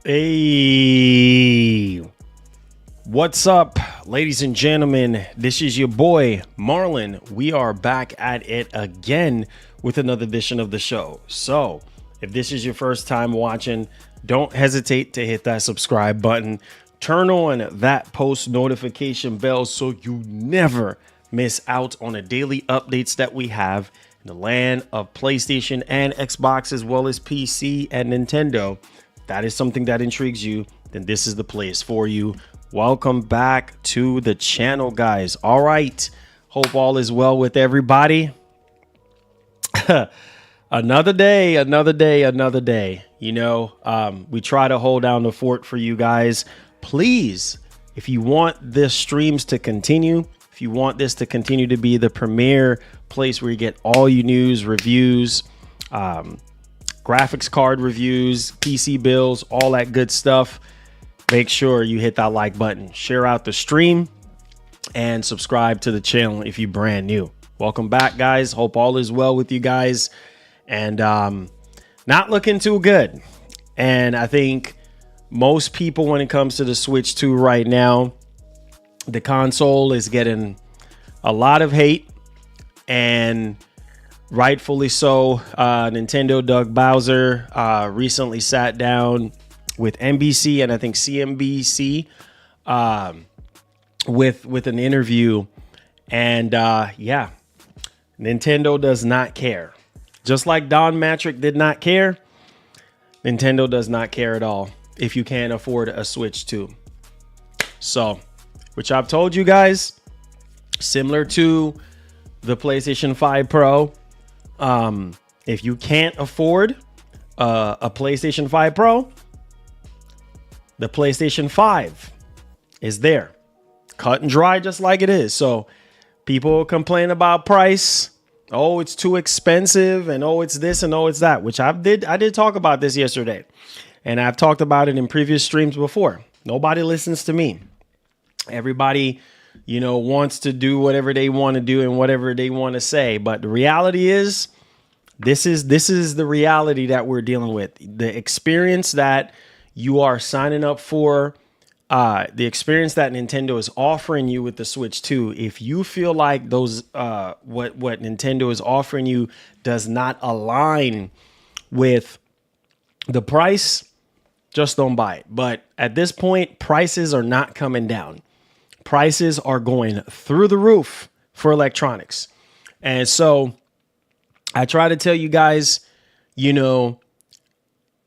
Hey, what's up, ladies and gentlemen? This is your boy Marlon. We are back at it again with another edition of the show. So if this is your first time watching, don't hesitate to hit that subscribe button. Turn on that post notification bell so you never miss out on the daily updates that we have in the land of PlayStation and Xbox, as well as PC and Nintendo. That is something that intrigues you, then this is the place for you. Welcome back to the channel, guys. All right. Hope all is well with everybody. Another day. You know, we try to hold down the fort for you guys. Please, if you want this streams to continue, if you want this to continue to be the premier place where you get all your news, reviews, graphics card reviews, PC builds, all that good stuff, make sure you hit that like button, share out the stream, and subscribe to the channel if you're brand new. Welcome back, guys. Hope all is well with you guys. And not looking too good. And I think most people, when it comes to the Switch 2 right now, the console is getting a lot of hate, and rightfully so. Nintendo Doug Bowser recently sat down with NBC and I think CNBC with an interview, and yeah, Nintendo does not care. Just like Don Matrick did not care, Nintendo does not care at all if you can't afford a Switch 2. So, which I've told you guys, similar to the PlayStation 5 Pro. If you can't afford a PlayStation 5 Pro, the PlayStation 5 is there, cut and dry, just like it is. So people complain about price. Oh, it's too expensive, and oh, it's this, and oh, it's that, which I did talk about this yesterday, and I've talked about it in previous streams before. Nobody listens to me. Everybody, you know, wants to do whatever they want to do and whatever they want to say. But the reality is, this is the reality that we're dealing with. The experience that you are signing up for, the experience that Nintendo is offering you with the Switch 2. If you feel like those what Nintendo is offering you does not align with the price, just don't buy it. But at this point, prices are not coming down. Prices are going through the roof for electronics. And so I try to tell you guys, you know,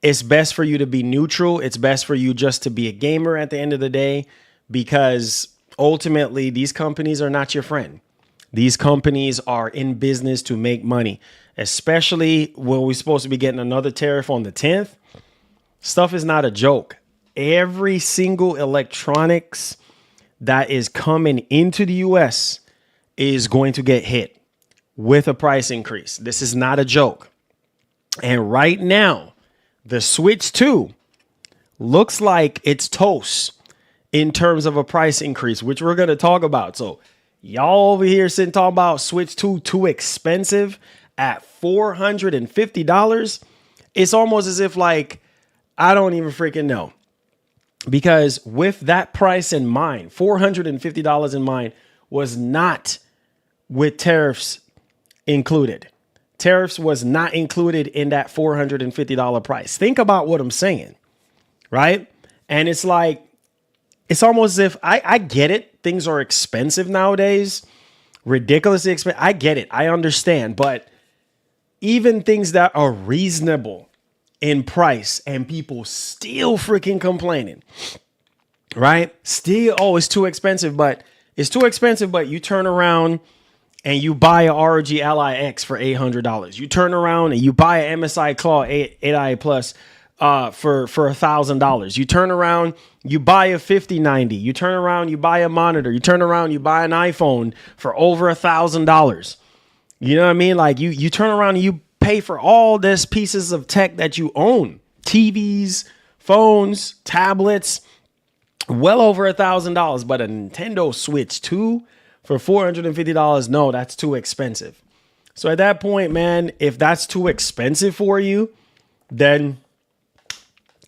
it's best for you to be neutral. It's best for you just to be a gamer at the end of the day, because ultimately these companies are not your friend. These companies are in business to make money, especially when we're supposed to be getting another tariff on the 10th. Stuff is not a joke. Every single electronics that is coming into the US is going to get hit with a price increase. This is not a joke. And right now, the Switch 2 looks like it's toast in terms of a price increase, which we're going to talk about. So y'all over here sitting talking about Switch 2 too expensive at $450. It's almost as if, like, I don't even freaking know. Because with that price in mind, $450 in mind, was not with tariffs included. Tariffs was not included in that $450 price. Think about what I'm saying, right? And it's like, it's almost as if I get it. Things are expensive nowadays, ridiculously expensive. I get it. I understand. But even things that are reasonable in price, and people still freaking complaining, right? Still, oh, it's too expensive, but it's too expensive. But you turn around and you buy a ROG Ally X for $800. You turn around and you buy a MSI Claw 8i Plus for $1,000. You turn around, you buy a 5090. You turn around, you buy a monitor. You turn around, you buy an iPhone for over $1,000. You know what I mean? Like you turn around and you pay for all this pieces of tech that you own, TVs, phones, tablets, well over $1,000. But a Nintendo Switch 2 for $450, no, that's too expensive. So at that point, man, if that's too expensive for you, then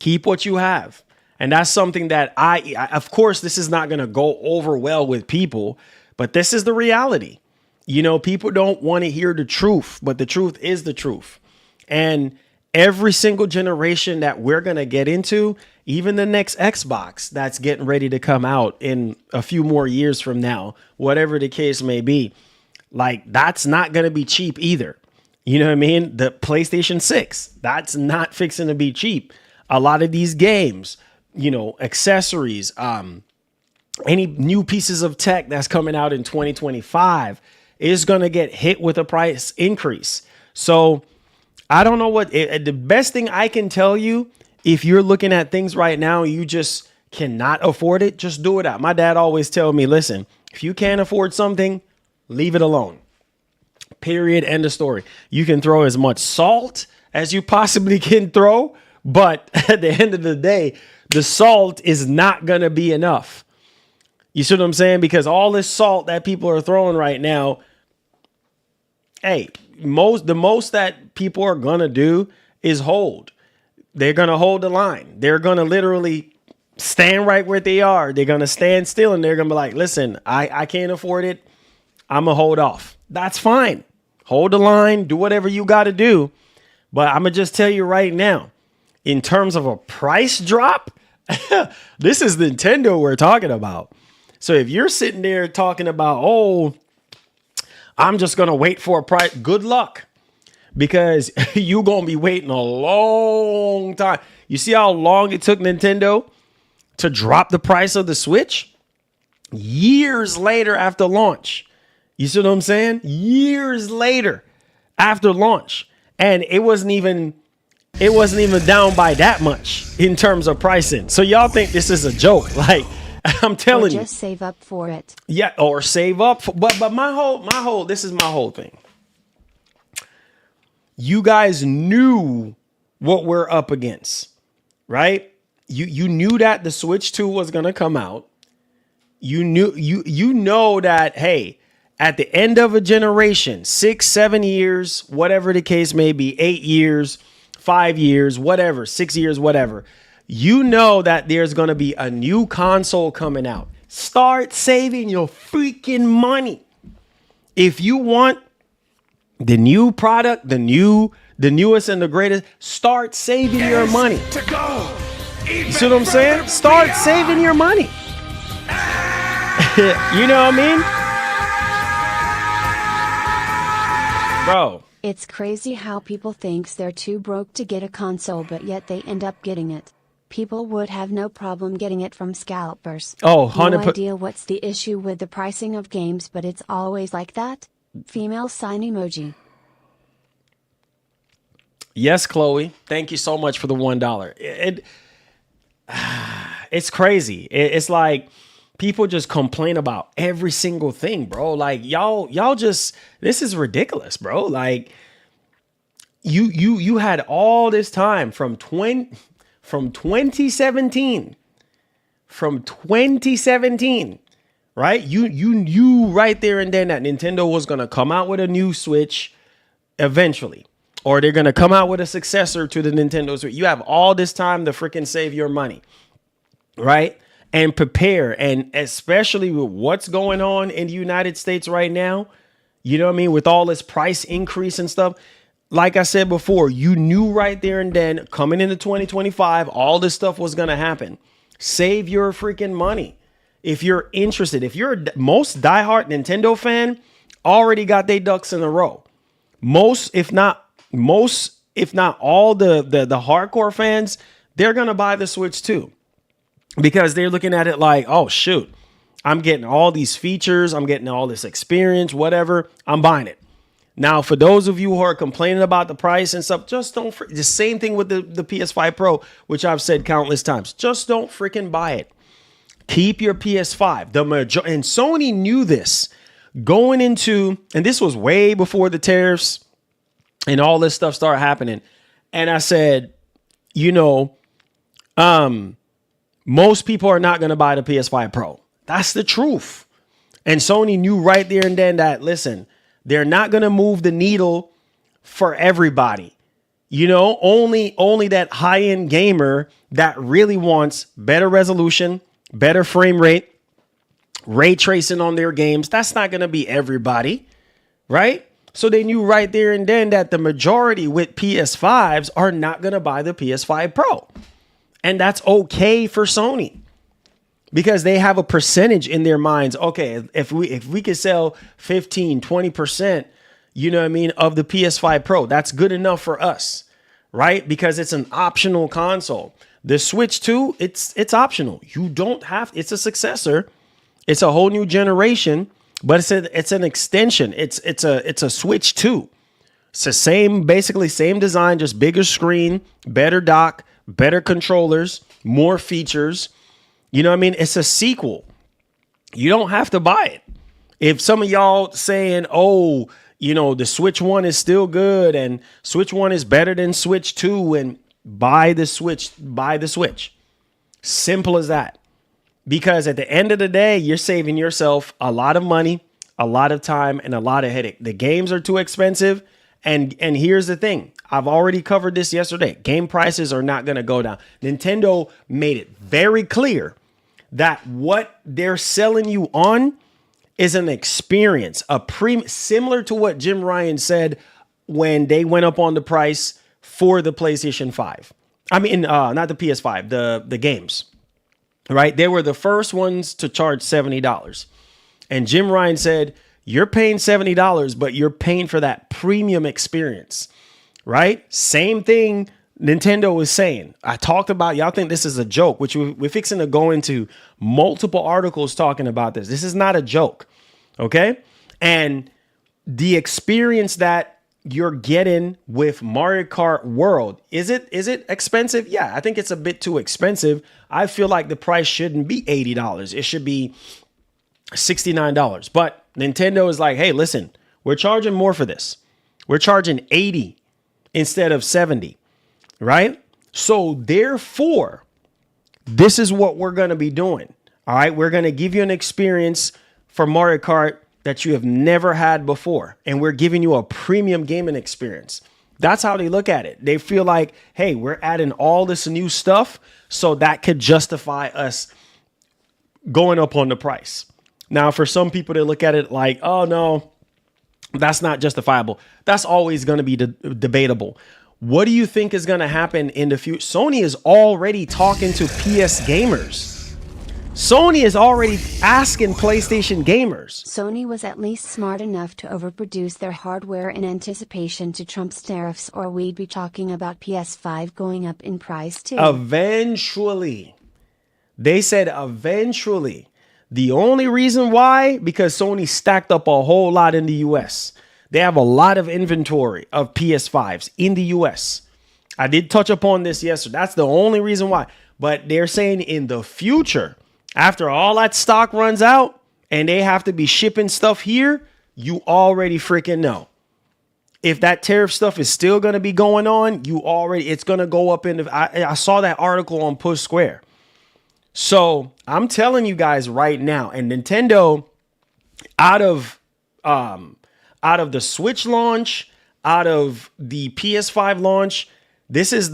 Keep what you have. And that's something that I of course, this is not going to go over well with people, but this is the reality. You know, people don't want to hear the truth, but the truth is the truth. And every single generation that we're going to get into, even the next Xbox that's getting ready to come out in a few more years from now, whatever the case may be, like that's not going to be cheap either. You know what I mean? The PlayStation 6, that's not fixing to be cheap. A lot of these games, you know, accessories, any new pieces of tech that's coming out in 2025 is going to get hit with a price increase. So I don't know what the best thing I can tell you, if you're looking at things right now, you just cannot afford it, just do it out. My dad always tell me, listen, if you can't afford something, leave it alone. Period. End of story. You can throw as much salt as you possibly can throw, but at the end of the day, the salt is not going to be enough. You see what I'm saying? Because all this salt that people are throwing right now, hey, the most that people are going to do is hold. They're going to hold the line. They're going to literally stand right where they are. They're going to stand still and they're going to be like, listen, I can't afford it. I'm going to hold off. That's fine. Hold the line. Do whatever you got to do. But I'm going to just tell you right now, in terms of a price drop, this is Nintendo we're talking about. So if you're sitting there talking about, oh, I'm just going to wait for a price, good luck, because you're going to be waiting a long time. You see how long it took Nintendo to drop the price of the Switch? Years later after launch. You see what I'm saying? Years later after launch. And it wasn't even down by that much in terms of pricing. So y'all think this is a joke. Like, I'm telling you. Just save up for it. Yeah, or save up. But this is my whole thing. You guys knew what we're up against, right? You knew that the Switch 2 was going to come out. You know that, hey, at the end of a generation, 6, 7 years, whatever the case may be, 8 years, 5 years, whatever, 6 years, whatever, you know that there's going to be a new console coming out. Start saving your freaking money. If you want the new product, the newest and the greatest, start saving your money. You see what I'm saying? Start saving your money. You know what I mean? Bro. It's crazy how people thinks they're too broke to get a console, but yet they end up getting it. People would have no problem getting it from scalpers. Oh, 100%. No idea what's the issue with the pricing of games, but it's always like that. Female sign emoji. Yes, Chloe. Thank you so much for the $1. It's crazy. It's like people just complain about every single thing, bro. Like y'all just, this is ridiculous, bro. Like you had all this time from 2017, right? You right there and then that Nintendo was going to come out with a new Switch eventually, or they're going to come out with a successor to the Nintendo Switch. You have all this time to freaking save your money, right? And prepare. And especially with what's going on in the United States right now, you know what I mean? With all this price increase and stuff. Like I said before, you knew right there and then coming into 2025, all this stuff was going to happen. Save your freaking money. If you're interested, if you're most diehard Nintendo fan, already got their ducks in a row. Most, if not all the hardcore fans, they're going to buy the Switch too. Because they're looking at it like, oh, shoot, I'm getting all these features. I'm getting all this experience, whatever. I'm buying it. Now, for those of you who are complaining about the price and stuff, just don't. The same thing with the PS5 Pro, which I've said countless times. Just don't freaking buy it. Keep your PS5. And Sony knew this going into, and this was way before the tariffs and all this stuff started happening. And I said, you know, most people are not going to buy the PS5 Pro. That's the truth. And Sony knew right there and then that, listen, they're not going to move the needle for everybody. You know, only that high-end gamer that really wants better resolution, better frame rate, ray tracing on their games. That's not going to be everybody, right? So they knew right there and then that the majority with PS5s are not going to buy the PS5 Pro. And that's okay for Sony because they have a percentage in their minds. Okay, if we could sell 15, 20%, you know what I mean, of the PS5 Pro, that's good enough for us, right? Because it's an optional console. The Switch 2, it's optional. You don't have, it's a successor. It's a whole new generation, but it's an extension. It's a Switch 2. It's the same, basically same design, just bigger screen, better dock, better controllers, more features. You know what I mean? It's a sequel. You don't have to buy it. If some of y'all saying, oh, you know, the Switch 1 is still good and Switch 1 is better than Switch 2, and buy the Switch. Simple as that. Because at the end of the day, you're saving yourself a lot of money, a lot of time, and a lot of headache. The games are too expensive. And here's the thing. I've already covered this yesterday. Game prices are not going to go down. Nintendo made it very clear that what they're selling you on is an experience, similar to what Jim Ryan said when they went up on the price for the PlayStation 5. I mean, not the PS5, the games, right? They were the first ones to charge $70. And Jim Ryan said, you're paying $70, but you're paying for that premium experience, right? Same thing Nintendo was saying. I talked about, y'all think this is a joke, which we're fixing to go into multiple articles talking about this. This is not a joke, okay? And the experience that you're getting with Mario Kart World, is it expensive? Yeah, I think it's a bit too expensive. I feel like the price shouldn't be $80. It should be $69. But Nintendo is like, hey, listen, we're charging more for this. We're charging $80 instead of $70, right? So therefore, this is what we're going to be doing. All right, we're going to give you an experience for Mario Kart that you have never had before. And we're giving you a premium gaming experience. That's how they look at it. They feel like, hey, we're adding all this new stuff, so that could justify us going up on the price. Now, for some people, they look at it like, oh, no, that's not justifiable. That's always going to be debatable. What do you think is going to happen in the future? Sony is already talking to PS gamers. Sony is already asking PlayStation gamers. Sony was at least smart enough to overproduce their hardware in anticipation to Trump's tariffs, or we'd be talking about PS5 going up in price too. Eventually. They said eventually. The only reason why, because Sony stacked up a whole lot in the US. They have a lot of inventory of PS5s in the US. I did touch upon this yesterday. That's the only reason why. But they're saying in the future, after all that stock runs out and they have to be shipping stuff here, you already freaking know. If that tariff stuff is still going to be going on, it's going to go up in the, I saw that article on Push Square. So I'm telling you guys right now, and Nintendo, out of the Switch launch, out of the PS5 launch, this is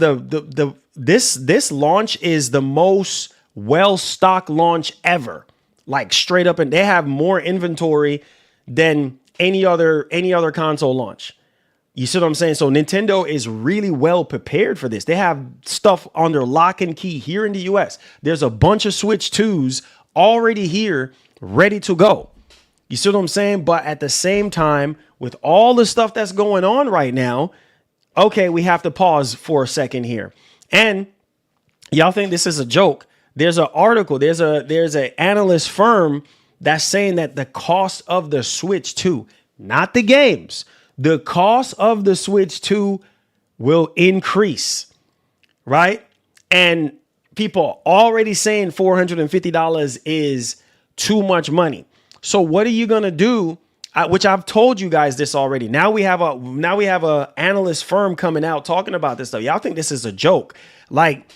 this launch is the most well-stocked launch ever. Like straight up, and they have more inventory than any other console launch. You see what I'm saying? So Nintendo is really well prepared for this. They have stuff under lock and key here in the US. There's a bunch of Switch 2s already here, ready to go. You see what I'm saying? But at the same time, with all the stuff that's going on right now, okay, we have to pause for a second here. And y'all think this is a joke? There's an article, there's an analyst firm that's saying that the cost of the Switch 2, not the games, the cost of the Switch 2 will increase, right? And people already saying $450 is too much money. So what are you going to do? Which I've told you guys this already. Now we have a analyst firm coming out talking about this stuff. Y'all think this is a joke. Like,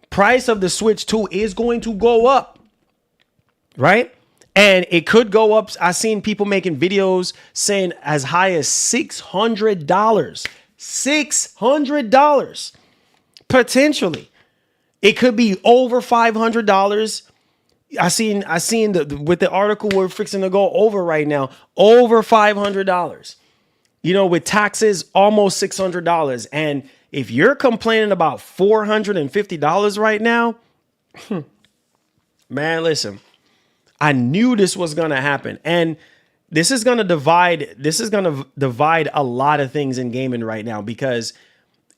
price of the Switch 2 is going to go up, right? And it could go up. I've seen people making videos saying as high as $600. $600 potentially. It could be over $500. I seen with the article we're fixing to go over right now, over $500. You know, with taxes, almost $600. And if you're complaining about $450 right now, man, listen, I knew this was going to happen. And this is going to divide a lot of things in gaming right now, because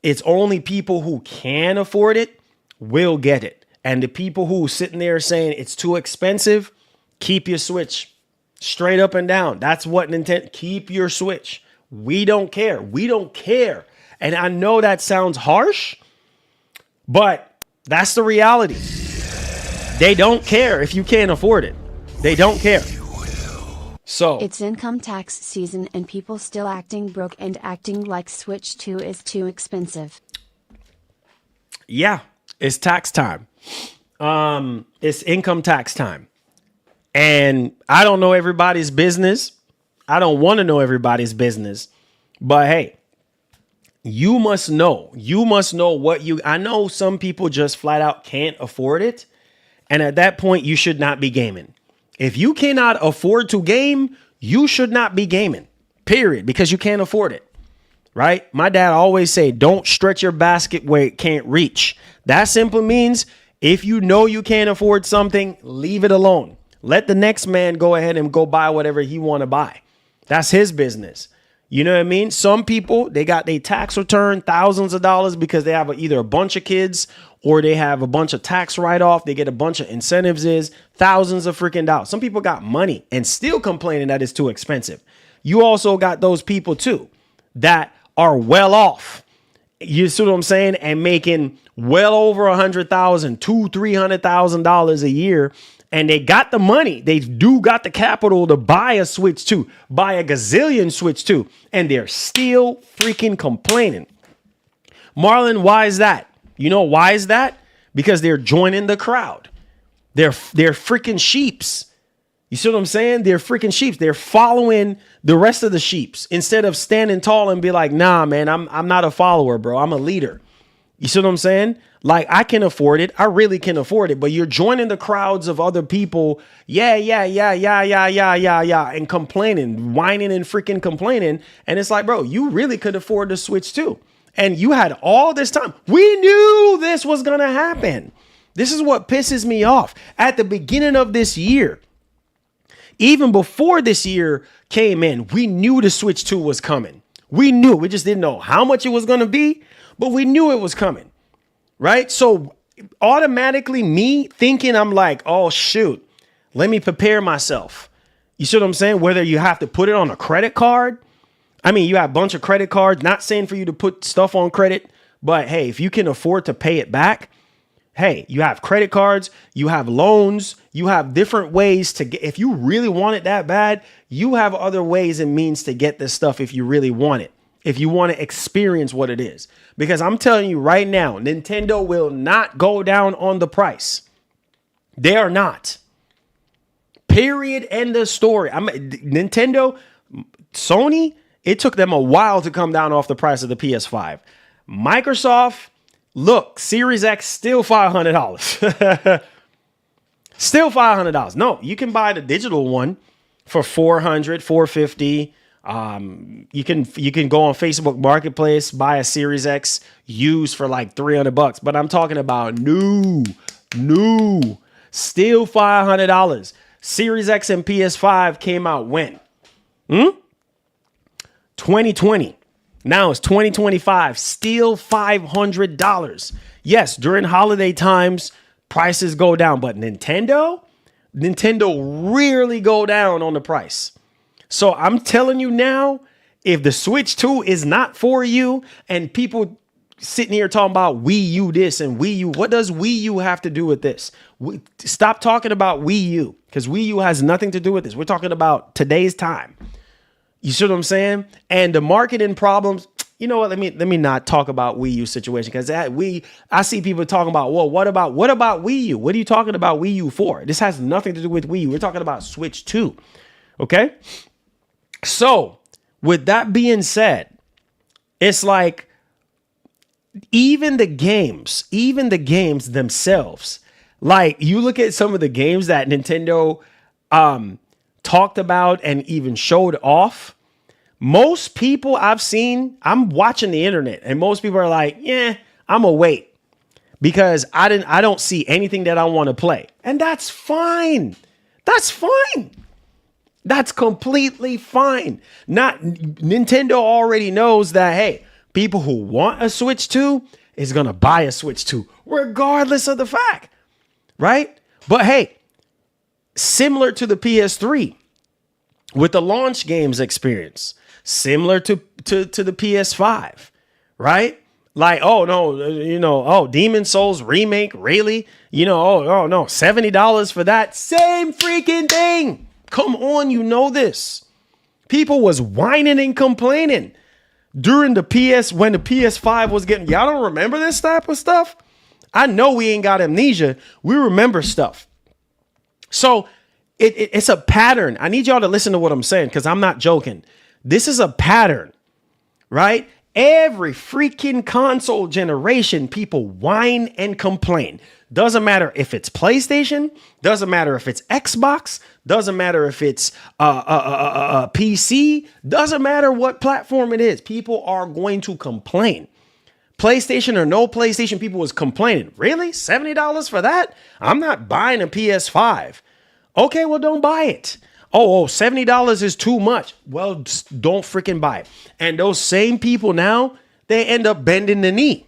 it's only people who can afford it will get it. And the people who are sitting there saying it's too expensive, keep your Switch straight up and down. That's what Nintendo, keep your Switch. We don't care. We don't care. And I know that sounds harsh, but that's the reality. They don't care if you can't afford it. They don't care. So it's income tax season and people still acting broke and acting like Switch 2 is too expensive. Yeah, it's tax time. It's income tax time. And I don't know everybody's business. I don't want to know everybody's business. But hey, you must know what I know some people just flat out can't afford it. And at that point, you should not be gaming. If you cannot afford to game, you should not be gaming, period, because you can't afford it. Right? My dad always say, don't stretch your basket where it can't reach. That simply means if you know you can't afford something, leave it alone. Let the next man go ahead and go buy whatever he want to buy. That's his business. You know what I mean? Some people, they got their tax return, thousands of dollars, because they have either a bunch of kids or they have a bunch of tax write-off. They get a bunch of incentives, thousands of freaking dollars. Some people got money and still complaining that it's too expensive. You also got those people too that are well off. You see what I'm saying? And making well over $100,000, $200,000-$300,000 a year. And they got the money. They do got the capital to buy a Switch 2, buy a gazillion Switch 2, and they're still freaking complaining. Marlon, why is that? You know why is that? Because they're joining the crowd. They're freaking sheeps. You see what I'm saying? They're freaking sheeps. They're following the rest of the sheeps instead of standing tall and be like, nah, man, I'm not a follower, bro. I'm a leader. You see what I'm saying? Like, I can afford it. I really can afford it. But you're joining the crowds of other people. Yeah, and complaining, whining and freaking complaining. And it's like, bro, you really could afford the Switch too. And you had all this time. We knew this was going to happen. This is what pisses me off. At the beginning of this year, even before this year came in, we knew the Switch 2 was coming. We knew. We just didn't know how much it was going to be, but we knew it was coming. Right? So automatically me thinking, I'm like, oh, shoot, let me prepare myself. You see what I'm saying? Whether you have to put it on a credit card. I mean, you have a bunch of credit cards, not saying for you to put stuff on credit, but hey, if you can afford to pay it back, hey, you have credit cards, you have loans, you have different ways to get, if you really want it that bad, you have other ways and means to get this stuff if you really want it. If you want to experience what it is. Because I'm telling you right now, Nintendo will not go down on the price. They are not. Period. End of story. Nintendo, Sony, it took them a while to come down off the price of the PS5. Microsoft, look, Series X still $500. Still $500. No, you can buy the digital one for $400, $450. You can go on Facebook Marketplace, buy a Series X used for like $300, but I'm talking about new, still $500. Series X and PS5 came out when? 2020. Now it's 2025, still $500. Yes, during holiday times, prices go down, but Nintendo rarely go down on the price. So I'm telling you now, if the Switch 2 is not for you and people sitting here talking about Wii U this and Wii U, what does Wii U have to do with this? Stop talking about Wii U because Wii U has nothing to do with this. We're talking about today's time. You see what I'm saying? And the marketing problems, you know what? Let me not talk about Wii U situation because I see people talking about, well, what about Wii U? What are you talking about Wii U for? This has nothing to do with Wii U. We're talking about Switch 2. Okay? So, with that being said, It's like even the games themselves. Like you look at some of the games that Nintendo talked about and even showed off. Most people I've seen, I'm watching the internet, and most people are like, yeah, I'm gonna wait because I don't see anything that I want to play. And that's fine. That's fine. That's completely fine. Nintendo already knows that, hey, people who want a Switch 2 is gonna buy a Switch 2, regardless of the fact, right? But hey, similar to the PS3 with the launch games experience, similar to the PS5, right? Like, oh no, Demon Souls remake, really? Oh no, $70 for that same freaking thing. Come on, this. People was whining and complaining during when the PS5 was getting. Y'all don't remember this type of stuff? I know we ain't got amnesia. We remember stuff. So it's a pattern. I need y'all to listen to what I'm saying because I'm not joking. This is a pattern, right? Every freaking console generation, people whine and complain. Doesn't matter if it's PlayStation, doesn't matter if it's Xbox, doesn't matter if it's PC, doesn't matter what platform it is. People are going to complain. PlayStation or no PlayStation, people was complaining. Really? $70 for that? I'm not buying a PS5. Okay, well, don't buy it. Oh, $70 is too much. Well, don't freaking buy it. And those same people now, they end up bending the knee.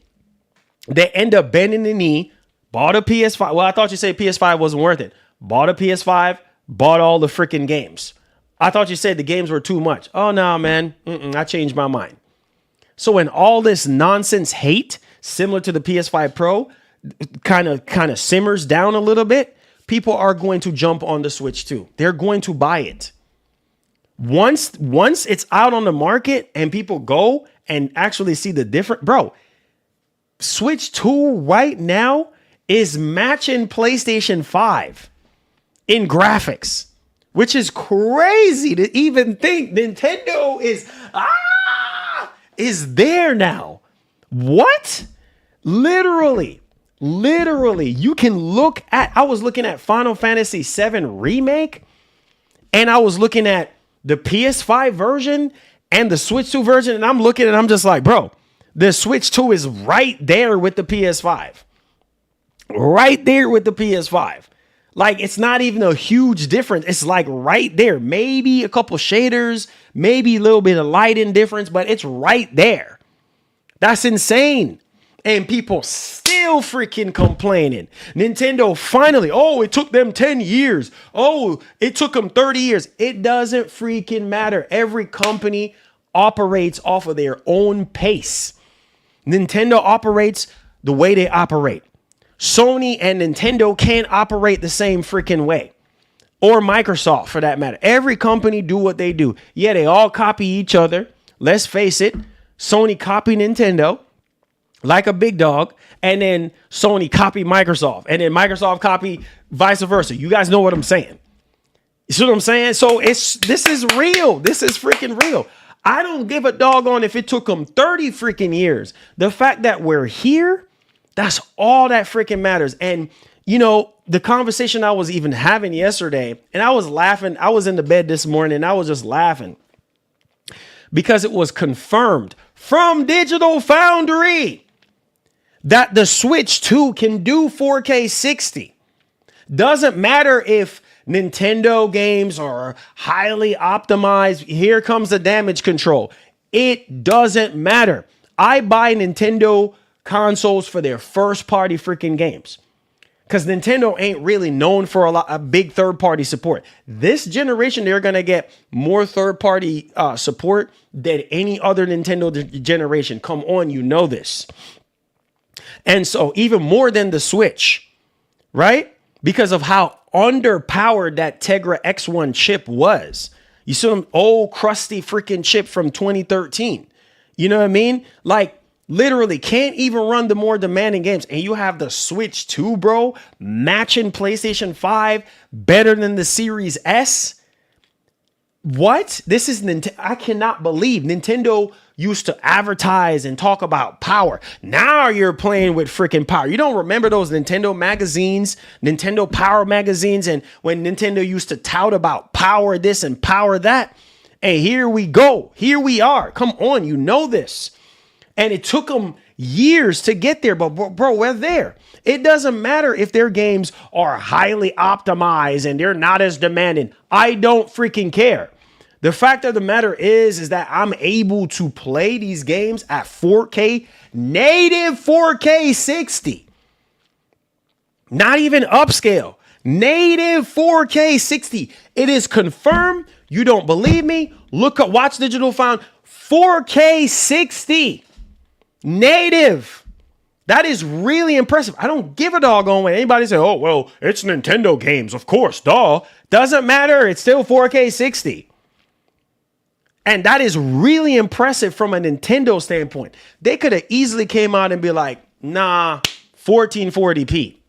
Bought a PS5. Well, I thought you said PS5 wasn't worth it. Bought a PS5, bought all the freaking games. I thought you said the games were too much. Oh, no, man. I changed my mind. So when all this nonsense hate, similar to the PS5 Pro, kind of simmers down a little bit, people are going to jump on the Switch 2. They're going to buy it. Once it's out on the market and people go and actually see the difference, bro, Switch 2 right now is matching PlayStation 5 in graphics, which is crazy to even think. Nintendo is there now. What? Literally, you can look at, I was looking at Final Fantasy VII Remake, and I was looking at the PS5 version and the Switch 2 version, and I'm looking and I'm just like, bro, the Switch 2 is right there with the PS5. Right there with the PS5. Like, it's not even a huge difference. It's like right there. Maybe a couple shaders, maybe a little bit of lighting difference, but it's right there. That's insane. And people still freaking complaining. Nintendo finally, it took them 10 years. Oh, it took them 30 years. It doesn't freaking matter. Every company operates off of their own pace. Nintendo operates the way they operate. Sony and Nintendo can't operate the same freaking way. Or Microsoft, for that matter. Every company do what they do. Yeah, they all copy each other. Let's face it. Sony copied Nintendo like a big dog, and then Sony copied Microsoft, and then Microsoft copied vice versa. You guys know what I'm saying. You see what I'm saying? So this is real. This is freaking real. I don't give a doggone if it took them 30 freaking years. The fact that we're here, that's all that freaking matters. And the conversation I was even having yesterday, and I was laughing. I was in the bed this morning and I was just laughing because it was confirmed from Digital Foundry that the Switch 2 can do 4K 60. Doesn't matter if Nintendo games are highly optimized. Here comes the damage control. It doesn't matter. I buy Nintendo consoles for their first party freaking games because Nintendo ain't really known for a big third party support. This generation, they're going to get more third party support than any other Nintendo generation. Come on, this. And so even more than the Switch, right? Because of how underpowered that Tegra X1 chip was. You see some old crusty freaking chip from 2013. You know what I mean? Like literally can't even run the more demanding games. And you have the Switch 2, bro, matching PlayStation 5 better than the Series S. What? This is Nintendo. I cannot believe Nintendo used to advertise and talk about power. Now you're playing with freaking power. You don't remember those Nintendo magazines, Nintendo Power magazines, and when Nintendo used to tout about power this and power that. And here we go. Here we are. Come on, you know this. And it took them years to get there, but bro, we're there. It doesn't matter if their games are highly optimized and they're not as demanding. I don't freaking care. The fact of the matter is that I'm able to play these games at 4K, native 4K 60. Not even upscale. Native 4K 60. It is confirmed. You don't believe me? Look up Watch Digital Found 4K 60. Native. That is really impressive. I don't give a doggone when anybody say, oh, well, it's Nintendo games. Of course, duh. Doesn't matter. It's still 4K 60. And that is really impressive from a Nintendo standpoint. They could have easily came out and be like, nah, 1440p.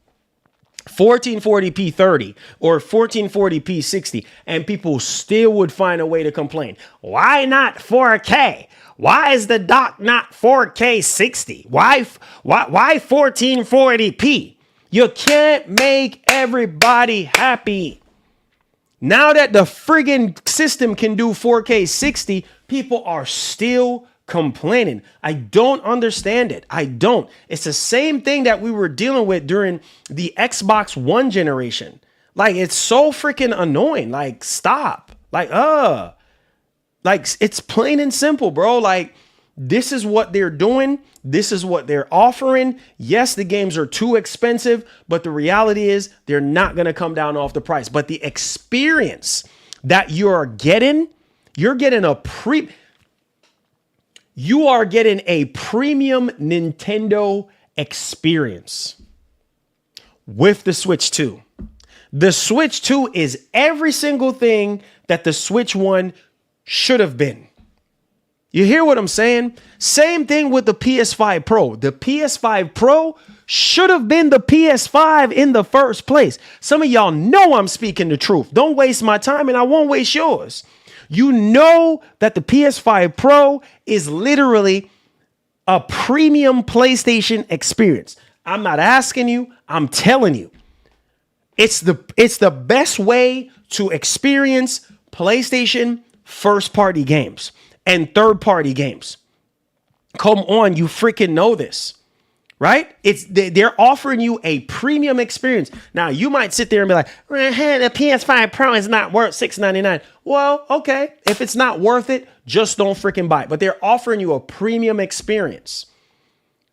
1440p 30 or 1440p 60, and people still would find a way to complain. Why not 4K? Why is the dock not 4K 60? Why 1440p? You can't make everybody happy. Now that the friggin' system can do 4K 60, people are still complaining. I don't understand it. I don't. It's the same thing that we were dealing with during the Xbox One generation. Like, it's so freaking annoying. Like, stop. Like, it's plain and simple, bro. Like, this is what they're doing. This is what they're offering. Yes, the games are too expensive, but the reality is they're not going to come down off the price. But the experience that you're getting a premium Nintendo experience with the Switch 2. The Switch 2 is every single thing that the Switch 1 should have been. You hear what I'm saying? Same thing with the PS5 Pro. The PS5 Pro should have been the PS5 in the first place. Some of y'all know I'm speaking the truth. Don't waste my time and I won't waste yours. You know that the PS5 Pro is literally a premium PlayStation experience. I'm not asking you, I'm telling you. It's the best way to experience PlayStation first-party games and third-party games. Come on, you freaking know this, right? They're offering you a premium experience. Now, you might sit there and be like, the PS5 Pro is not worth $699. Well, okay. If it's not worth it, just don't freaking buy it. But they're offering you a premium experience,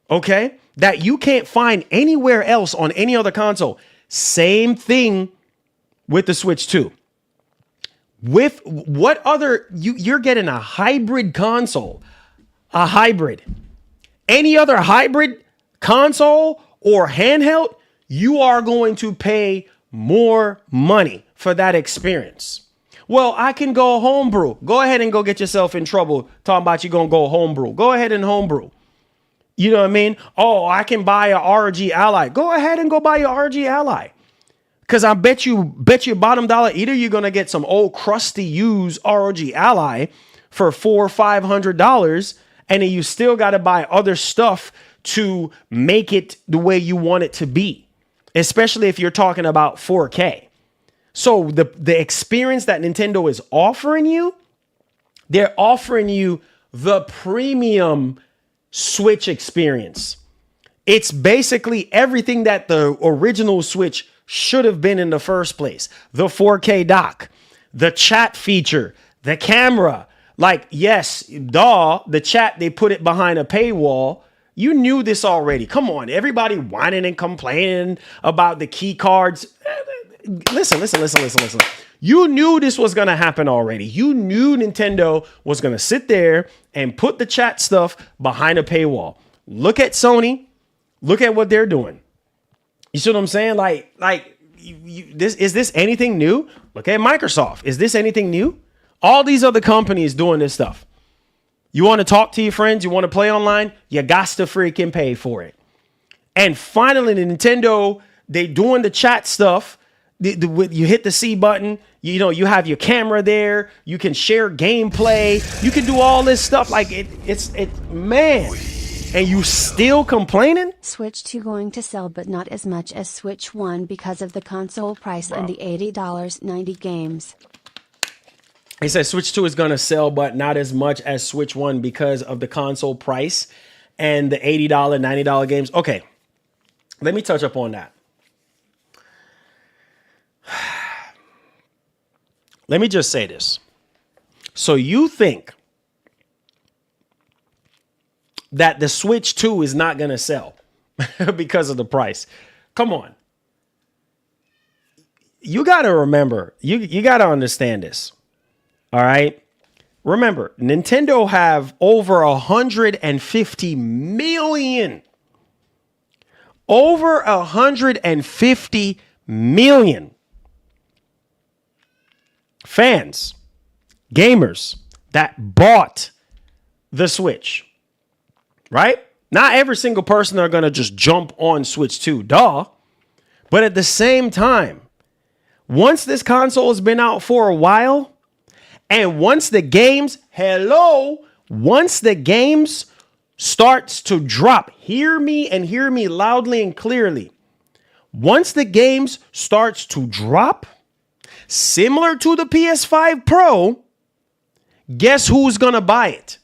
okay, that you can't find anywhere else on any other console. Same thing with the Switch 2. With what other, you're getting a hybrid console, a hybrid. Any other hybrid console or handheld, you are going to pay more money for that experience. Well, I can go homebrew. Go ahead and go get yourself in trouble talking about you going to go homebrew. Go ahead and homebrew. You know what I mean? Oh, I can buy a ROG Ally. Go ahead and go buy your ROG Ally. Because I bet you bottom dollar, either you're going to get some old crusty used ROG Ally for $400 or $500, and then you still got to buy other stuff to make it the way you want it to be, especially if you're talking about 4K. So the experience that Nintendo is offering you, they're offering you the premium Switch experience. It's basically everything that the original Switch should have been in the first place. The 4K dock, the chat feature, the camera. Like, yes, the chat, they put it behind a paywall. You knew this already. Come on, everybody whining and complaining about the key cards. Listen. You knew this was going to happen already. You knew Nintendo was going to sit there and put the chat stuff behind a paywall. Look at Sony. Look at what they're doing. You see what I'm saying? Is this anything new? Look at Microsoft. Is this anything new? All these other companies doing this stuff. You want to talk to your friends? You want to play online? You got to freaking pay for it. And finally, Nintendo, they doing the chat stuff. You hit the C button, you know, you have your camera there, you can share gameplay, you can do all this stuff. Like it's man, and you still complaining? Switch 2 going to sell, but not as much as Switch 1 because of the console price and the $80 90 games. He said Switch 2 is going to sell, but not as much as Switch 1 because of the console price and the $80, $90 games. Okay, let me touch up on that. Let me just say this. So you think that the Switch 2 is not going to sell because of the price? Come on. You got to remember, you got to understand this. All right. Remember, Nintendo have over 150 million. Over 150 million fans, gamers that bought the Switch, right? Not every single person are going to just jump on Switch 2, duh. But at the same time, once this console has been out for a while, and once the games, once the games starts to drop, hear me and hear me loudly and clearly. Once the games starts to drop, similar to the PS5 Pro, guess who's going to buy it?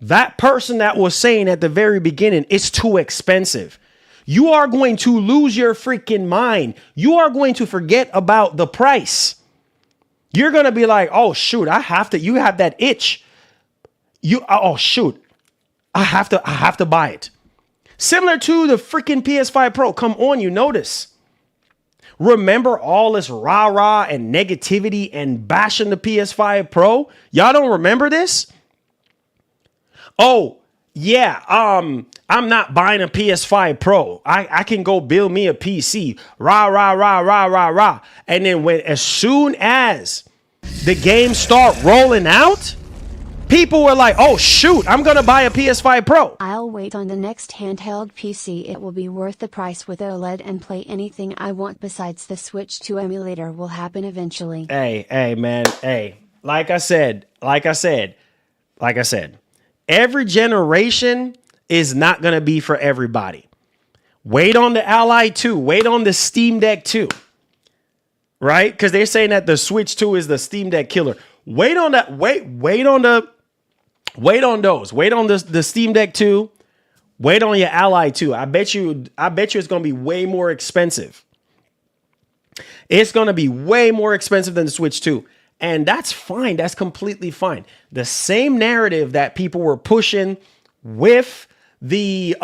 That person that was saying at the very beginning, it's too expensive. You are going to lose your freaking mind. You are going to forget about the price. You're going to be like, oh, shoot, you have that itch. Oh, shoot, I have to buy it. Similar to the freaking PS5 Pro. Come on, you notice. Remember all this rah-rah and negativity and bashing the PS5 Pro? Y'all don't remember this? Oh, yeah, I'm not buying a PS5 Pro. I can go build me a PC. Rah, rah, rah, rah, rah, rah. And then as soon as the games start rolling out, people were like, oh, shoot, I'm going to buy a PS5 Pro. I'll wait on the next handheld PC. It will be worth the price with OLED and play anything I want besides the Switch 2 emulator will happen eventually. Hey, man. Hey, like I said, every generation is not going to be for everybody. Wait on the Ally 2. Wait on the Steam Deck 2. Right? Because they're saying that the Switch 2 is the Steam Deck killer. Wait on that. Wait on those. Wait on the Steam Deck 2. Wait on your Ally 2. I bet you it's going to be way more expensive. It's going to be way more expensive than the Switch 2. And that's fine. That's completely fine. The same narrative that people were pushing with the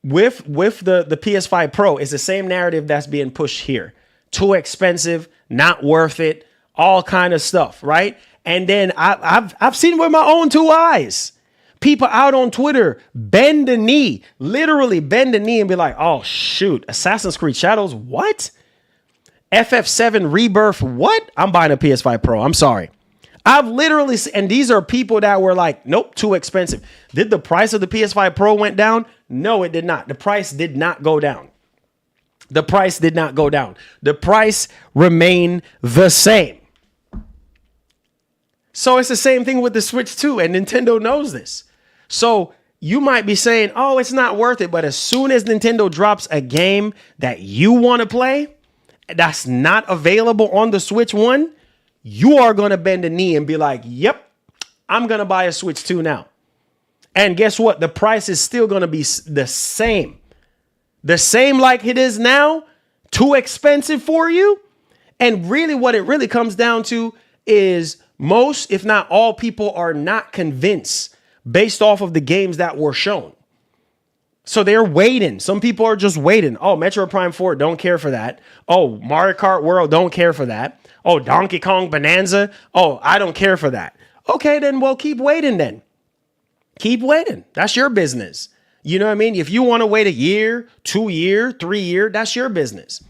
PS5 Pro is the same narrative that's being pushed here. Too expensive, not worth it, all kind of stuff, right? And then I've seen it with my own two eyes. People out on Twitter bend the knee, literally bend the knee and be like, oh, shoot, Assassin's Creed Shadows, what? FF7 Rebirth, what? I'm buying a PS5 Pro. I'm sorry. I've literally, and these are people that were like, nope, too expensive. Did the price of the PS5 Pro went down? No, it did not. The price did not go down. The price did not go down. The price remained the same. So it's the same thing with the Switch 2, and Nintendo knows this. So you might be saying, oh, it's not worth it. But as soon as Nintendo drops a game that you want to play, that's not available on the Switch 1, you are going to bend the knee and be like, yep, I'm going to buy a Switch 2 now. And guess what? The price is still going to be the same. The same like it is now, too expensive for you. And really what it really comes down to is most, if not all people are not convinced based off of the games that were shown. So they're waiting. Some people are just waiting. Oh, Metroid Prime 4, don't care for that. Oh, Mario Kart World, don't care for that. Oh, Donkey Kong Bonanza. Oh, I don't care for that. Okay, then, well, keep waiting then. Keep waiting. That's your business. You know what I mean? If you want to wait a year, 2 year, 3 year, that's your business,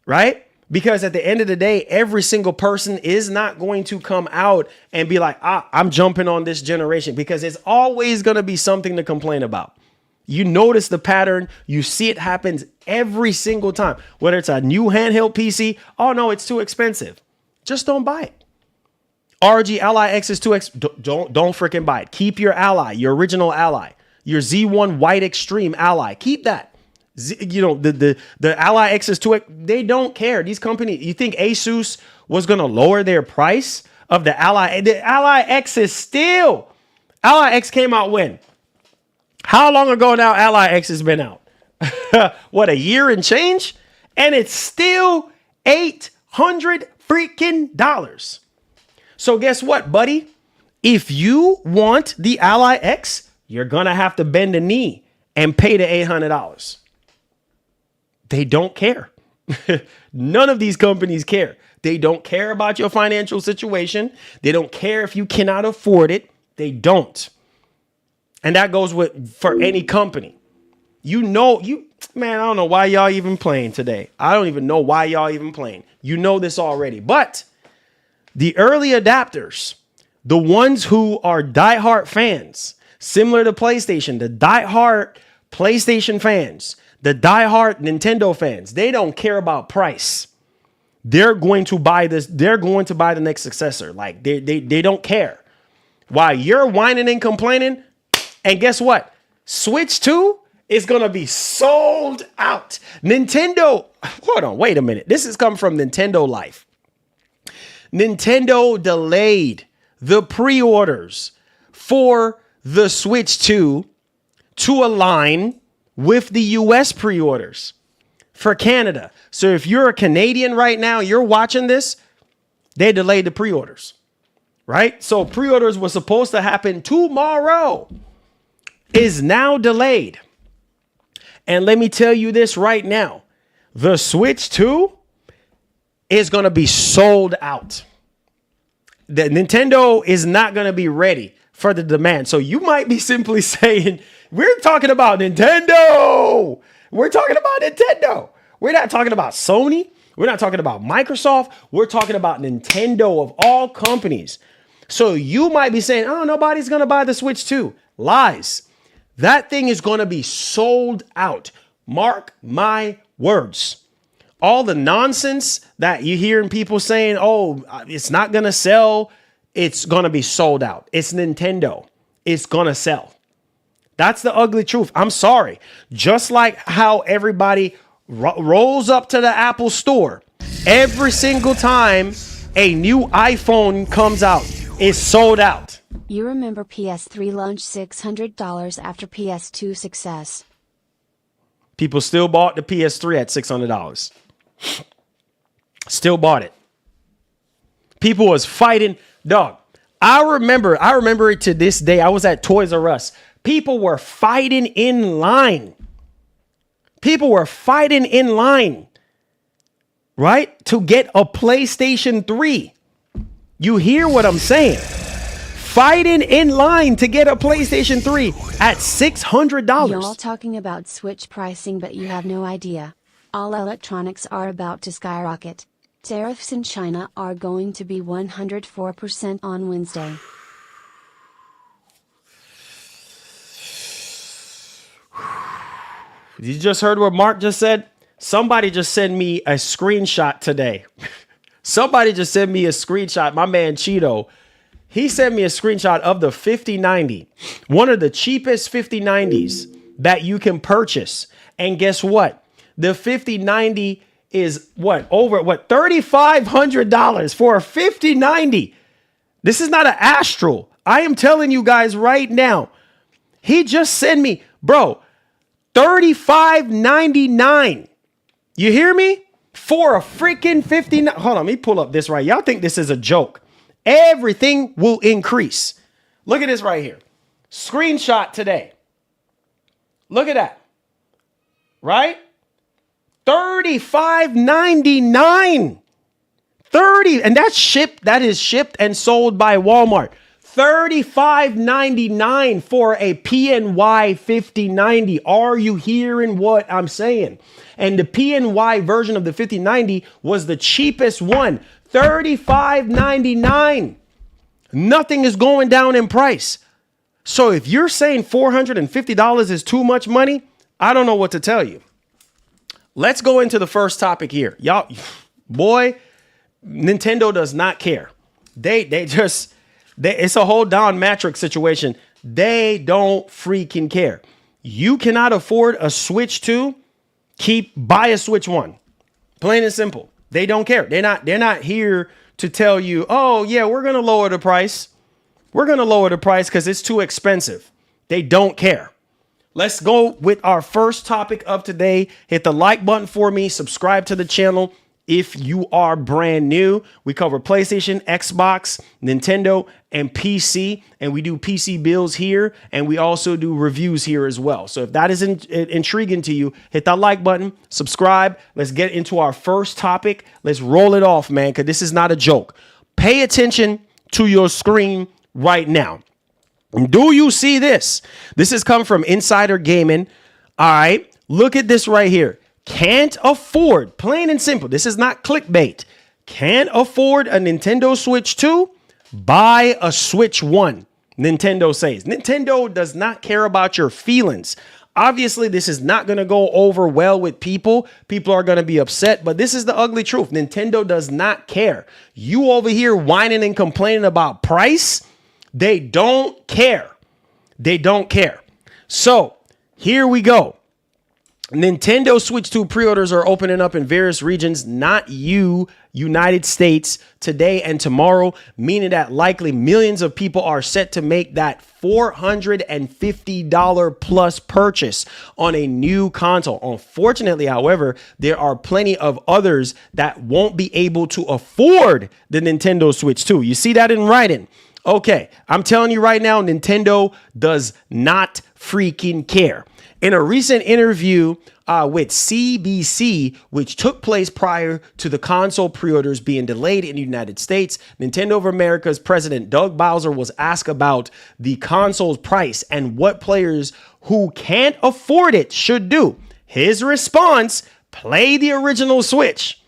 right? Because at the end of the day, every single person is not going to come out and be like, I'm jumping on this generation, because it's always going to be something to complain about. You notice the pattern. You see it happens every single time. Whether it's a new handheld PC, oh no, it's too expensive. Just don't buy it. ROG Ally X is too don't freaking buy it. Keep your Ally, your original Ally, your Z1 White Extreme Ally. Keep that. The Ally X is too. They don't care. These companies. You think Asus was gonna lower their price of the Ally? The Ally X is still. Ally X came out when? How long ago now Ally X has been out? What, a year and change? And it's still $800 freaking dollars. So guess what, buddy? If you want the Ally X, you're going to have to bend the knee and pay the $800. They don't care. None of these companies care. They don't care about your financial situation. They don't care if you cannot afford it. They don't. And that goes for any company. Man, I don't know why y'all even playing today. I don't even know why y'all even playing. You know this already. But the early adapters, the ones who are diehard fans, similar to PlayStation, the diehard PlayStation fans, the diehard Nintendo fans, they don't care about price. They're going to buy this. They're going to buy the next successor. Like they don't care. While you're whining and complaining, and guess what? Switch 2 is going to be sold out. Nintendo, hold on, wait a minute. This has come from Nintendo Life. Nintendo delayed the pre-orders for the Switch 2 to align with the US pre-orders for Canada. So if you're a Canadian right now, you're watching this, they delayed the pre-orders, right? So pre-orders were supposed to happen tomorrow, is now delayed. And let me tell you this right now, the Switch 2 is going to be sold out. The Nintendo is not going to be ready for the demand. So you might be simply saying, we're talking about Nintendo. We're talking about Nintendo. We're not talking about Sony. We're not talking about Microsoft. We're talking about Nintendo of all companies. So you might be saying, oh, nobody's going to buy the Switch 2. Lies. That thing is going to be sold out. Mark my words. All the nonsense that you hearing people saying, oh, it's not going to sell. It's going to be sold out. It's Nintendo. It's going to sell. That's the ugly truth. I'm sorry. Just like how everybody rolls up to the Apple store every single time a new iPhone comes out, it's sold out. You remember PS3 launched $600 after PS2 success. People still bought the PS3 at $600. Still bought it. People was fighting. Dog, I remember it to this day. I was at Toys R Us. People were fighting in line. People were fighting in line, right? To get a PlayStation 3. You hear what I'm saying? Fighting in line to get a PlayStation 3 at $600. Y'all talking about Switch pricing, but you have no idea. All electronics are about to skyrocket. Tariffs in China are going to be 104% on Wednesday. You just heard what Mark just said? Somebody just sent me a screenshot today. Somebody just sent me a screenshot. My man Cheeto. He sent me a screenshot of the 5090, one of the cheapest 5090s that you can purchase. And guess what? The 5090 is $3,500 for a 5090. This is not an Astral. I am telling you guys right now. He just sent me, bro, $3,599. You hear me? For a freaking 59. Hold on, let me pull up this right. Y'all think this is a joke. Everything will increase. Look at this right here. Screenshot today. Look at that. Right? $35.99. And that's shipped. That is shipped and sold by Walmart. $35.99 for a PNY 5090. Are you hearing what I'm saying? And the PNY version of the 5090 was the cheapest one. $35.99. Nothing is going down in price. So if you're saying $450 is too much money, I don't know what to tell you. Let's go into the first topic here. Y'all, boy, Nintendo does not care. It's a whole Don Matrix situation. They don't freaking care. You cannot afford a Switch 2, buy a Switch 1. Plain and simple. They don't care. They're not here to tell you, oh yeah, we're going to lower the price. We're going to lower the price because it's too expensive. They don't care. Let's go with our first topic of today. Hit the like button for me. Subscribe to the channel if you are brand new. We cover PlayStation, Xbox, Nintendo, and PC. And we do PC builds here. And we also do reviews here as well. So if that is intriguing to you, hit that like button, subscribe. Let's get into our first topic. Let's roll it off, man, because this is not a joke. Pay attention to your screen right now. Do you see this? This has come from Insider Gaming. All right, look at this right here. Can't afford, plain and simple. This is not clickbait. Can't afford a Nintendo Switch 2? Buy a Switch 1. Nintendo says. Nintendo does not care about your feelings. Obviously, this is not going to go over well with people. People are going to be upset, but this is the ugly truth. Nintendo does not care. You over here whining and complaining about price. They don't care. They don't care. So here we go. Nintendo Switch 2 pre-orders are opening up in various regions, not United States, today and tomorrow, meaning that likely millions of people are set to make that $450 plus purchase on a new console. Unfortunately, however, there are plenty of others that won't be able to afford the Nintendo Switch 2. You see that in writing. Okay, I'm telling you right now, Nintendo does not freaking care. In a recent interview with CBC, which took place prior to the console pre-orders being delayed in the United States, Nintendo of America's president Doug Bowser was asked about the console's price and what players who can't afford it should do. His response, play the original Switch.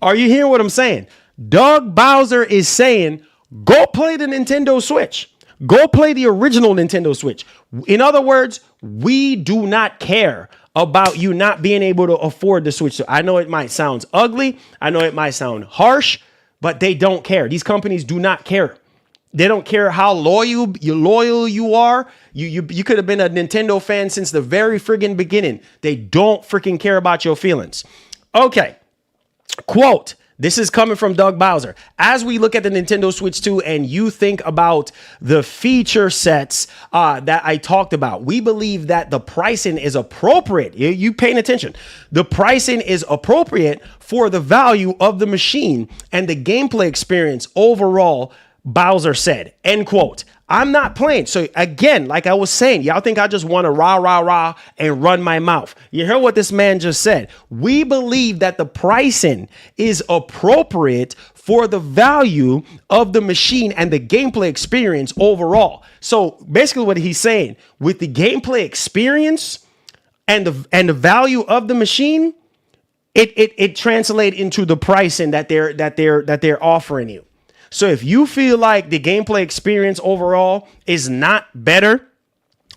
Are you hearing what I'm saying? Doug Bowser is saying, go play the Nintendo Switch. Go play the original Nintendo Switch. In other words, we do not care about you not being able to afford the Switch. I know it might sound ugly. I know it might sound harsh, but they don't care. These companies do not care. They don't care how loyal you are. You could have been a Nintendo fan since the very friggin' beginning. They don't freaking care about your feelings. Okay. Quote. This is coming from Doug Bowser. As we look at the Nintendo Switch 2 and you think about the feature sets that I talked about, we believe that the pricing is appropriate. You paying attention. The pricing is appropriate for the value of the machine and the gameplay experience overall, Bowser said, end quote. I'm not playing. So again, like I was saying, y'all think I just want to rah and run my mouth. You hear what this man just said? We believe that the pricing is appropriate for the value of the machine and the gameplay experience overall. So basically what he's saying, with the gameplay experience and the value of the machine, it translates into the pricing that they're offering you. So if you feel like the gameplay experience overall is not better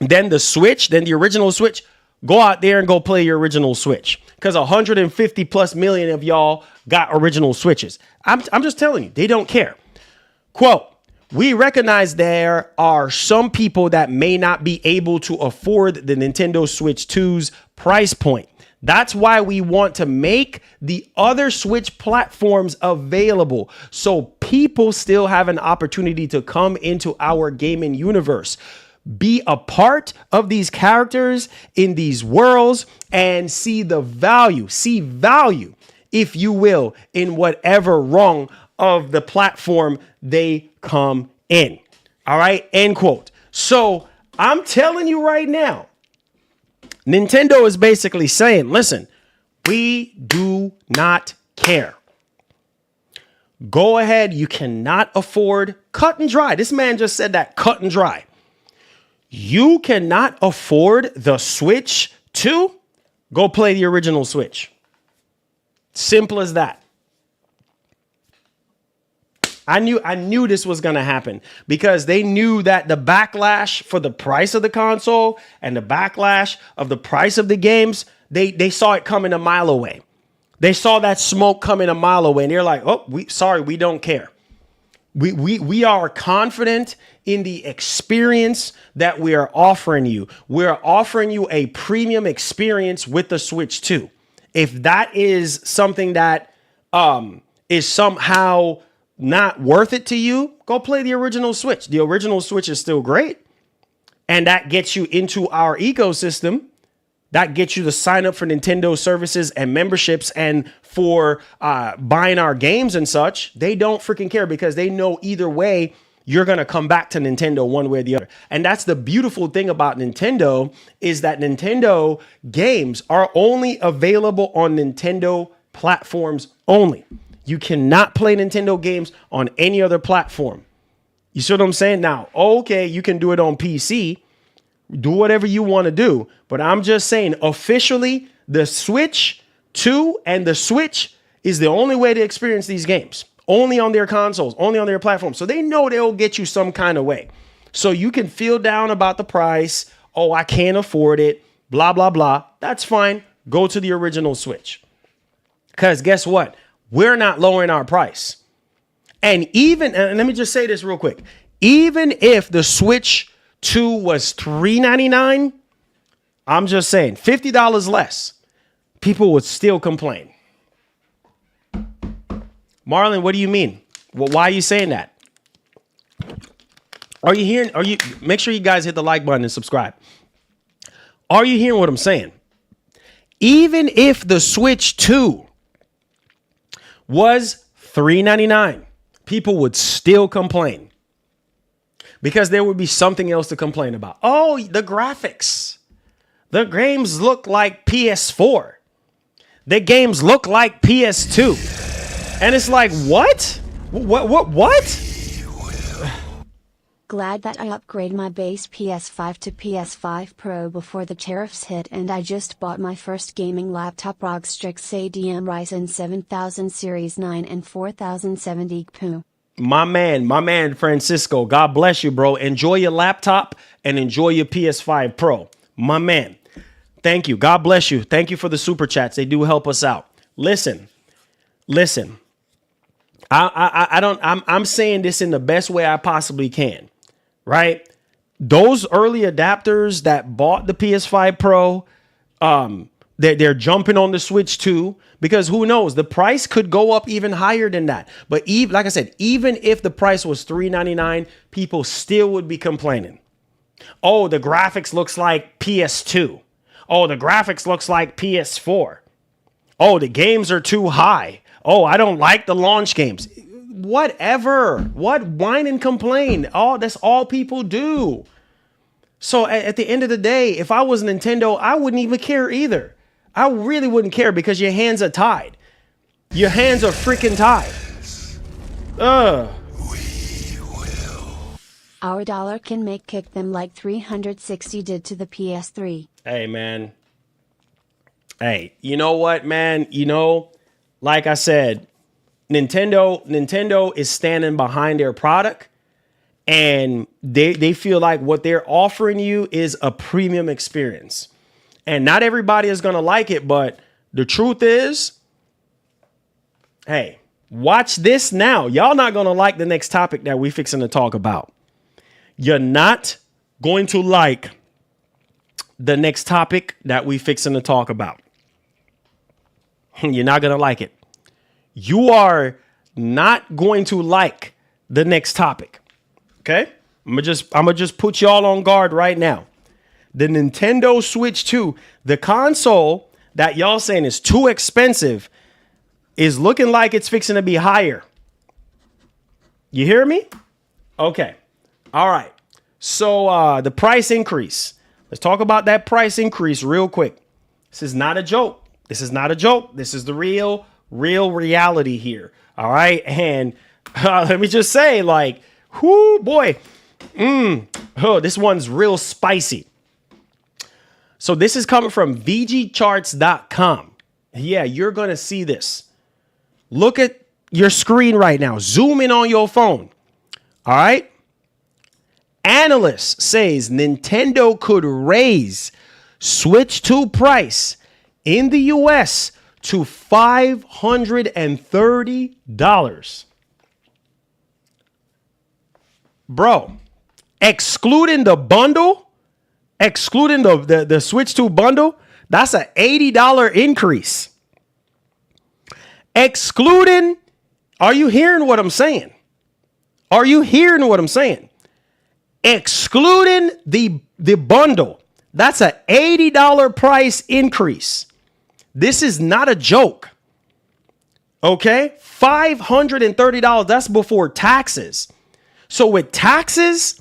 than the Switch, than the original Switch, go out there and go play your original Switch. Because 150 plus million of y'all got original Switches. I'm just telling you, they don't care. Quote, we recognize there are some people that may not be able to afford the Nintendo Switch 2's price point. That's why we want to make the other Switch platforms available so people still have an opportunity to come into our gaming universe, be a part of these characters in these worlds, and see value, if you will, in whatever rung of the platform they come in. All right, end quote. So I'm telling you right now, Nintendo is basically saying, listen, we do not care. Go ahead. You cannot afford, cut and dry. This man just said that, cut and dry. You cannot afford the Switch 2? Go play the original Switch. Simple as that. I knew this was going to happen because they knew that the backlash for the price of the console and the backlash of the price of the games, they saw it coming a mile away. They saw that smoke coming a mile away and they're like, oh, we don't care. We are confident in the experience that we are offering you. We're offering you a premium experience with the Switch 2. If that is something that is somehow not worth it to you, go play the original Switch. The original Switch is still great. And that gets you into our ecosystem. That gets you to sign up for Nintendo services and memberships and for buying our games and such. They don't freaking care because they know either way, you're going to come back to Nintendo one way or the other. And that's the beautiful thing about Nintendo is that Nintendo games are only available on Nintendo platforms only. You cannot play Nintendo games on any other platform. You see what I'm saying? Now, okay, you can do it on PC. Do whatever you want to do. But I'm just saying, officially, the Switch 2 and the Switch is the only way to experience these games. Only on their consoles, only on their platform. So they know they'll get you some kind of way. So you can feel down about the price. Oh, I can't afford it. Blah, blah, blah. That's fine. Go to the original Switch. Because guess what? We're not lowering our price. And let me just say this real quick. Even if the Switch 2 was $399, I'm just saying $50 less, people would still complain. Marlon, what do you mean? Well, why are you saying that? Make sure you guys hit the like button and subscribe. Are you hearing what I'm saying? Even if the Switch 2 was $399, people would still complain because there would be something else to complain about. Oh, the graphics. The games look like PS4. The games look like PS2. And it's like, what? What? Glad that I upgrade my base PS5 to PS5 Pro before the tariffs hit, and I just bought my first gaming laptop ROG-Strix RYZEN 7000 Series 9 and 4070 GPU. My man Francisco, God bless you, bro. Enjoy your laptop and enjoy your PS5 Pro. My man. Thank you. God bless you. Thank you for the super chats. They do help us out. Listen. I'm saying this in the best way I possibly can. Right? Those early adapters that bought the PS5 Pro, they're jumping on the Switch 2 because who knows, the price could go up even higher than that. But like I said, even if the price was $399, people still would be complaining. Oh, the graphics looks like PS2. Oh, the graphics looks like PS4. Oh, the games are too high. Oh, I don't like the launch games. Whatever. What? Whine and complain. Oh, that's all people do. So at the end of the day, if I was Nintendo, I wouldn't even care either. I really wouldn't care because your hands are tied. Your hands are freaking tied. Our dollar can make kick them like 360 did to the PS3. Hey, man. Hey, you know what, man? Like I said, Nintendo is standing behind their product and they feel like what they're offering you is a premium experience. And not everybody is going to like it, but the truth is, hey, watch this now. Y'all not going to like the next topic that we fixing to talk about. You're not going to like the next topic that we fixing to talk about. You're not going to like it. You are not going to like the next topic. Okay? I'm gonna just put y'all on guard right now. The Nintendo Switch 2, the console that y'all saying is too expensive, is looking like it's fixing to be higher. You hear me? Okay. All right. So the price increase. Let's talk about that price increase real quick. This is not a joke. This is not a joke. This is the real reality here. All right. And let me just say, like, whoo, boy. This one's real spicy. So this is coming from VGCharts.com. Yeah, you're going to see this. Look at your screen right now. Zoom in on your phone. All right. Analyst says Nintendo could raise Switch 2 price in the US to $530. Bro, excluding the bundle, excluding the Switch 2 bundle, that's an $80 increase. Excluding, are you hearing what I'm saying? Are you hearing what I'm saying? Excluding the bundle, that's an $80 price increase. This is not a joke. Okay? $530, that's before taxes. So with taxes,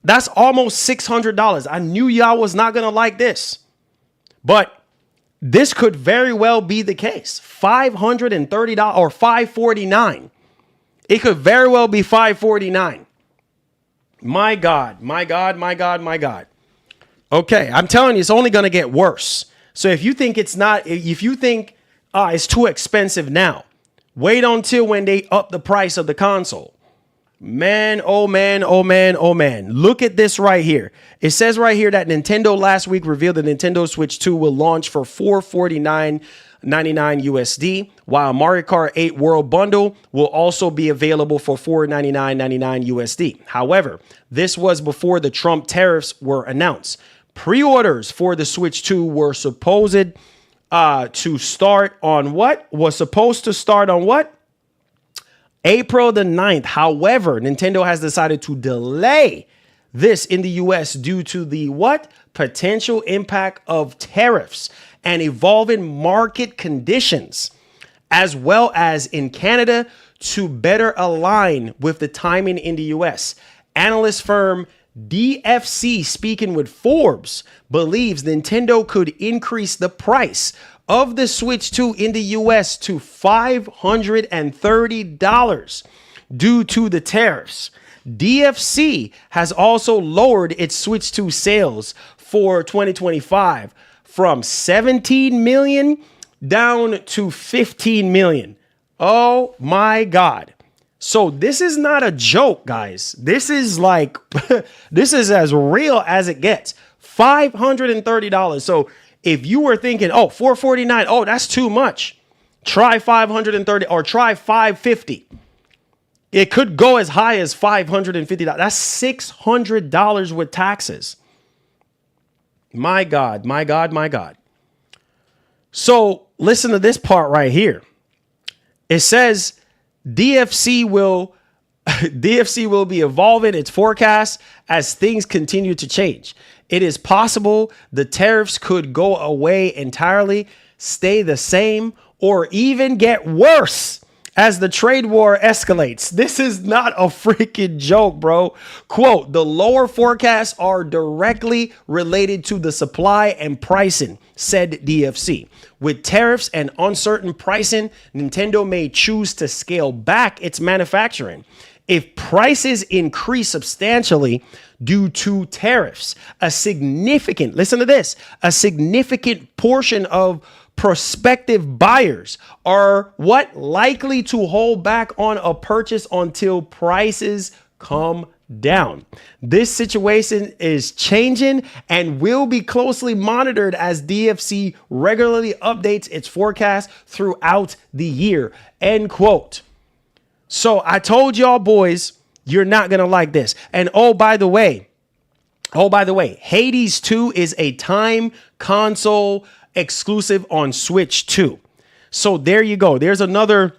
that's almost $600. I knew y'all was not going to like this. But this could very well be the case. $530 or $549. It could very well be $549. My God, my God, my God, my God. Okay, I'm telling you, it's only going to get worse. So if you think it's not, if you think it's too expensive now, wait until when they up the price of the console. Man, oh man, oh man, oh man. Look at this right here. It says right here that Nintendo last week revealed the Nintendo Switch 2 will launch for $449.99 USD, while Mario Kart 8 World Bundle will also be available for $499.99 USD. However, this was before the Trump tariffs were announced. Pre-orders for the Switch 2 were supposed to start on what? Was supposed to start on what? April the 9th. However, Nintendo has decided to delay this in the US due to the what? Potential impact of tariffs and evolving market conditions, as well as in Canada, to better align with the timing in the US. Analyst firm DFC, speaking with Forbes, believes Nintendo could increase the price of the Switch 2 in the US to $530 due to the tariffs. DFC has also lowered its Switch 2 sales for 2025 from 17 million down to 15 million. Oh my God. So this is not a joke, guys. This is like, this is as real as it gets. $530. So if you were thinking, oh, $449, oh, that's too much, try $530 or try $550. It could go as high as $550. That's $600 with taxes. My God, my God, my God. So listen to this part right here. It says DFC will be evolving its forecast as things continue to change. It is possible the tariffs could go away entirely, stay the same, or even get worse as the trade war escalates. This is not a freaking joke, bro. Quote, the lower forecasts are directly related to the supply and pricing, said DFC. With tariffs and uncertain pricing, Nintendo may choose to scale back its manufacturing. If prices increase substantially due to tariffs, listen to this, a significant portion of prospective buyers are what likely to hold back on a purchase until prices come down. This situation is changing and will be closely monitored as DFC regularly updates its forecast throughout the year. End quote. So I told y'all boys, you're not going to like this. And oh, by the way, Hades 2 is a time console exclusive on Switch 2. So there you go. There's another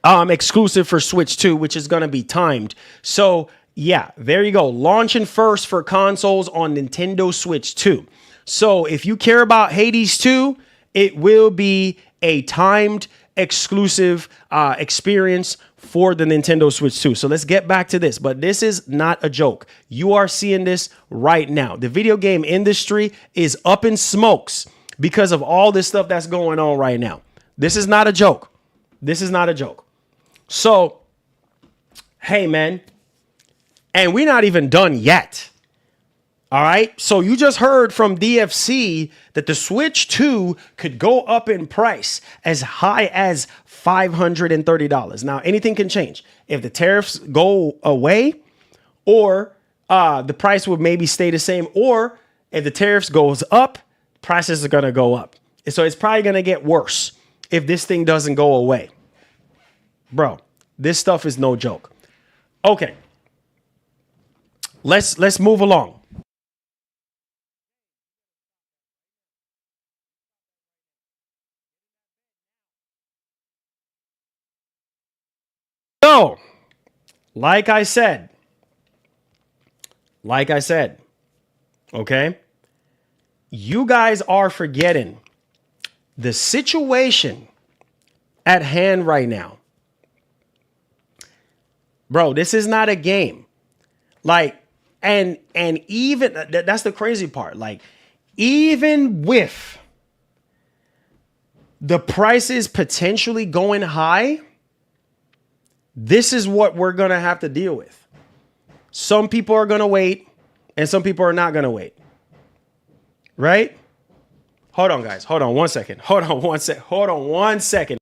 exclusive for Switch 2, which is going to be timed. So yeah, there you go. Launching first for consoles on Nintendo Switch 2. So if you care about Hades 2, it will be a timed exclusive experience for the Nintendo Switch 2. So let's get back to this, but this is not a joke. You are seeing this right now. The video game industry is up in smokes because of all this stuff that's going on right now. This is not a joke. This is not a joke. So, hey man, and we're not even done yet. All right. So you just heard from DFC that the Switch 2 could go up in price as high as $530. Now, anything can change. If the tariffs go away, or the price would maybe stay the same, or if the tariffs goes up, prices are going to go up. So it's probably going to get worse if this thing doesn't go away. Bro, this stuff is no joke. Okay. Let's move along. So, like I said, okay, you guys are forgetting the situation at hand right now. Bro, this is not a game. Like, and even that's the crazy part. Like, even with the prices potentially going high, this is what we're going to have to deal with. Some people are going to wait and some people are not going to wait. Right? Hold on, guys. Hold on one second. Hold on one second.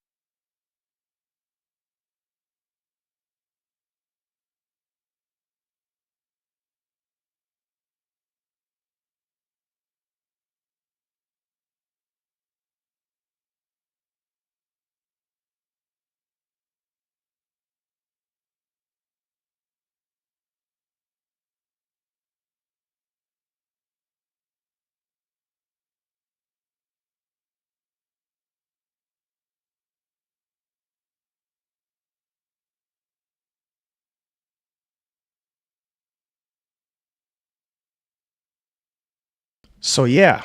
So yeah.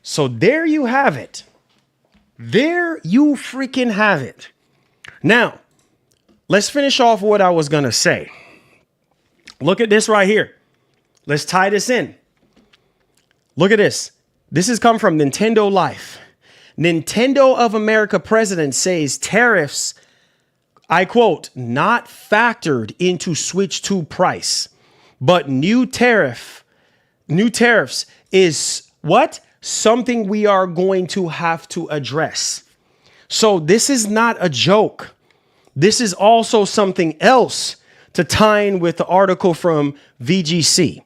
So there you have it. There you freaking have it. Now, let's finish off what I was going to say. Look at this right here. Let's tie this in. Look at this. This has come from Nintendo Life. Nintendo of America president says tariffs, I quote, not factored into Switch 2 price, but new tariffs is what? Something we are going to have to address. So this is not a joke. This is also something else to tie in with the article from VGC,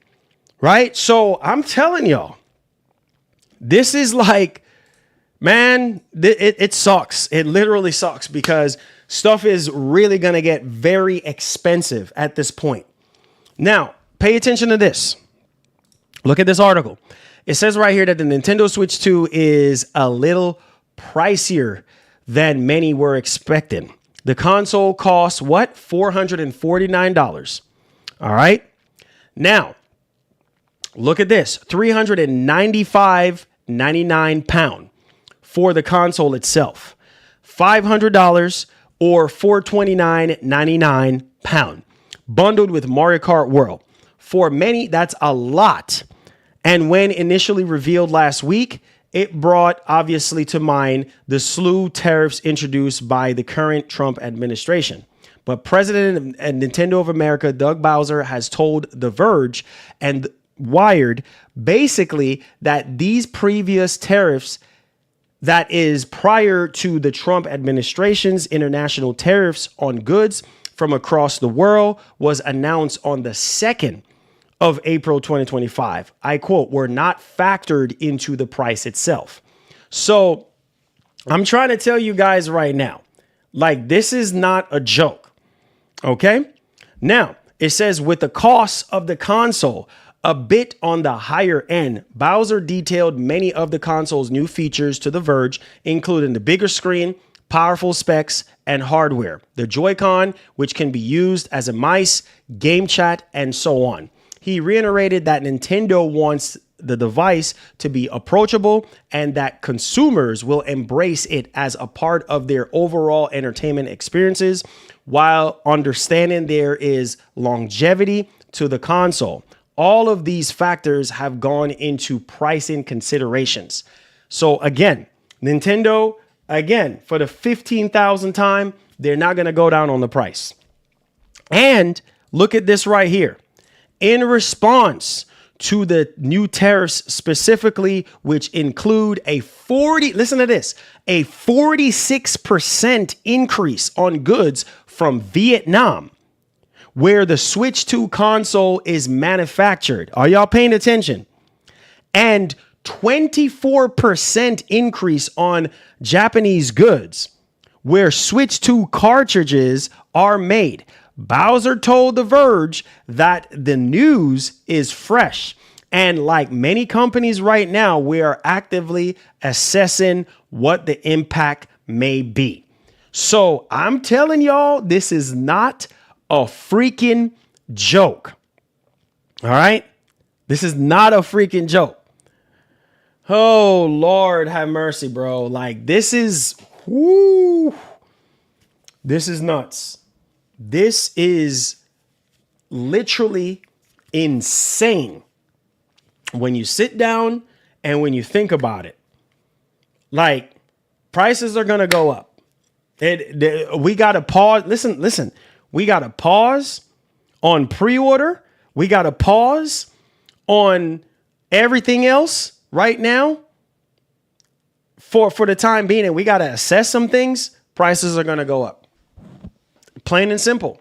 right? So I'm telling y'all, this is like, man, it sucks. It literally sucks because stuff is really going to get very expensive at this point. Now, pay attention to this. Look at this article. It says right here that the Nintendo Switch 2 is a little pricier than many were expecting. The console costs what? $449. All right. Now, look at this. $395.99 for the console itself. $500 or $429.99 bundled with Mario Kart World. For many, that's a lot. And when initially revealed last week, it brought obviously to mind the slew tariffs introduced by the current Trump administration. But President of Nintendo of America, Doug Bowser, has told The Verge and Wired basically that these previous tariffs, that is prior to the Trump administration's international tariffs on goods from across the world, was announced on the 2nd of April 2025. I quote, were not factored into the price itself. So I'm trying to tell you guys right now, like, this is not a joke. Okay. Now it says with the cost of the console a bit on the higher end, Bowser detailed many of the console's new features to The Verge, including the bigger screen, powerful specs, and hardware, the Joy-Con, which can be used as a mice, game chat, and so on. He reiterated that Nintendo wants the device to be approachable and that consumers will embrace it as a part of their overall entertainment experiences, while understanding there is longevity to the console. All of these factors have gone into pricing considerations. So again, Nintendo, again, for the 15,000th time, they're not going to go down on the price. And look at this right here. In response to the new tariffs specifically, which include listen to this, a 46% increase on goods from Vietnam, where the Switch 2 console is manufactured. Are y'all paying attention? And 24% increase on Japanese goods, where Switch 2 cartridges are made. Bowser told The Verge that the news is fresh. And like many companies right now, we are actively assessing what the impact may be. So I'm telling y'all, this is not a freaking joke. All right? This is not a freaking joke. Oh, Lord, have mercy, bro. Like, this is nuts. This is literally insane when you sit down and when you think about it. Like, prices are going to go up. We got to pause. Listen. We got to pause on pre-order. We got to pause on everything else right now for the time being. And we got to assess some things. Prices are going to go up. Plain and simple.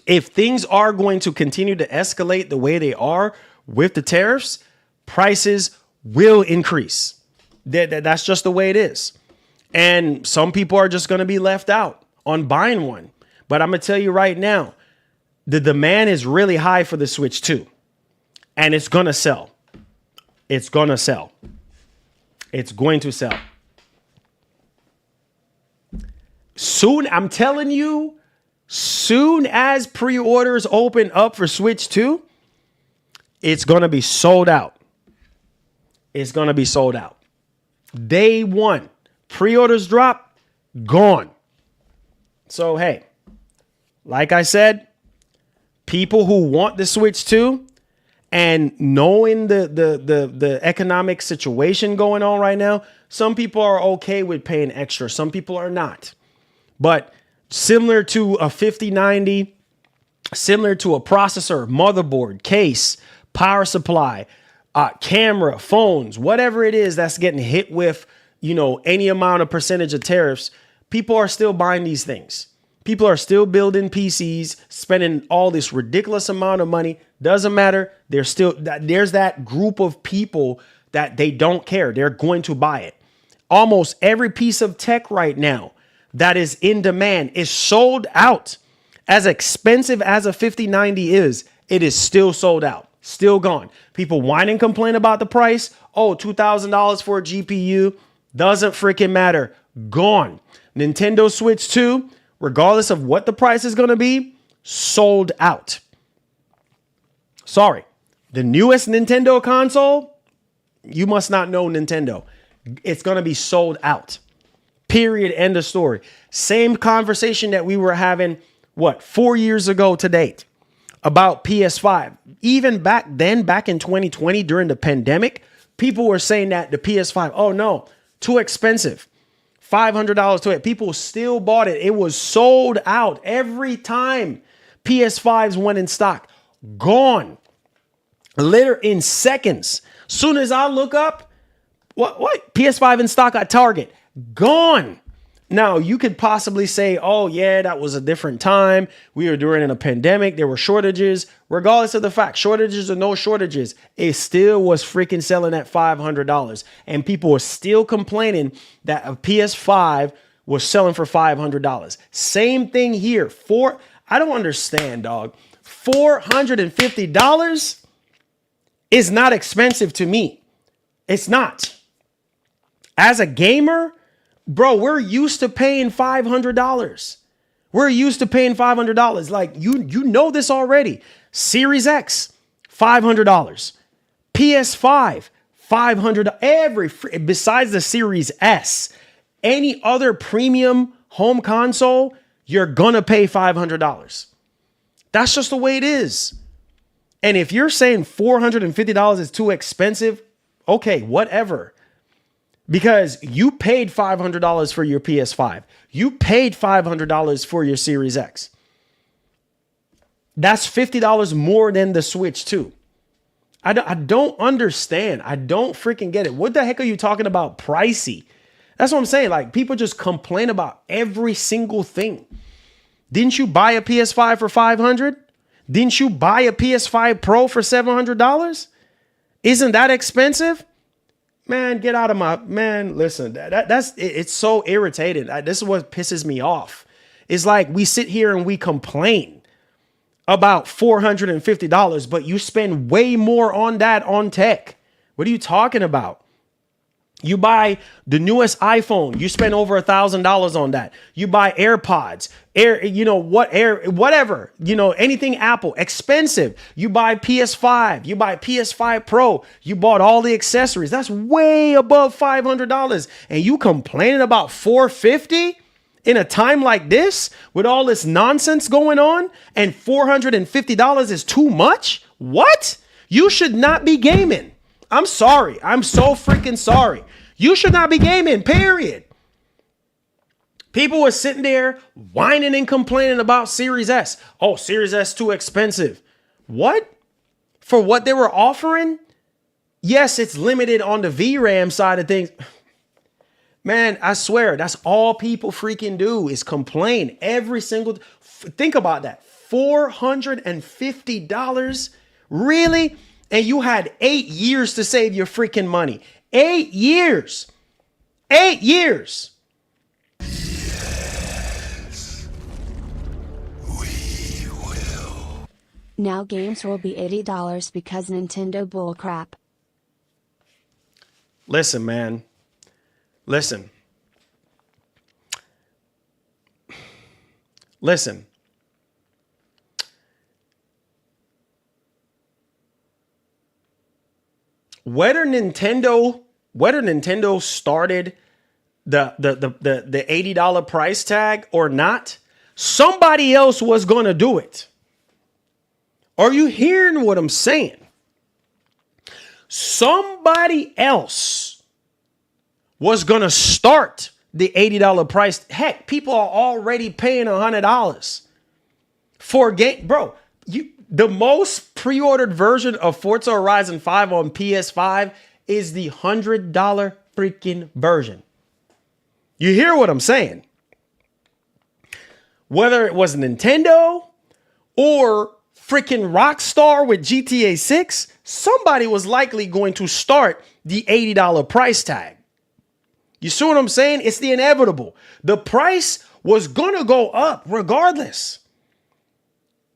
If things are going to continue to escalate the way they are with the tariffs, prices will increase. That's just the way it is. And some people are just going to be left out on buying one. But I'm going to tell you right now, the demand is really high for the Switch 2. And it's going to sell. It's going to sell. It's going to sell. Soon, I'm telling you, soon as pre-orders open up for Switch 2, it's going to be sold out. It's going to be sold out. Day one, pre-orders drop, gone. So, hey, like I said, people who want the Switch 2 and knowing the economic situation going on right now, some people are okay with paying extra. Some people are not. But similar to a 5090, similar to a processor, motherboard, case, power supply, camera, phones, whatever it is that's getting hit with, any amount of percentage of tariffs, people are still buying these things. People are still building PCs, spending all this ridiculous amount of money. Doesn't matter. There's that group of people that they don't care. They're going to buy it. Almost every piece of tech right now that is in demand is sold out. As expensive as a 5090 is, it is still sold out, still gone. People whine and complain about the price. Oh, $2,000 for a GPU. Doesn't freaking matter. Gone. Nintendo Switch 2, regardless of what the price is going to be, sold out. Sorry. The newest Nintendo console, you must not know Nintendo. It's going to be sold out. Period. End of story. Same conversation that we were having, 4 years ago to date about PS5. Even back then, back in 2020, during the pandemic, people were saying that the PS5, oh no, too expensive. $500 to it. People still bought it. It was sold out every time PS5s went in stock. Gone. Literally in seconds. Soon as I look up, what? PS5 in stock at Target. Gone. Now, you could possibly say, oh, yeah, that was a different time. We were during a pandemic. There were shortages. Regardless of the fact, shortages or no shortages, it still was freaking selling at $500. And people were still complaining that a PS5 was selling for $500. Same thing here. I don't understand, dog. $450 is not expensive to me. It's not. As a gamer, bro, we're used to paying $500. We're used to paying $500. Like, you know this already. Series X, $500. PS5, $500. Besides the Series S, any other premium home console, you're gonna pay $500. That's just the way it is. And if you're saying $450 is too expensive, okay, whatever. Because you paid $500 for your PS5. You paid $500 for your Series X. That's $50 more than the Switch 2. I don't understand. I don't freaking get it. What the heck are you talking about pricey? That's what I'm saying. Like, people just complain about every single thing. Didn't you buy a PS5 for $500? Didn't you buy a PS5 Pro for $700? Isn't that expensive? Man, get out of my, man, listen, it's so irritating. This is what pisses me off. It's like we sit here and we complain about $450, but you spend way more on that on tech. What are you talking about? You buy the newest iPhone, you spend over $1,000 on that. You buy AirPods, whatever, anything Apple, expensive. You buy PS5, you buy PS5 Pro, you bought all the accessories. That's way above $500. And you complaining about $450 in a time like this with all this nonsense going on, and $450 is too much? What? You should not be gaming. I'm sorry. I'm so freaking sorry. You should not be gaming, period. People were sitting there whining and complaining about Series S. Oh, Series S too expensive. What? For what they were offering? Yes, it's limited on the VRAM side of things. Man, I swear, that's all people freaking do is complain every single. Think about that. $450? Really? And you had 8 years to save your freaking money. 8 years. 8 years. Yes, we will. Now games will be $80 because Nintendo bullcrap. Listen, man. Listen. Listen. Whether Nintendo started the $80 price tag or not, somebody else was going to do it. Are you hearing what I'm saying? Somebody else was going to start the $80 price. Heck, people are already paying $100 for a game. Bro, the most pre-ordered version of Forza Horizon 5 on PS5 is the $100 freaking version. You hear what I'm saying? Whether it was Nintendo or freaking Rockstar with GTA 6, somebody was likely going to start the $80 price tag. You see what I'm saying? It's the inevitable. The price was going to go up regardless.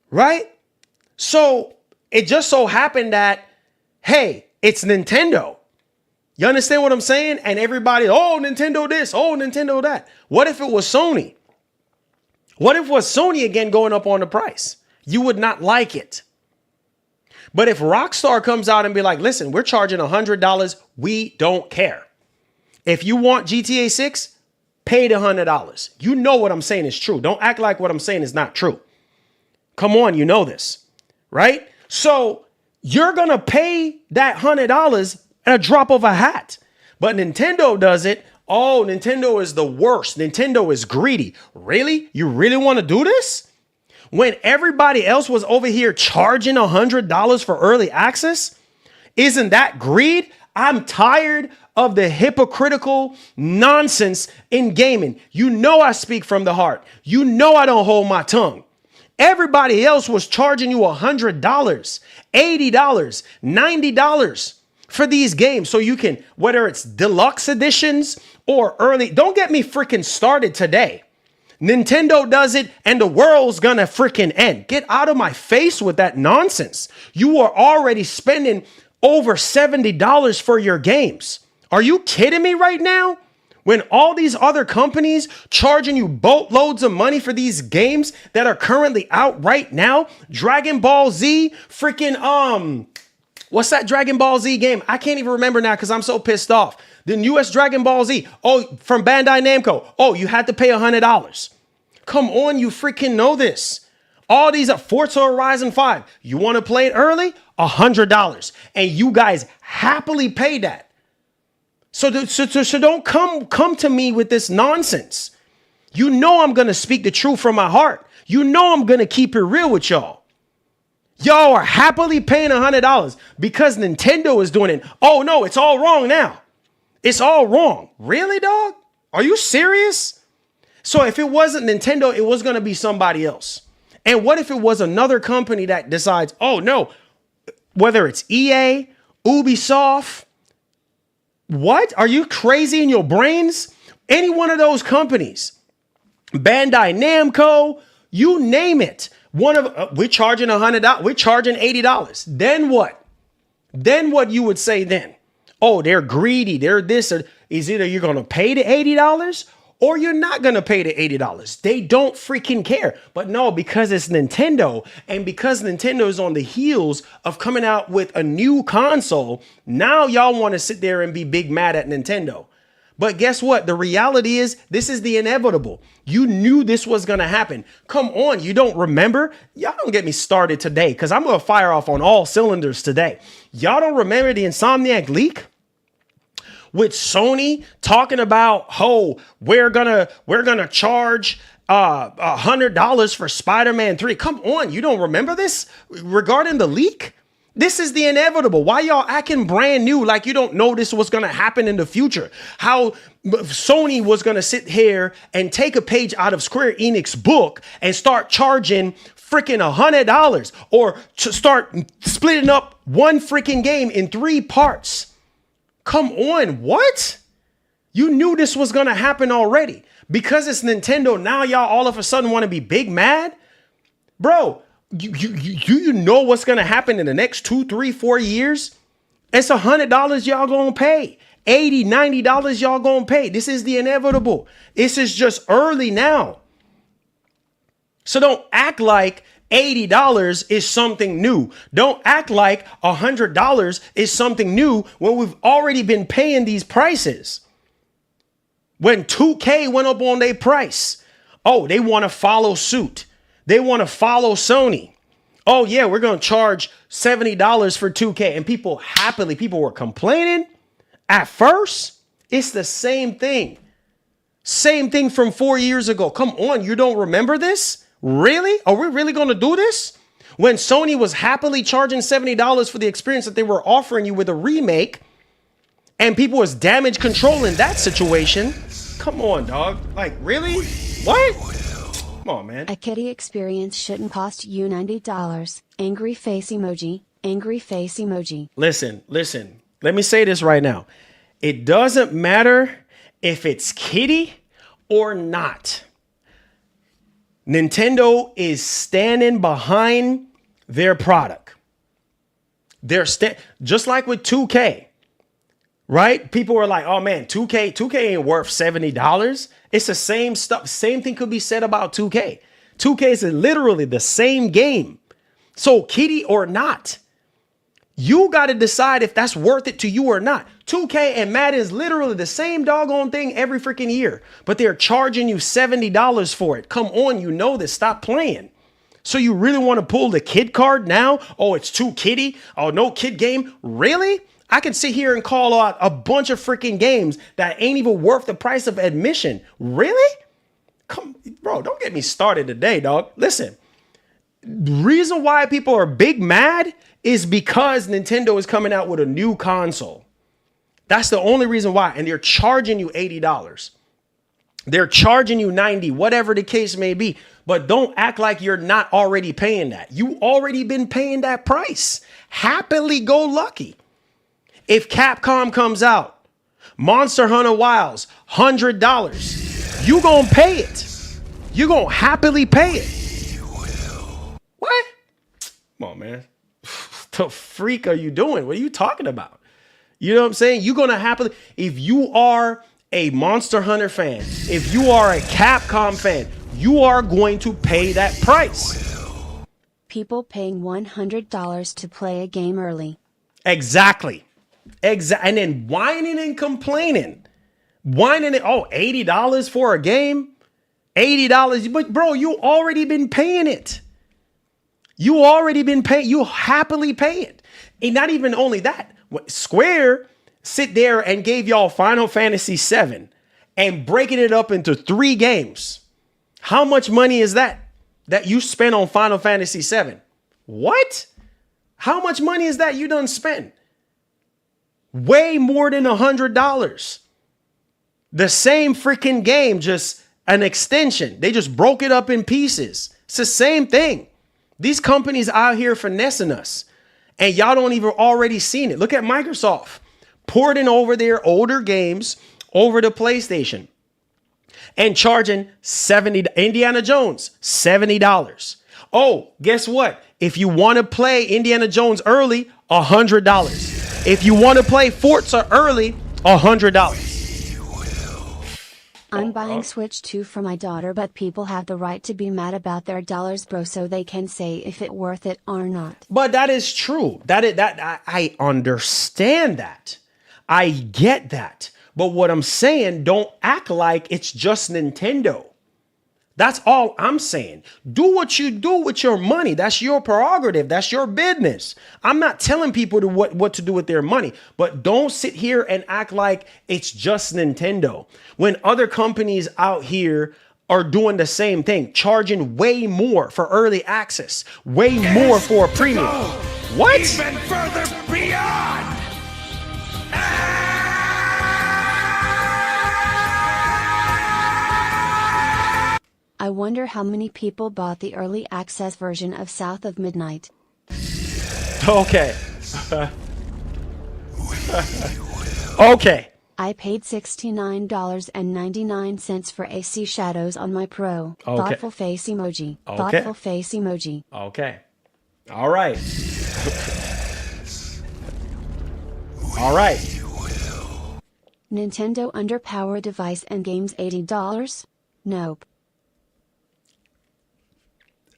Right? So it just so happened that, hey, it's Nintendo. You understand what I'm saying? And everybody, oh, Nintendo this, oh, Nintendo that. What if it was Sony? What if it was Sony again going up on the price? You would not like it. But if Rockstar comes out and be like, listen, we're charging $100, we don't care. If you want GTA 6, pay the $100. You know what I'm saying is true. Don't act like what I'm saying is not true. Come on, you know this. Right? So you're going to pay that $100 at a drop of a hat. But Nintendo does it. Oh, Nintendo is the worst. Nintendo is greedy. Really? You really want to do this? When everybody else was over here charging $100 for early access? Isn't that greed? I'm tired of the hypocritical nonsense in gaming. You know I speak from the heart. You know I don't hold my tongue. Everybody else was charging you $100, $80, $90 for these games. So you can, whether it's deluxe editions or early, don't get me freaking started today. Nintendo does it and the world's gonna freaking end. Get out of my face with that nonsense. You are already spending over $70 for your games. Are you kidding me right now? When all these other companies charging you boatloads of money for these games that are currently out right now, Dragon Ball Z, freaking, what's that Dragon Ball Z game? I can't even remember now because I'm so pissed off. The newest Dragon Ball Z, oh, from Bandai Namco. Oh, you had to pay $100. Come on, you freaking know this. All these are Forza Horizon 5. You want to play it early? $100. And you guys happily pay that. So don't come to me with this nonsense. You know I'm going to speak the truth from my heart. You know I'm going to keep it real with y'all. Y'all are happily paying $100 because Nintendo is doing it. Oh no, it's all wrong now. It's all wrong. Really, dog? Are you serious? So if it wasn't Nintendo, it was going to be somebody else. And what if it was another company that decides, oh no, whether it's EA, Ubisoft, what? Are you crazy in your brains? Any one of those companies, Bandai Namco, you name it. We're charging $100, we're charging $80. Then what? Then what you would say then? Oh, they're greedy. They're this. Or is either you're going to pay the $80 or you're not going to pay the $80. They don't freaking care. But no, because it's Nintendo and because Nintendo is on the heels of coming out with a new console, now y'all want to sit there and be big mad at Nintendo. But guess what? The reality is this is the inevitable. You knew this was going to happen. Come on. You don't remember? Y'all don't get me started today because I'm going to fire off on all cylinders today. Y'all don't remember the Insomniac leak? With Sony talking about, oh, we're gonna charge $100 for Spider-Man 3. Come on, you don't remember this regarding the leak? This is the inevitable. Why y'all acting brand new like you don't know this was gonna happen in the future? How Sony was gonna sit here and take a page out of Square Enix book and start charging freaking $100 or to start splitting up one freaking game in 3 parts. Come on, what? You knew this was going to happen already. Because it's Nintendo, now y'all all of a sudden want to be big mad? Bro, you know what's going to happen in the next 2, 3, 4 years? It's $100 y'all going to pay. $80, $90 y'all going to pay. This is the inevitable. This is just early now. So don't act like $80 is something new. Don't act like $100 is something new when we've already been paying these prices. When 2K went up on their price, oh, they want to follow suit. They want to follow Sony. Oh yeah, we're going to charge $70 for 2K. And people were complaining at first. It's the same thing. Same thing from 4 years ago. Come on, you don't remember this? Really? Are we really going to do this? When Sony was happily charging $70 for the experience that they were offering you with a remake and people was damage control in that situation. Come on, dog. Like, really? What? Come on, man. A kitty experience shouldn't cost you $90. Angry face emoji. Angry face emoji. Listen. Let me say this right now. It doesn't matter if it's kitty or not. Nintendo is standing behind their product. They're just like with 2K, right? People were like, "Oh man, 2K ain't worth $70." It's the same stuff. Same thing could be said about 2K. 2K is literally the same game. So kitty or not, you got to decide if that's worth it to you or not. 2K and Madden is literally the same doggone thing every freaking year, but they're charging you $70 for it. Come on, you know this. Stop playing. So you really want to pull the kid card now? Oh, it's too kiddie. Oh, no kid game. Really? I can sit here and call out a bunch of freaking games that ain't even worth the price of admission. Really? Come, bro, don't get me started today, dog. Listen, the reason why people are big mad is because Nintendo is coming out with a new console. That's the only reason why. And they're charging you $80. They're charging you $90, whatever the case may be. But don't act like you're not already paying that. You already been paying that price. Happily go lucky. If Capcom comes out, Monster Hunter Wilds, $100, you gonna pay it. You gonna happily pay it. What? Come on, man. The freak are you doing? What are you talking about? You know what I'm saying? You're going to happily, if you are a Monster Hunter fan, if you are a Capcom fan, you are going to pay that price. People paying $100 to play a game early. Exactly. And then whining and complaining. Whining it. Oh, $80 for a game? $80. But bro, you already been paying it. You already been paying. You happily pay it. And not even only that. Square sit there and gave y'all Final Fantasy VII and breaking it up into 3 games. How much money is that you spent on Final Fantasy VII? What? How much money is that you done spent? Way more than $100. The same freaking game, just an extension. They just broke it up in pieces. It's the same thing. These companies out here finessing us, and y'all don't even already seen it. Look at Microsoft porting over their older games over to PlayStation and charging Indiana Jones, $70. Oh, guess what? If you want to play Indiana Jones early, $100. If you want to play Forza early, $100. I'm buying Switch 2 for my daughter, but people have the right to be mad about their dollars, bro, so they can say if it's worth it or not. But that is true. I understand that. I get that. But what I'm saying, don't act like it's just Nintendo. That's all I'm saying. Do what you do with your money. That's your prerogative. That's your business. I'm not telling people what to do with their money, but don't sit here and act like it's just Nintendo when other companies out here are doing the same thing, charging way more for early access, way more for a premium. What? Even further beyond. I wonder how many people bought the early access version of South of Midnight. Okay. Okay. I paid $69.99 for AC Shadows on my Pro. Okay. Thoughtful face emoji. Okay. Thoughtful face emoji. Okay. All right. All right. Nintendo underpowered device and games $80? Nope.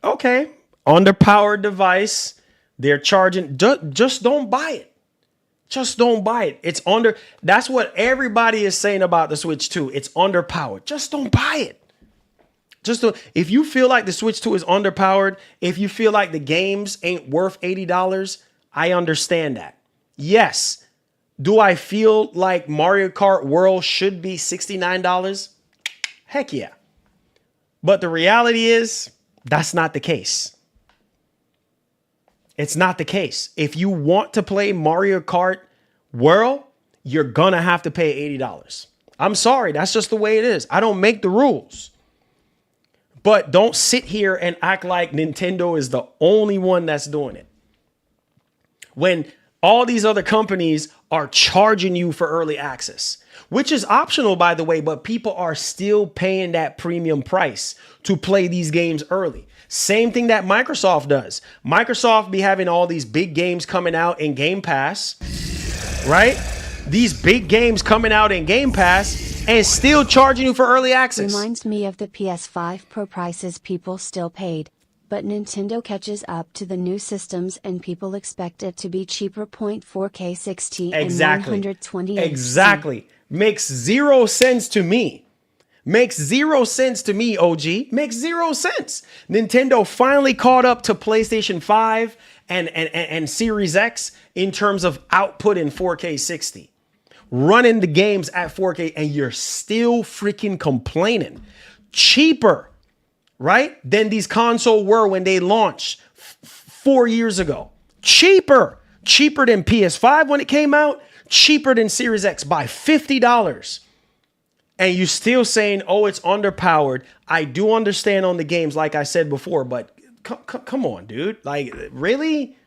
Okay. Underpowered device. They're charging. Just don't buy it. Just don't buy it. It's under. That's what everybody is saying about the Switch 2. It's underpowered. Just don't buy it. Just don't. If you feel like the Switch 2 is underpowered, if you feel like the games ain't worth $80, I understand that. Yes. Do I feel like Mario Kart World should be $69? Heck yeah. But the reality is, that's not the case. It's not the case. If you want to play Mario Kart World, you're gonna have to pay $80. I'm sorry, that's just the way it is. I don't make the rules. But don't sit here and act like Nintendo is the only one that's doing it, when all these other companies are charging you for early access, which is optional, by the way, but people are still paying that premium price to play these games early. Same thing that Microsoft does. Microsoft be having all these big games coming out in Game Pass, right? These big games coming out in Game Pass and still charging you for early access. Reminds me of the PS5 Pro prices people still paid. But Nintendo catches up to the new systems and people expect it to be cheaper. 4K 60 Exactly. and 120. Exactly. Makes zero sense to me. Makes zero sense to me, OG. Makes zero sense. Nintendo finally caught up to PlayStation 5 and Series X in terms of output in 4K 60. Running the games at 4K, and you're still freaking complaining. Cheaper, right, than these consoles were when they launched 4 years ago. Cheaper than PS5 when it came out, cheaper than Series X by $50. And you still saying, oh, it's underpowered. I do understand on the games, like I said before, but come on, dude. Like, really?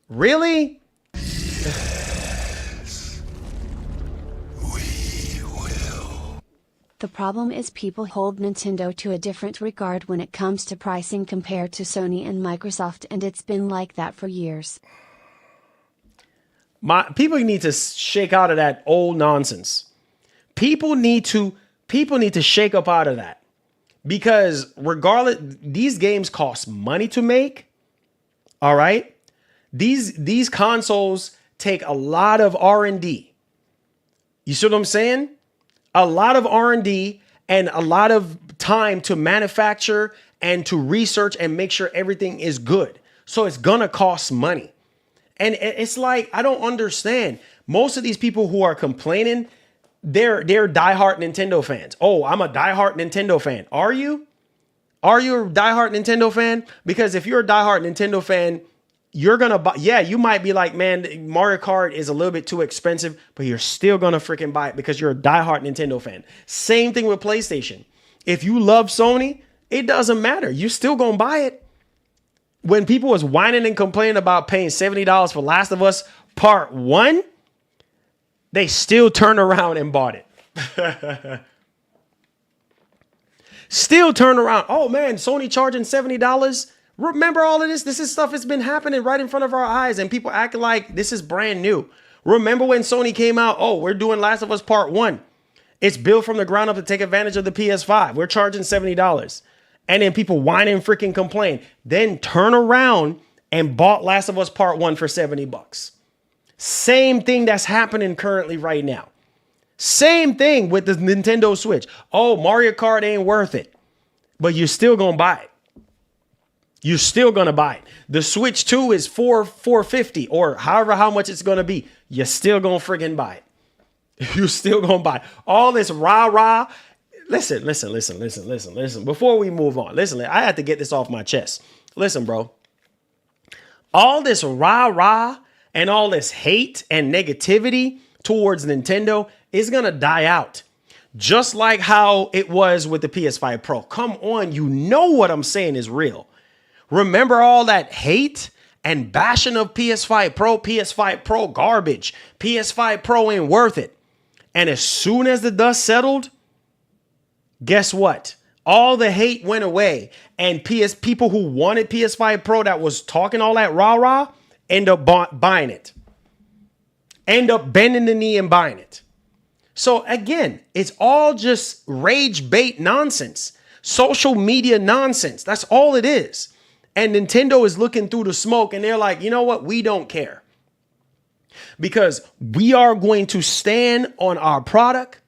Really? The problem is people hold Nintendo to a different regard when it comes to pricing compared to Sony and Microsoft, and it's been like that for years. People need to shake out of that old nonsense. People need to shake up out of that, because regardless, these games cost money to make. All right. These consoles take a lot of R&D. You see what I'm saying? A lot of R&D and a lot of time to manufacture and to research and make sure everything is good. So it's gonna cost money. And it's like, I don't understand. Most of these people who are complaining, they're diehard Nintendo fans. Oh, I'm a diehard Nintendo fan. Are you? Are you a diehard Nintendo fan? Because if you're a diehard Nintendo fan, you're going to buy. Yeah, you might be like, man, Mario Kart is a little bit too expensive, but you're still going to freaking buy it because you're a diehard Nintendo fan. Same thing with PlayStation. If you love Sony, it doesn't matter. You're still going to buy it. When people was whining and complaining about paying $70 for Last of Us Part 1, they still turned around and bought it. Still turn around. Oh man, Sony charging $70. Remember all of this? This is stuff that's been happening right in front of our eyes, and people acting like this is brand new. Remember when Sony came out? Oh, we're doing Last of Us Part 1. It's built from the ground up to take advantage of the PS5. We're charging $70. And then people whine and freaking complain. Then turn around and bought Last of Us Part 1 for $70. Same thing that's happening currently right now. Same thing with the Nintendo Switch. Oh, Mario Kart ain't worth it. But you're still going to buy it. You're still going to buy it. The Switch 2 is $450 or however how much it's going to be. You're still going to freaking buy it. You're still going to buy it. All this rah-rah. Listen. Before we move on, listen, I had to get this off my chest. Listen, bro. All this rah-rah and all this hate and negativity towards Nintendo is going to die out. Just like how it was with the PS5 Pro. Come on, you know what I'm saying is real. Remember all that hate and bashing of PS5 Pro garbage. PS5 Pro ain't worth it. And as soon as the dust settled, guess what? All the hate went away. And people who wanted PS5 Pro that was talking all that rah-rah end up buying it. End up bending the knee and buying it. So again, it's all just rage bait nonsense. Social media nonsense. That's all it is. And Nintendo is looking through the smoke and they're like, you know what? We don't care. Because we are going to stand on our product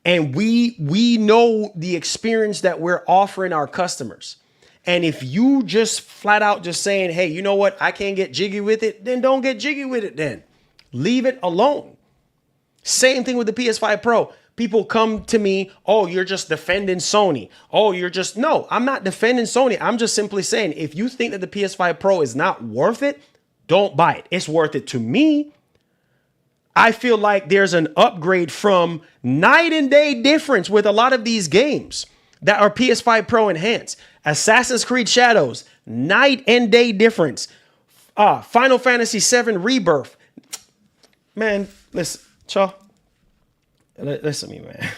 and we know the experience that we're offering our customers. And if you just flat out just saying, hey, you know what? I can't get jiggy with it, then don't get jiggy with it then. Leave it alone. Same thing with the PS5 Pro. People come to me, oh, you're just defending Sony. Oh, no, I'm not defending Sony. I'm just simply saying, if you think that the PS5 Pro is not worth it, don't buy it. It's worth it to me. I feel like there's an upgrade from night and day difference with a lot of these games that are PS5 Pro enhanced. Assassin's Creed Shadows, night and day difference. Final Fantasy VII Rebirth. Man, listen, y'all. Listen to me, man.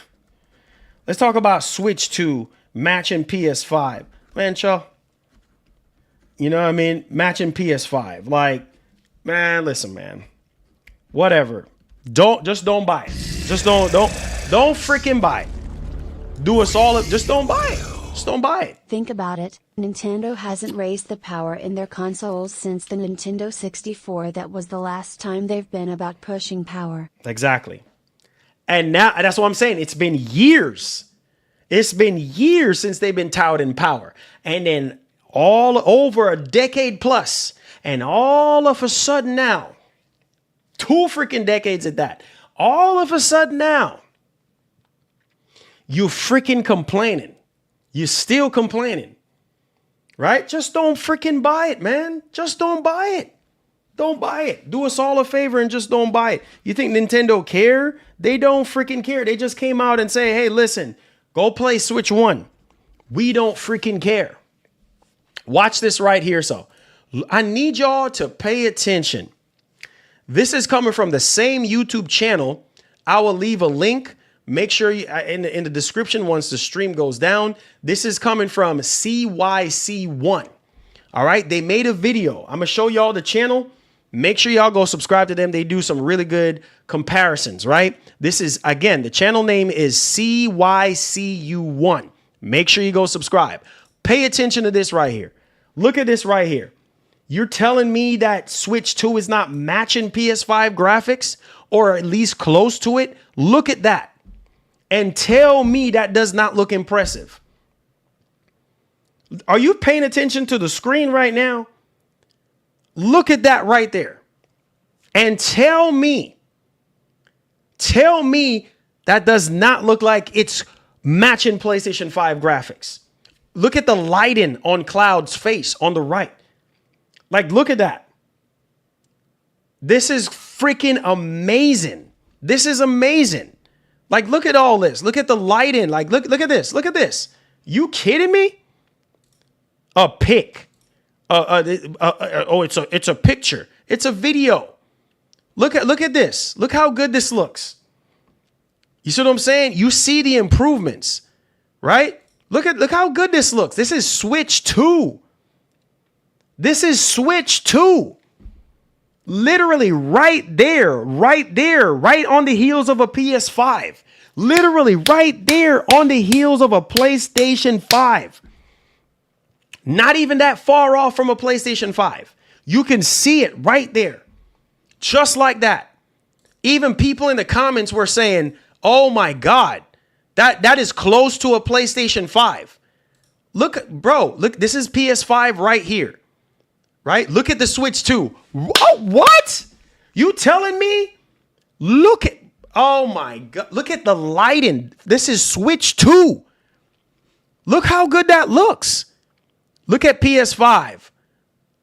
Let's talk about Switch 2 matching PS5. Man, y'all. You know what I mean? Matching PS5. Like, man, listen, man. Whatever. Don't buy it. Just don't freaking buy it. Do us all up. Just don't buy it. Just don't buy it. Think about it. Nintendo hasn't raised the power in their consoles since the Nintendo 64. That was the last time they've been about pushing power. Exactly. And now, that's what I'm saying. It's been years. It's been years since they've been touting power. And then all over a decade plus. And all of a sudden now, 2 freaking decades at that. All of a sudden now, you freaking complaining. You still complaining. Right? Just don't freaking buy it, man. Just don't buy it. Don't buy it. Do us all a favor and just don't buy it. You think Nintendo care? They don't freaking care. They just came out and say, hey, listen, go play Switch 1. We don't freaking care. Watch this right here. So I need y'all to pay attention. This is coming from the same YouTube channel. I will leave a link. Make sure you in the description once the stream goes down. This is coming from CYC1. All right. They made a video. I'm going to show y'all the channel. Make sure y'all go subscribe to them. They do some really good comparisons, right? This is, again, the channel name is CYCU1. Make sure you go subscribe. Pay attention to this right here. Look at this right here. You're telling me that Switch 2 is not matching PS5 graphics or at least close to it? Look at that. And tell me that does not look impressive. Are you paying attention to the screen right now? Look at that right there. And tell me that does not look like it's matching PlayStation 5 graphics. Look at the lighting on Cloud's face on the right. Like, look at that. This is freaking amazing. This is amazing. Like, look at all this. Look at the lighting. Like, look at this. Look at this. You kidding me? A pic. It's a picture. It's a video. Look at this. Look how good this looks. You see what I'm saying? You see the improvements, right? Look how good this looks. This is Switch 2. This is Switch 2. Literally right there, right on the heels of a PS5. Literally right there on the heels of a PlayStation 5. Not even that far off from a PlayStation 5. You can see it right there. Just like that. Even people in the comments were saying, oh my God, that is close to a PlayStation 5. Look, bro, look, this is PS5 right here. Right? Look at the Switch 2. Oh, what? You telling me? Look at, oh my God. Look at the lighting. This is Switch 2. Look how good that looks. Look at PS5.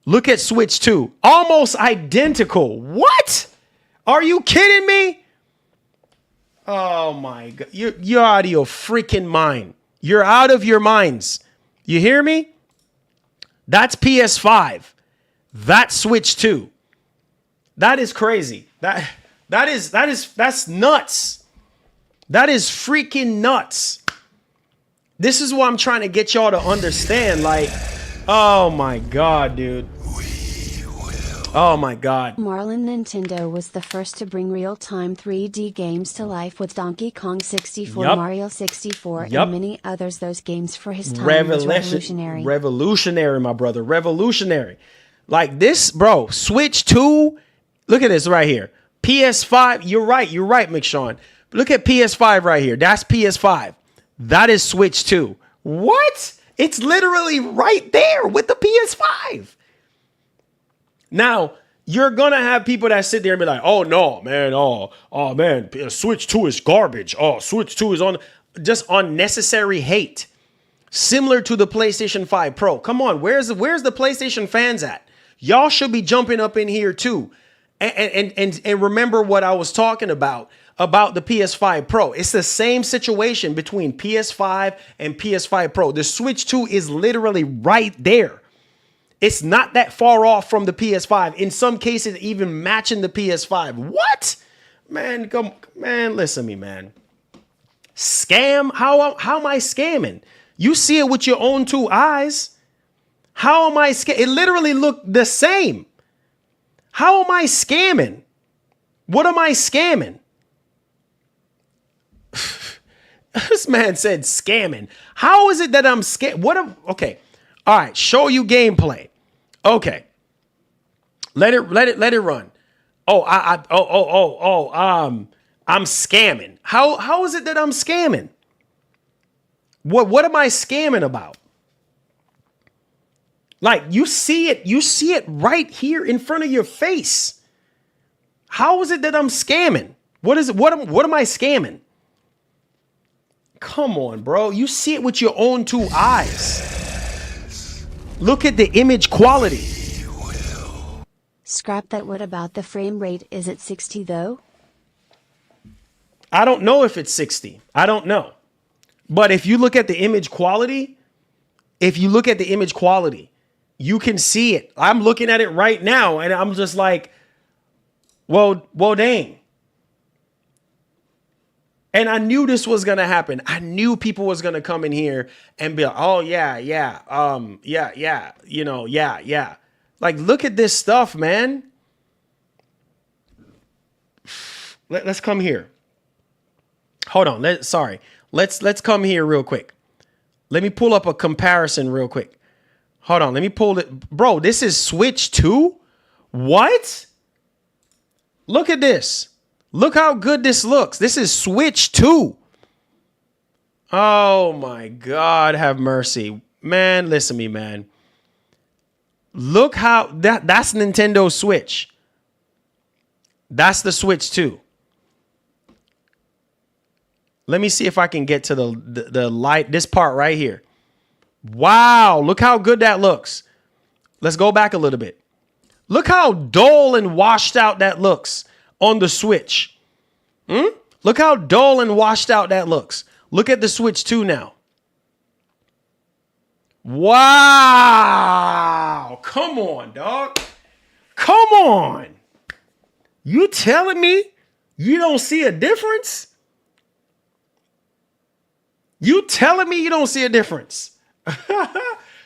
Look at Switch 2. Almost identical. What? Are you kidding me? Oh my God. You're out of your freaking mind. You're out of your minds. You hear me? That's PS5. That's Switch 2. That is crazy. That's nuts. That is freaking nuts. This is what I'm trying to get y'all to understand. Like, oh my God, dude. Oh my God. Marlon, Nintendo was the first to bring real-time 3D games to life with Donkey Kong 64, Yup. Mario 64, Yup. and many others. Those games for his time was revolutionary. Revolutionary, my brother. Revolutionary. Like this, bro, Switch 2. Look at this right here. PS5. You're right, McShawn. Look at PS5 right here. That's PS5. That is Switch 2. What? It's literally right there with the PS5. Now, you're going to have people that sit there and be like, oh, no, man. Oh, man. Switch 2 is garbage. Oh, Switch 2 is just unnecessary hate. Similar to the PlayStation 5 Pro. Come on. Where's the PlayStation fans at? Y'all should be jumping up in here, too. And remember what I was talking about the PS5 Pro. It's the same situation between PS5 and PS5 Pro. The Switch 2 is literally right there. It's not that far off from the PS5. In some cases, even matching the PS5. What? Man, listen to me, man. Scam? How am I scamming? You see it with your own two eyes. How am I scamming? It literally looked the same. How am I scamming? What am I scamming? This man said scamming. How is it that I'm scamming? Okay. All right. Show you gameplay. Okay. Let it run. I'm scamming. How is it that I'm scamming? What am I scamming about? Like, you see it right here in front of your face. How is it that I'm scamming? What am I scamming? Come on, bro. You see it with your own two eyes. Look at the image quality. Scrap that. What about the frame rate? Is it 60 though? I don't know if it's 60. I don't know. But if you look at the image quality, you can see it. I'm looking at it right now and I'm just like, well, dang. And I knew this was going to happen. I knew people was going to come in here and be like, oh yeah. Like, look at this stuff, man. Let's come here. Hold on. Let's come here real quick. Let me pull up a comparison real quick. Hold on. Let me pull it. Bro, this is Switch 2? What? Look at this. Look how good this looks. This is Switch 2. Oh my God, have mercy. Man, listen to me, man. Look how that's Nintendo Switch. That's the Switch 2. Let me see if I can get to the light, this part right here. Wow, look how good that looks. Let's go back a little bit. Look how dull and washed out that looks on the Switch. Look how dull and washed out that looks. Look at the Switch 2 now. Wow. Come on, dog. Come on. You telling me you don't see a difference? You telling me you don't see a difference?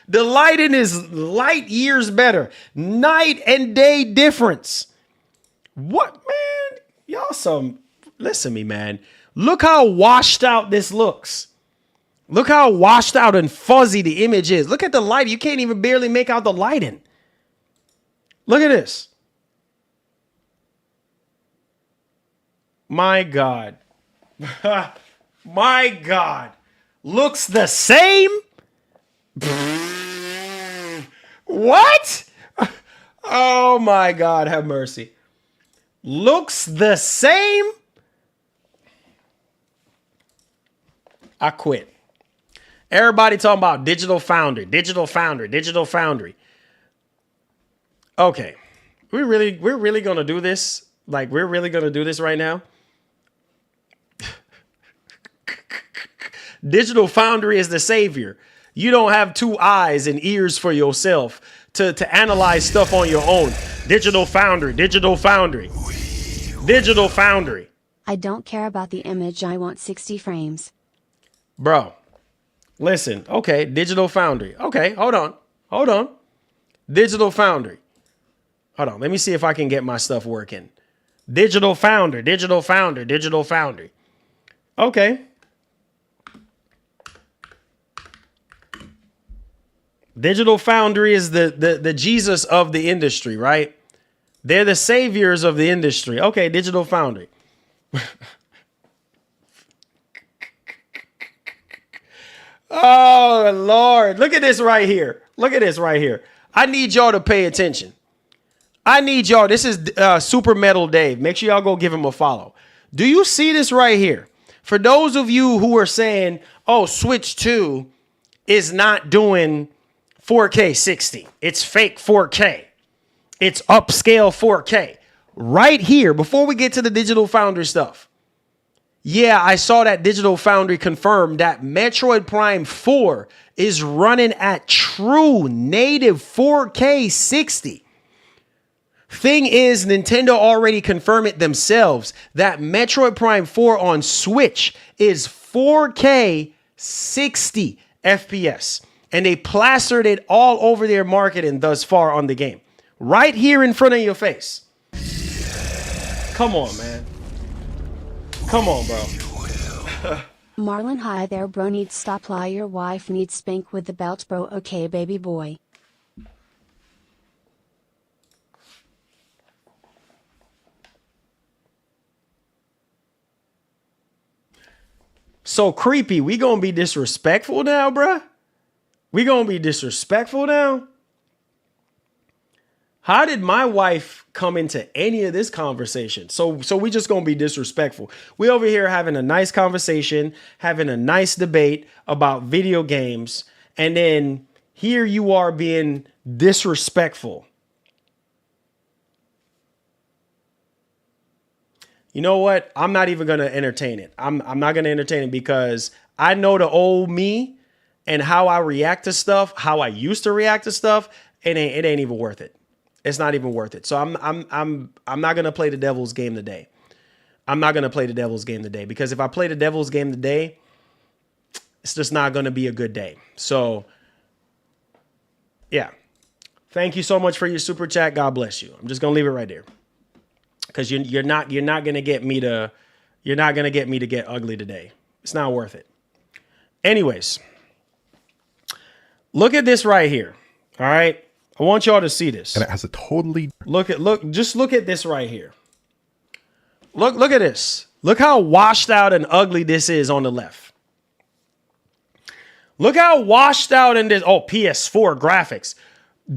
The lighting is light years better. Night and day difference. What, man? Y'all some, listen to me, man. Look how washed out this looks. Look how washed out and fuzzy the image is. Look at the light. You can't even barely make out the lighting. Look at this. My God. My God. Looks the same? What? Oh my God, have mercy. Looks the same? I quit. Everybody talking about digital foundry, digital foundry, digital foundry. Okay. We're really gonna do this? Like, we're really gonna do this right now? Digital foundry is the savior. You don't have 2 eyes and ears for yourself to analyze stuff on your own. Digital foundry, digital foundry, digital foundry. I don't care about the image. I want 60 frames. Bro, listen. Okay, digital foundry. Okay, hold on. Hold on. Digital foundry. Hold on. Let me see if I can get my stuff working. Digital foundry, digital foundry, digital foundry. Okay. Digital Foundry is the Jesus of the industry, right? They're the saviors of the industry. Okay, Digital Foundry. Oh, Lord. Look at this right here. Look at this right here. I need y'all to pay attention. I need y'all. This is Super Metal Dave. Make sure y'all go give him a follow. Do you see this right here? For those of you who are saying, oh, Switch 2 is not doing 4K 60. It's fake 4K. It's upscale 4K. Right here, before we get to the Digital Foundry stuff. Yeah, I saw that Digital Foundry confirmed that Metroid Prime 4 is running at true native 4K 60. Thing is, Nintendo already confirmed it themselves that Metroid Prime 4 on Switch is 4K 60 FPS. And they plastered it all over their marketing thus far on the game. Right here in front of your face. Come on, man. Come on, bro. Marlon, hi there, bro. Needs stop lie. Your wife needs spank with the belt, bro. Okay, baby boy. So creepy. We gonna be disrespectful now, bruh? We gonna be disrespectful now? How did my wife come into any of this conversation? So we just gonna be disrespectful. We over here having a nice conversation, having a nice debate about video games, and then here you are being disrespectful. You know what? I'm not even gonna entertain it. I'm not gonna entertain it because I know the old me and how I react to stuff, how I used to react to stuff. It ain't even worth it. It's not even worth it. So I'm not gonna play the devil's game today. I'm not gonna play the devil's game today because if I play the devil's game today, it's just not gonna be a good day. So yeah, thank you so much for your super chat. God bless you. I'm just gonna leave it right there because you're not gonna get me to get ugly today. It's not worth it. Anyways, look at this right here. All right. I want y'all to see this. And it has a totally look at this right here. Look at this. Look how washed out and ugly this is on the left. Look how washed out in this. Oh, PS4 graphics.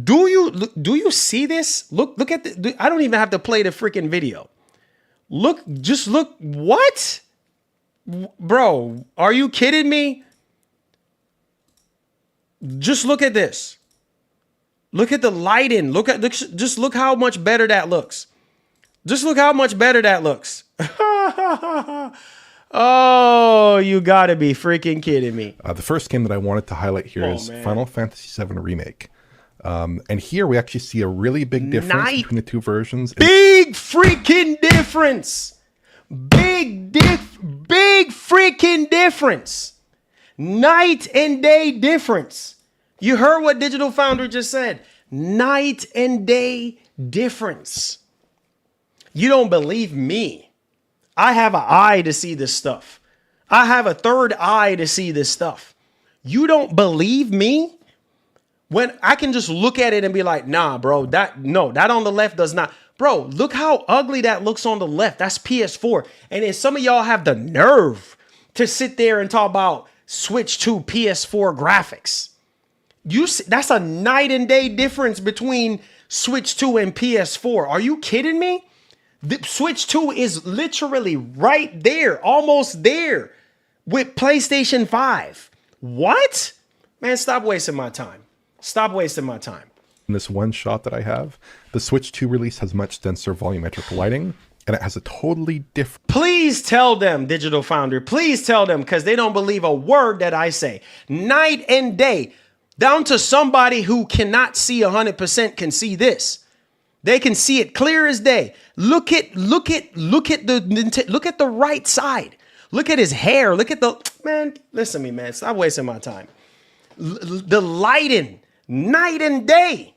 Do you see this? Look at the. I don't even have to play the freaking video. Look. What? Bro, are you kidding me? Just look at this. Look at the lighting. Just look how much better that looks. Just look how much better that looks. Oh, you gotta be freaking kidding me. The first game that I wanted to highlight here is Final Fantasy VII Remake. And here we actually see a really big difference between the two versions. Big freaking difference. Big freaking difference. Night and day difference. You heard what Digital Foundry just said. Night and day difference. You don't believe me. I have an eye to see this stuff. I have a third eye to see this stuff. You don't believe me? When I can just look at it and be like, nah, bro, that on the left does not. Bro, look how ugly that looks on the left. That's PS4. And then some of y'all have the nerve to sit there and talk about switch to PS4 graphics. That's a night and day difference between Switch 2 and PS4. Are you kidding me? The Switch 2 is literally right there, almost there with PlayStation 5. What? Man, stop wasting my time. Stop wasting my time. In this one shot that I have, the Switch 2 release has much denser volumetric lighting, and it has a totally different... Please tell them, Digital Foundry. Please tell them, because they don't believe a word that I say. Night and day, down to somebody who cannot see 100% can see this. They can see it clear as day. Look at the right side. Look at his hair. Look at man. Listen to me, man. Stop wasting my time. The lighting, night and day.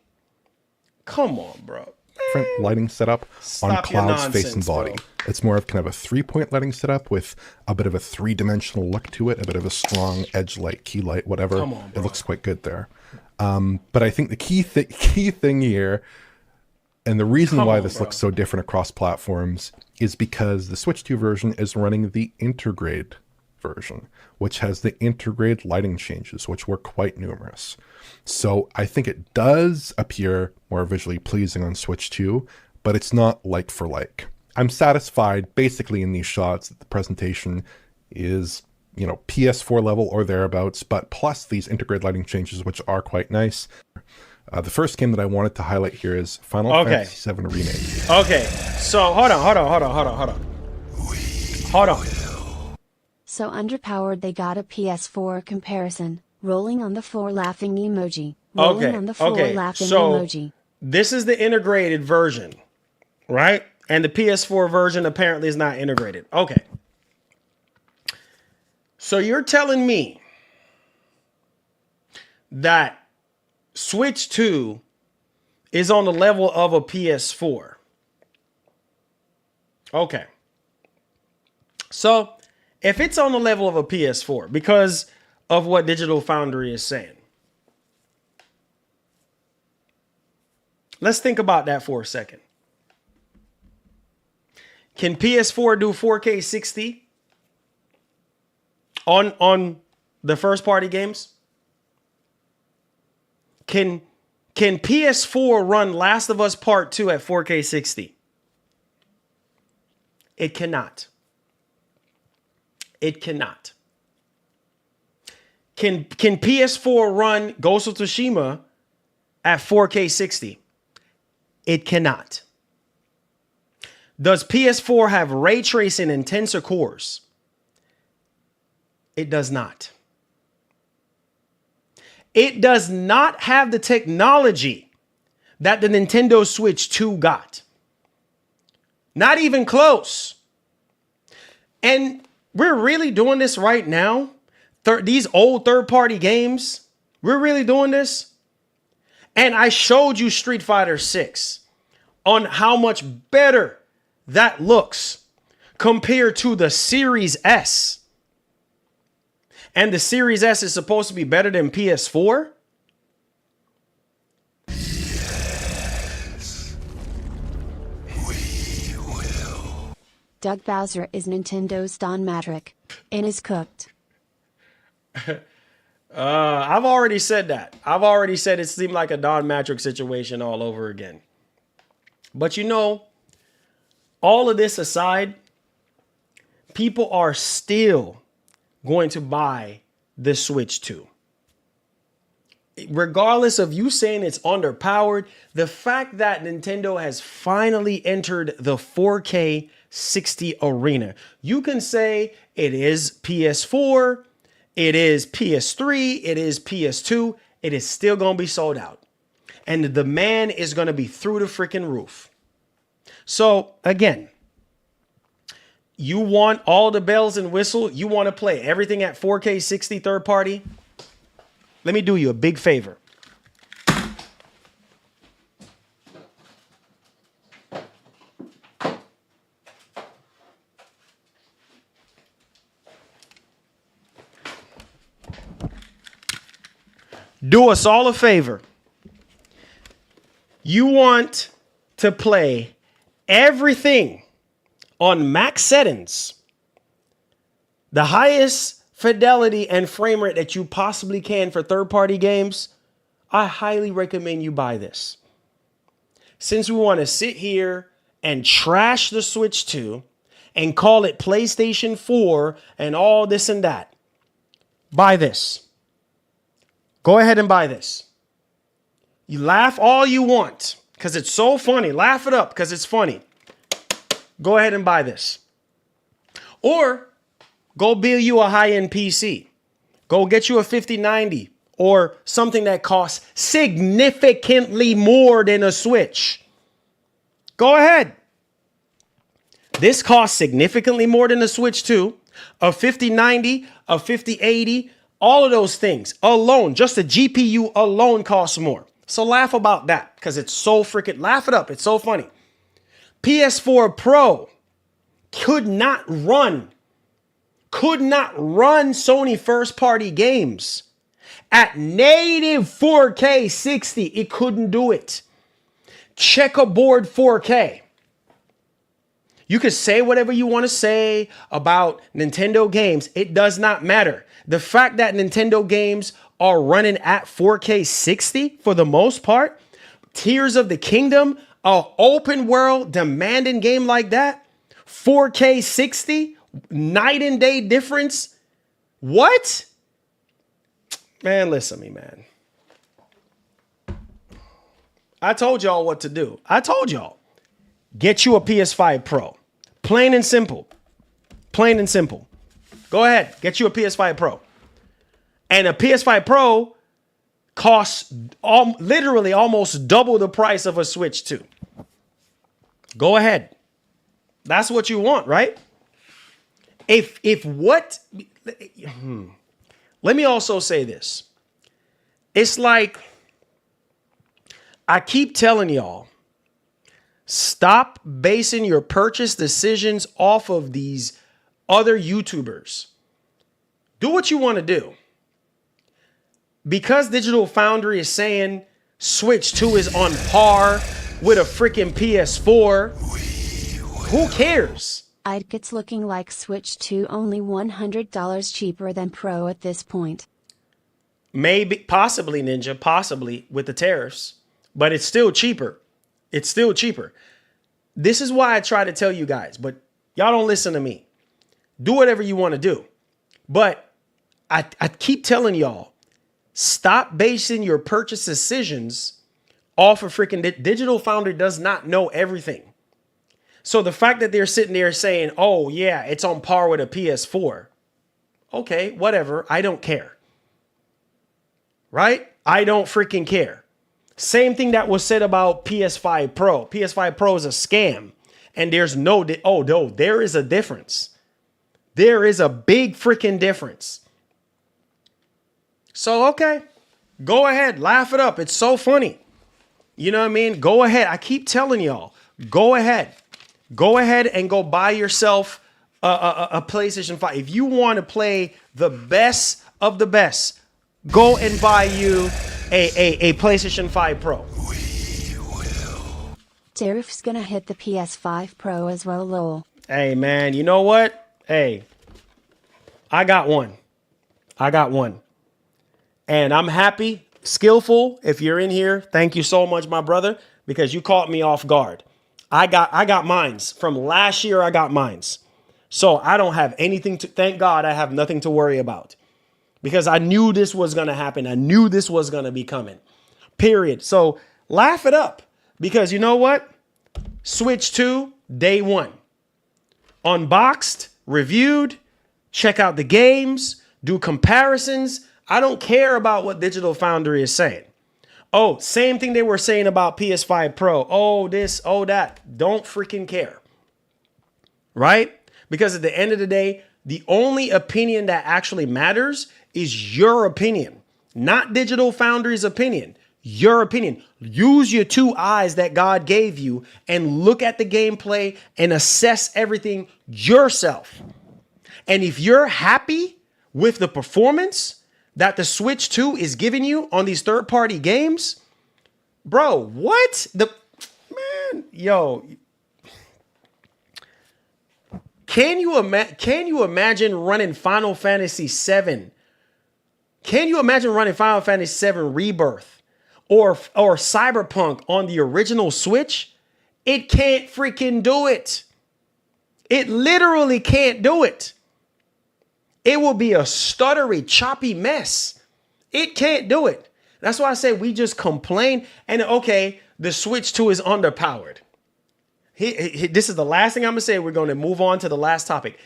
Come on, bro. Different lighting setup on Cloud's face and body. Bro. It's more of kind of a 3-point lighting setup with a bit of a 3-dimensional look to it, a bit of a strong edge light, key light, whatever. Come on, bro. It looks quite good there. But I think the key thing here, and the reason why this looks so different across platforms, is because the Switch 2 version is running the Intergrade version, which has the Intergrade lighting changes, which were quite numerous. So I think it does appear more visually pleasing on Switch 2, but it's not like for like. I'm satisfied basically in these shots that the presentation is, you know, PS4 level or thereabouts, but plus these Intergrade lighting changes, which are quite nice. The first game that I wanted to highlight here is Final Fantasy VII Remake. Okay, so hold on. So underpowered they got a PS4 comparison. Rolling on the floor laughing emoji. Rolling on the floor laughing emoji. This is the integrated version, right? And the PS4 version apparently is not integrated. Okay. So you're telling me that Switch 2 is on the level of a PS4. Okay. So if it's on the level of a PS4, because of what Digital Foundry is saying, let's think about that for a second. Can PS4 do 4K 60 on the first party games? Can PS4 run Last of Us Part 2 at 4K 60? It cannot. It cannot. Can PS4 run Ghost of Tsushima at 4K 60? It cannot. Does PS4 have ray tracing and tensor cores? It does not. It does not have the technology that the Nintendo Switch 2 got. Not even close. And we're really doing this right now. These old third-party games, we're really doing this. And I showed you Street Fighter 6 on how much better that looks compared to the Series S. And the Series S is supposed to be better than PS4? Yes. We will. Doug Bowser is Nintendo's Don Matrick. And is cooked. I've already said that. I've already said it seemed like a Don Matrick situation all over again. But you know, all of this aside, people are still going to buy the Switch 2. regardless of you saying it's underpowered, the fact that Nintendo has finally entered the 4K 60 arena, you can say it is PS4, it is PS3, it is PS2, it is still going to be sold out. And the demand is going to be through the freaking roof. So again, you want all the bells and whistles, you want to play everything at 4K 60 third party? Let me do you a big favor. Do us all a favor. You want to play everything on max settings, the highest fidelity and frame rate that you possibly can for third-party games, I highly recommend you buy this. Since we want to sit here and trash the Switch 2 and call it PlayStation 4 and all this and that, buy this. Go ahead and buy this. You laugh all you want because it's so funny. Laugh it up because it's funny. Go ahead and buy this. Or go build you a high-end PC. Go get you a 5090 or something that costs significantly more than a Switch. Go ahead. This costs significantly more than a Switch 2. A 5090, a 5080, all of those things alone, just the GPU alone costs more. So laugh about that because it's so freaking, laugh it up. It's so funny. PS4 Pro could not run Sony first party games at native 4K 60. It couldn't do it. Checkerboard 4K. You could say whatever you want to say about Nintendo games. It does not matter. The fact that Nintendo games are running at 4K 60 for the most part, Tears of the Kingdom, an open world demanding game like that, 4K 60, night and day difference. What? Man, listen to me, man. I told y'all what to do. I told y'all. Get you a PS5 Pro. Plain and simple. Plain and simple. Go ahead. Get you a PS5 Pro. And a PS5 Pro costs literally almost double the price of a Switch 2. Go ahead. That's what you want, right? Let me also say this. It's like, I keep telling y'all, stop basing your purchase decisions off of these other YouTubers. Do what you want to do. Because Digital Foundry is saying Switch 2 is on par with a freaking PS4, who cares? It's looking like Switch 2 only $100 cheaper than Pro at this point. Maybe, possibly, Ninja, possibly with the tariffs, but it's still cheaper. It's still cheaper. This is why I try to tell you guys, but y'all don't listen to me. Do whatever you want to do. But I keep telling y'all, stop basing your purchase decisions off of freaking Digital Foundry does not know everything. So the fact that they're sitting there saying, oh, yeah, it's on par with a PS4. Okay, whatever. I don't care. Right? I don't freaking care. Same thing that was said about PS5 Pro. PS5 Pro is a scam. And there's no, there is a difference. There is a big freaking difference. So, okay, go ahead. Laugh it up. It's so funny. You know what I mean? Go ahead. I keep telling y'all, go ahead. Go ahead and go buy yourself a PlayStation 5. If you want to play the best of the best, go and buy you a PlayStation 5 Pro. Tariffs gonna hit the PS5 Pro as well, lol. Hey, man, you know what? Hey, I got one. And I'm happy, Skillful, if you're in here, thank you so much, my brother, because you caught me off guard. I got mines. From last year, I got mines. So I don't have anything to, thank God I have nothing to worry about. because I knew this was going to happen. I knew this was going to be coming, period. So laugh it up, because you know what? Switch 2, day 1. Unboxed, reviewed, check out the games, do comparisons. I don't care about what Digital Foundry is saying. Oh, same thing they were saying about PS5 Pro. Oh, this, oh, that. Don't freaking care. Right? Because at the end of the day, the only opinion that actually matters is your opinion, not Digital Foundry's opinion. Your opinion. Use your 2 eyes that God gave you and look at the gameplay and assess everything yourself. And if you're happy with the performance that the Switch 2 is giving you on these third-party games, bro, what? Can you imagine running Final Fantasy VII? Can you imagine running Final Fantasy VII Rebirth or Cyberpunk on the original Switch? It can't freaking do it. It literally can't do it. It will be a stuttery, choppy mess. It can't do it. That's why I say we just complain. And okay, the Switch 2 is underpowered. This is the last thing I'm going to say. We're going to move on to the last topic.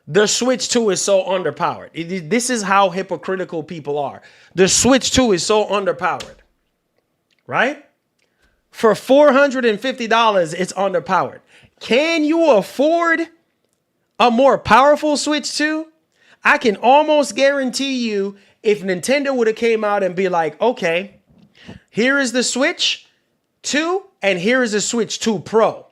The Switch 2 is so underpowered. This is how hypocritical people are. The Switch 2 is so underpowered. Right? For $450, it's underpowered. Can you afford a more powerful Switch 2? I can almost guarantee you, if Nintendo would have came out and be like, okay, here is the Switch 2 and here is the Switch 2 Pro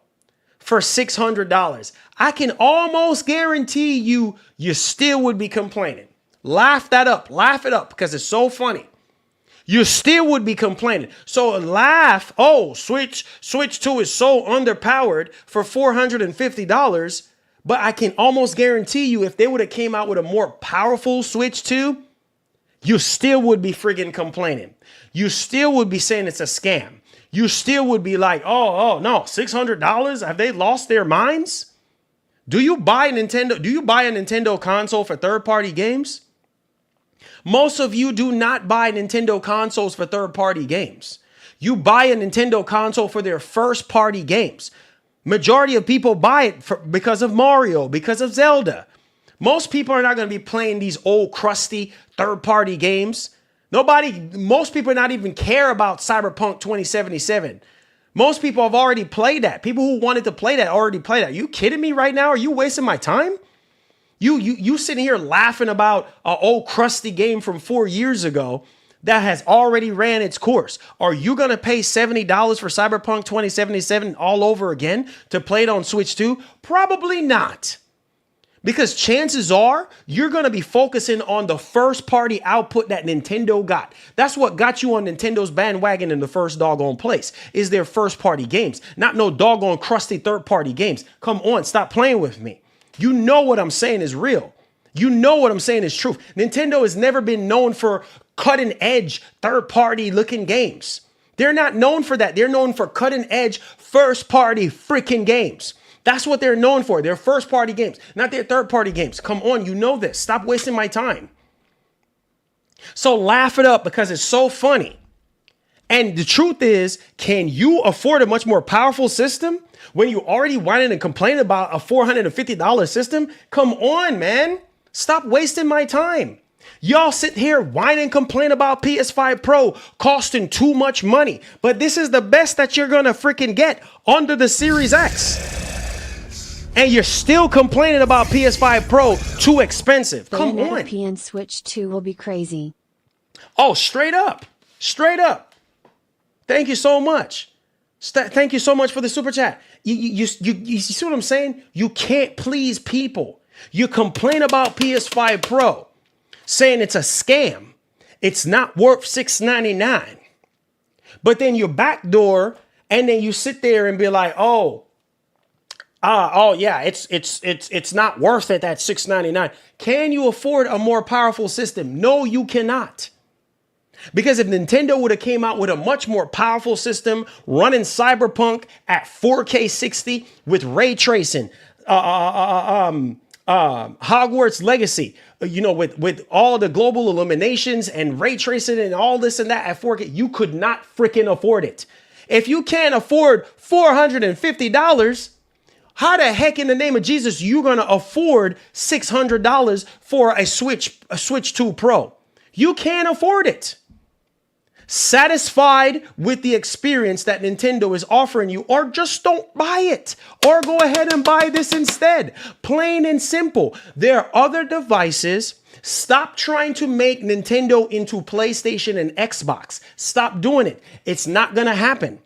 for $600. I can almost guarantee you, you still would be complaining. Laugh that up. Laugh it up because it's so funny. You still would be complaining. So laugh, oh, Switch 2 is so underpowered for $450. But I can almost guarantee you, if they would have came out with a more powerful Switch 2, you still would be friggin' complaining. You still would be saying it's a scam. You still would be like, oh, no, $600? Have they lost their minds? Do you buy a Nintendo console for third-party games? Most of you do not buy Nintendo consoles for third-party games. You buy a Nintendo console for their first-party games. Majority of people buy it because of Mario, because of Zelda. Most people are not going to be playing these old crusty third-party games. Most people not even care about Cyberpunk 2077. Most people have already played that. People who wanted to play that already played that. Are you kidding me right now? Are you wasting my time? You sitting here laughing about an old crusty game from 4 years ago that has already ran its course. Are you going to pay $70 for Cyberpunk 2077 all over again to play it on Switch 2? Probably not. Because chances are you're going to be focusing on the first party output that Nintendo got. That's what got you on Nintendo's bandwagon in the first doggone place, is their first party games, not no doggone crusty third party games. Come on, stop playing with me. You know what I'm saying is real. You know what I'm saying is truth. Nintendo has never been known for cutting edge third party looking games. They're not known for that. They're known for cutting edge first party freaking games. That's what they're known for. Their first party games, not their third party games. Come on, you know this. Stop wasting my time. So laugh it up because it's so funny. And the truth is, can you afford a much more powerful system when you already whining and complaining about a $450 system? Come on, man. Stop wasting my time. Y'all sit here whine and complain about PS5 Pro costing too much money, but this is the best that you're gonna freaking get under the Series X. And you're still complaining about PS5 Pro too expensive. Come on. PN Switch 2 will be crazy. Oh, straight up. Straight up. Thank you so much. Thank you so much for the super chat. You see what I'm saying? You can't please people. You complain about PS5 Pro, saying it's a scam. It's not worth $699. But then you backdoor and then you sit there and be like, yeah, it's not worth it at $699. Can you afford a more powerful system? No, you cannot. Because if Nintendo would have came out with a much more powerful system running Cyberpunk at 4K 60 with ray tracing, Hogwarts Legacy, you know, with all the global illuminations and ray tracing and all this and that at 4K, you could not freaking afford it. If you can't afford $450, how the heck in the name of Jesus you gonna afford $600 for a Switch 2 Pro? You can't afford it. Satisfied with the experience that Nintendo is offering you, or just don't buy it, or go ahead and buy this instead. Plain and simple. There are other devices. Stop trying to make Nintendo into PlayStation and Xbox. Stop doing it. It's not gonna happen.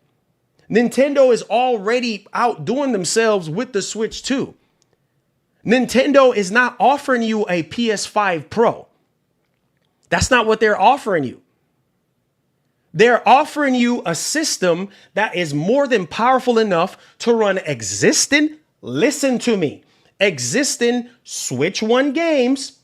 Nintendo is already outdoing themselves with the Switch 2. Nintendo is not offering you a PS5 Pro. That's not what they're offering you. They're offering you a system that is more than powerful enough to run existing, listen to me, existing Switch 1 games,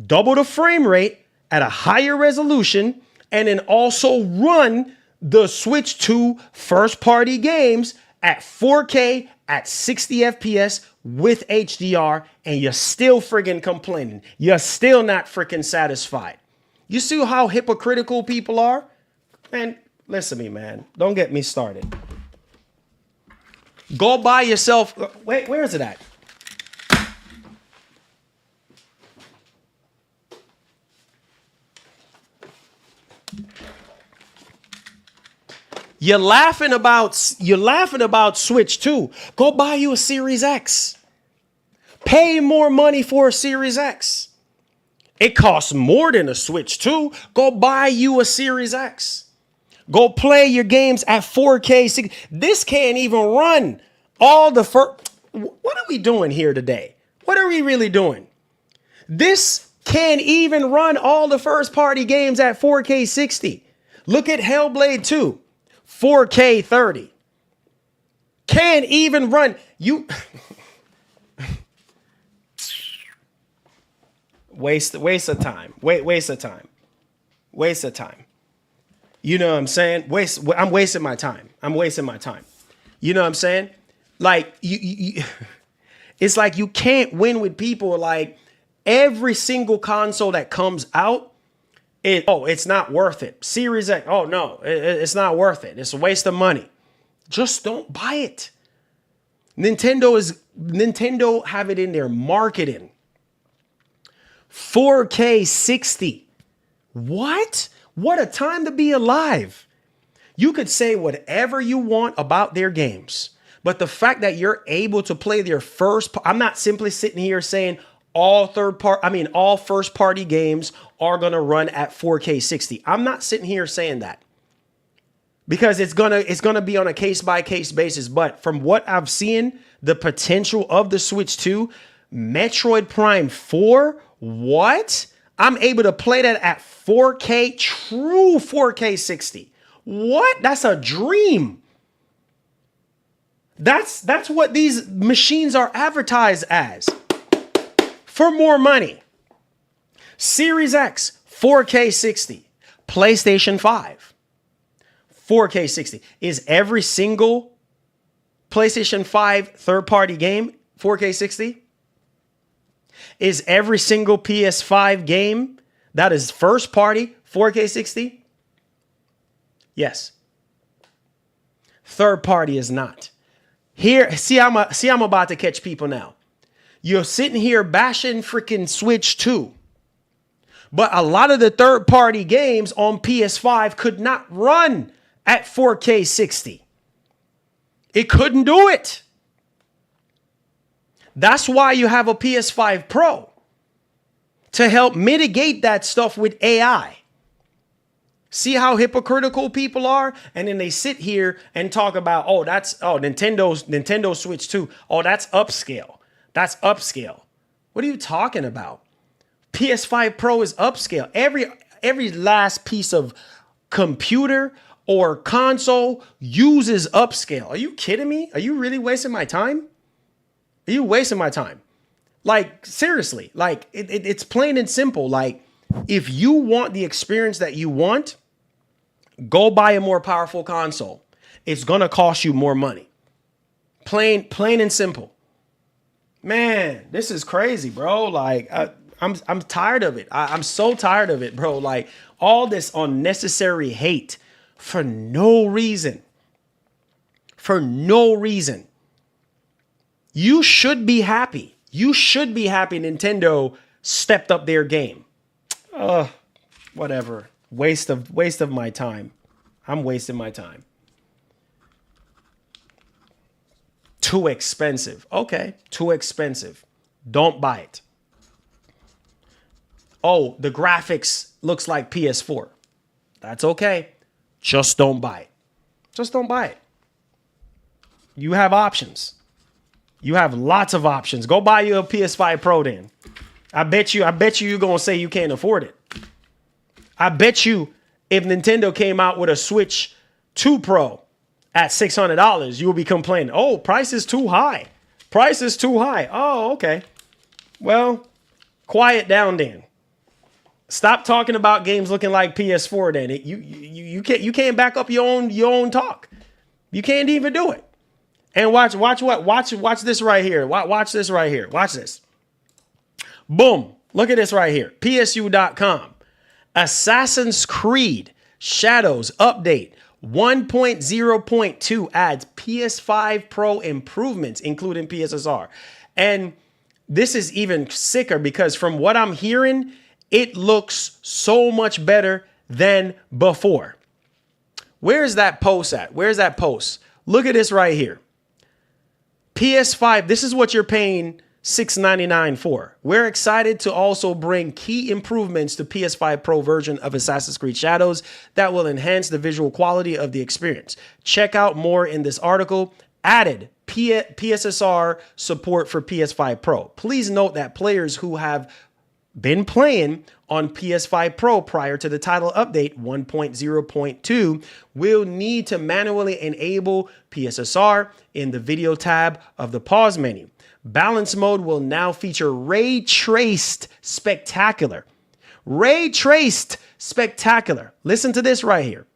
double the frame rate at a higher resolution, and then also run the Switch 2 first-party games at 4K at 60 FPS with HDR, and you're still friggin' complaining. You're still not freaking satisfied. You see how hypocritical people are? Man, listen to me, man. Don't get me started. Go buy yourself. Wait, where is it at? You're laughing about Switch 2. Go buy you a Series X. Pay more money for a Series X. It costs more than a Switch 2. Go buy you a Series X. Go play your games at 4K. This can't even run all the What are we doing here today? What are we really doing? This can't even run all the first party games at 4K 60. Look at Hellblade 2, 4K 30. Can't even run. Waste of time. Waste of time. Waste of time. You know what I'm saying? I'm wasting my time. I'm wasting my time. You know what I'm saying? Like it's like you can't win with people. Like every single console that comes out, it's not worth it. Series X, oh no, it's not worth it. It's a waste of money. Just don't buy it. Nintendo have it in their marketing. 4K 60. What? What a time to be alive. You could say whatever you want about their games, but the fact that you're able to play their I'm not simply sitting here saying all first party games are going to run at 4K 60. I'm not sitting here saying that because it's going to be on a case by case basis. But from what I've seen, the potential of the Switch 2, Metroid Prime 4, what? I'm able to play that at 4K, true 4K 60. What? That's a dream. That's what these machines are advertised as. For more money. Series X, 4K 60. PlayStation 5, 4K 60. Is every single PlayStation 5 third-party game 4K 60? Is every single PS5 game that is first party 4K 60? Yes. Third party is not. Here, see I'm about to catch people now. You're sitting here bashing freaking Switch 2. But a lot of the third party games on PS5 could not run at 4K 60. It couldn't do it. That's why you have a PS5 Pro, to help mitigate that stuff with AI. See how hypocritical people are? And then they sit here and talk about, Nintendo Switch 2. Oh, that's upscale. That's upscale. What are you talking about? PS5 Pro is upscale. Every last piece of computer or console uses upscale. Are you kidding me? Are you really wasting my time? Are you wasting my time? Like, seriously, like it's plain and simple. Like, if you want the experience that you want, go buy a more powerful console. It's going to cost you more money. Plain and simple. Man, this is crazy, bro. Like, I'm tired of it. I'm so tired of it, bro. Like, all this unnecessary hate for no reason. For no reason. You should be happy. You should be happy Nintendo stepped up their game. Whatever. Waste of my time. I'm wasting my time. Too expensive. Okay, too expensive. Don't buy it. Oh, the graphics looks like PS4. That's okay. Just don't buy it. Just don't buy it. You have options. You have lots of options. Go buy you a PS5 Pro then. I bet you you're going to say you can't afford it. I bet you if Nintendo came out with a Switch 2 Pro at $600, you will be complaining, oh, price is too high. Price is too high. Oh, okay. Well, quiet down then. Stop talking about games looking like PS4 then. You can't back up your own talk. You can't even do it. And watch this right here. Watch this right here. Watch this. Boom. Look at this right here. PSU.com. Assassin's Creed Shadows Update 1.0.2 adds PS5 Pro improvements, including PSSR. And this is even sicker because from what I'm hearing, it looks so much better than before. Where's that post at? Where's that post? Look at this right here. PS5, this is what you're paying $699 for. We're excited to also bring key improvements to PS5 Pro version of Assassin's Creed Shadows that will enhance the visual quality of the experience. Check out more in this article. Added PSSR support for PS5 Pro. Please note that players who have been playing on PS5 Pro prior to the title update 1.0.2 will need to manually enable PSSR in the video tab of the pause menu. Balance mode will now feature ray traced spectacular. Ray traced spectacular. Listen to this right here.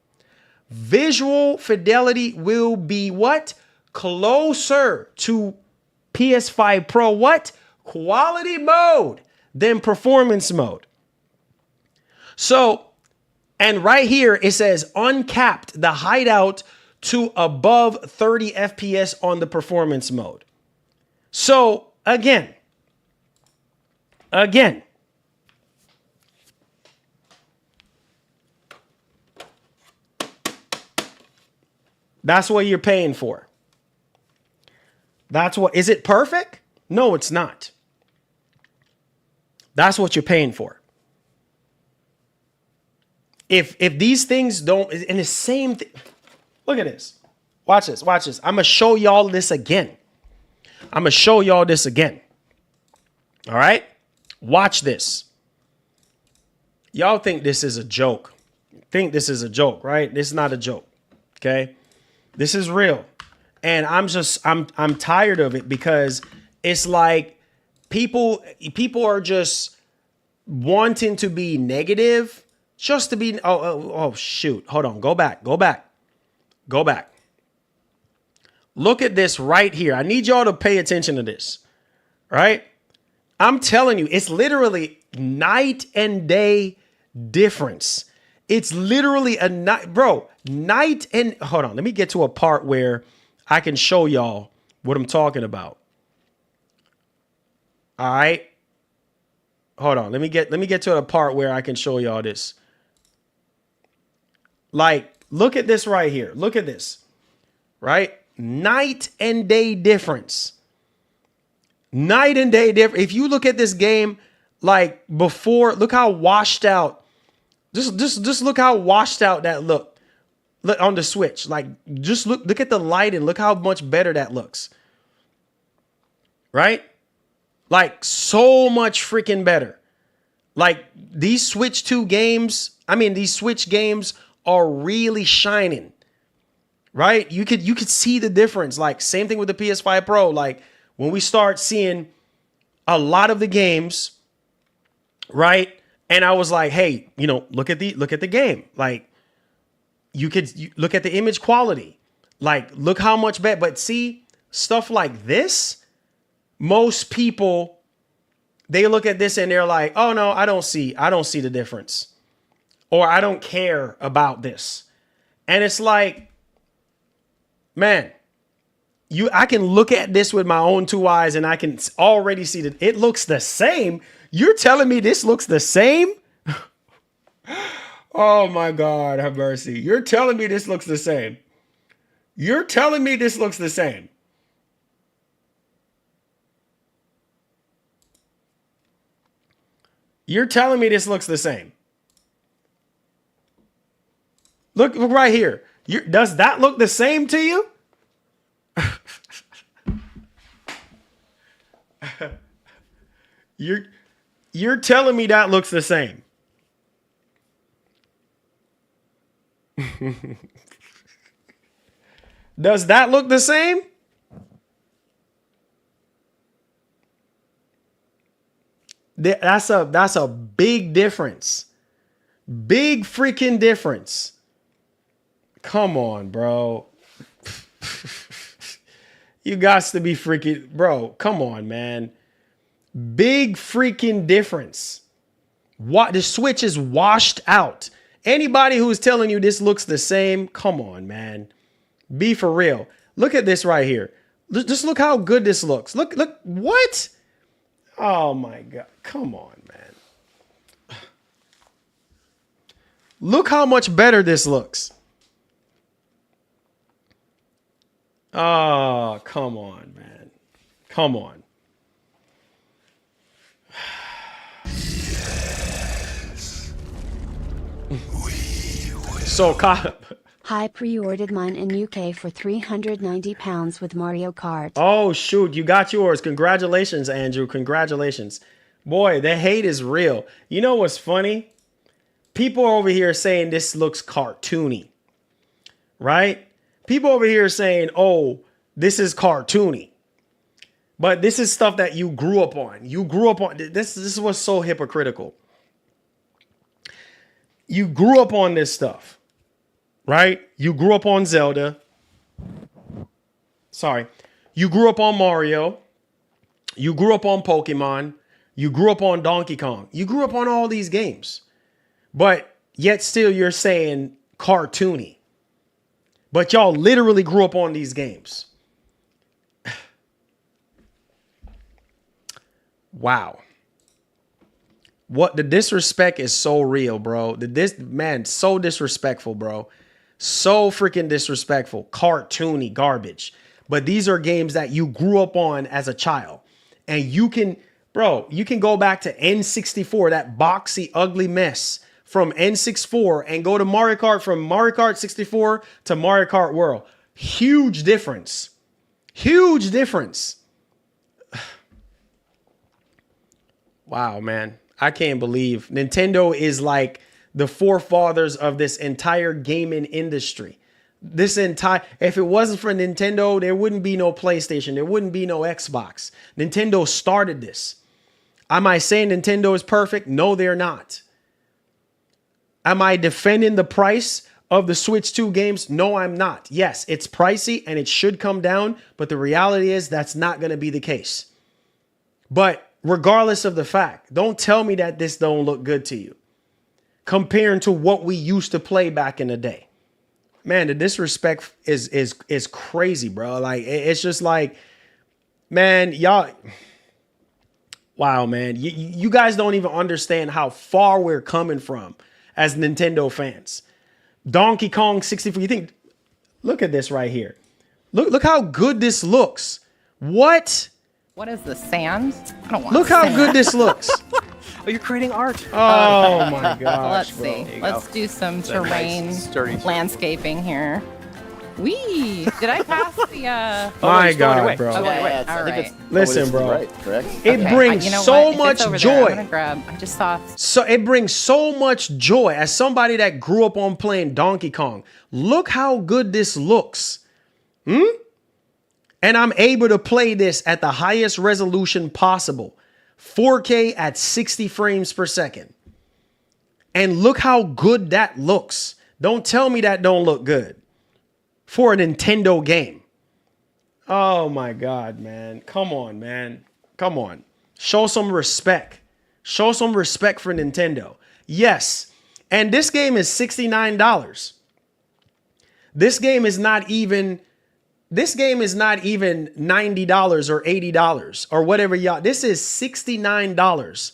Visual fidelity will be what? Closer to PS5 Pro what? Quality mode than performance mode. So, and right here it says uncapped the hideout to above 30 FPS on the performance mode. So again, that's what you're paying for. That's what, is it perfect? No, it's not. That's what you're paying for. If these things don't, and the same thing, look at this. Watch this, watch this. I'm going to show y'all this again. I'm going to show y'all this again. All right? Watch this. Y'all think this is a joke. Think this is a joke, right? This is not a joke. Okay? This is real. And I'm tired of it because it's like people are just wanting to be negative just to be, oh, shoot. Hold on. Go back. Look at this right here. I need y'all to pay attention to this, right? I'm telling you, it's literally night and day difference. It's literally a night, bro, night and, hold on. Let me get to a part where I can show y'all what I'm talking about. All right. Hold on. Let me get to a part where I can show y'all this. Like, look at this right here. Look at this, right? Night and day difference. Night and day difference. If you look at this game, like before, look how washed out. Just look how washed out that look on the Switch. Like, just look at the light and look how much better that looks. Right? Like, so much freaking better. Like, these Switch 2 games, these Switch games are really shining. Right? You could see the difference. Like, same thing with the PS5 Pro. Like, when we start seeing a lot of the games, right? And I was like, hey, look at the game. Like, you look at the image quality. Like, look how much better. But see, stuff like this, most people, they look at this and they're like, oh no, I don't see the difference. Or I don't care about this. And it's like, man, I can look at this with my own two eyes and I can already see that it looks the same. You're telling me this looks the same? Oh my God, have mercy. You're telling me this looks the same. You're telling me this looks the same. You're telling me this looks the same. Look right here. Does that look the same to you? You're telling me that looks the same. Does that look the same? That's a big difference. Big freaking difference. Come on, bro. You got to be freaking, bro. Come on, man. Big freaking difference. What, the Switch is washed out. Anybody who's telling you this looks the same, come on, man. Be for real. Look at this right here. Just look how good this looks. Look, what? Oh my God. Come on, man. Look how much better this looks. Oh, come on, man. Come on. So, I pre-ordered mine in UK for £390 with Mario Kart. Oh, shoot. You got yours. Congratulations, Andrew. Congratulations. Boy, the hate is real. You know what's funny? People are over here saying this looks cartoony, right? People over here saying, oh, this is cartoony. But this is stuff that you grew up on. You grew up on. This is what's so hypocritical. You grew up on this stuff, right? You grew up on Zelda. Sorry. You grew up on Mario. You grew up on Pokemon. You grew up on Donkey Kong. You grew up on all these games. But yet still you're saying cartoony. But y'all literally grew up on these games. Wow. What the disrespect is so real, bro. Man, so disrespectful, bro. So freaking disrespectful. Cartoony garbage. But these are games that you grew up on as a child. And you can, bro, you can go back to N64, that boxy, ugly mess from N64, and go to Mario Kart, from Mario Kart 64 to Mario Kart World. Huge difference. Huge difference. Wow, man. I can't believe Nintendo is like the forefathers of this entire gaming industry. If it wasn't for Nintendo, there wouldn't be no PlayStation. There wouldn't be no Xbox. Nintendo started this. Am I saying Nintendo is perfect? No, they're not. Am I defending the price of the Switch 2 games? No, I'm not. Yes, it's pricey and it should come down, but the reality is that's not going to be the case. But regardless of the fact, don't tell me that this don't look good to you comparing to what we used to play back in the day. Man, the disrespect is crazy, bro. Like, it's just like, man, y'all, wow, man. You guys don't even understand how far we're coming from as Nintendo fans. Donkey Kong 64, you think, look at this right here. Look how good this looks. What? What is the sand? I don't want. Look how good this looks. Oh, you're creating art. Oh my gosh. Let's see. There you Let's go. do some Nice, terrain sturdy. landscaping here. Wee! Did I pass the? My he's going God, away. bro. He's going away. Okay, all right. Listen, bro. Right, correct? It Okay, brings you know so what? If much it's over joy. there, I'm gonna grab. I just saw. So it brings so much joy. As somebody that grew up on playing Donkey Kong, look how good this looks. And I'm able to play this at the highest resolution possible. 4K at 60 frames per second. And look how good that looks. Don't tell me that don't look good for a Nintendo game. Oh my God, man. Come on, man. Come on. Show some respect. Show some respect for Nintendo. Yes. And this game is $69. This game is not even $90 or $80 or whatever y'all. This is $69.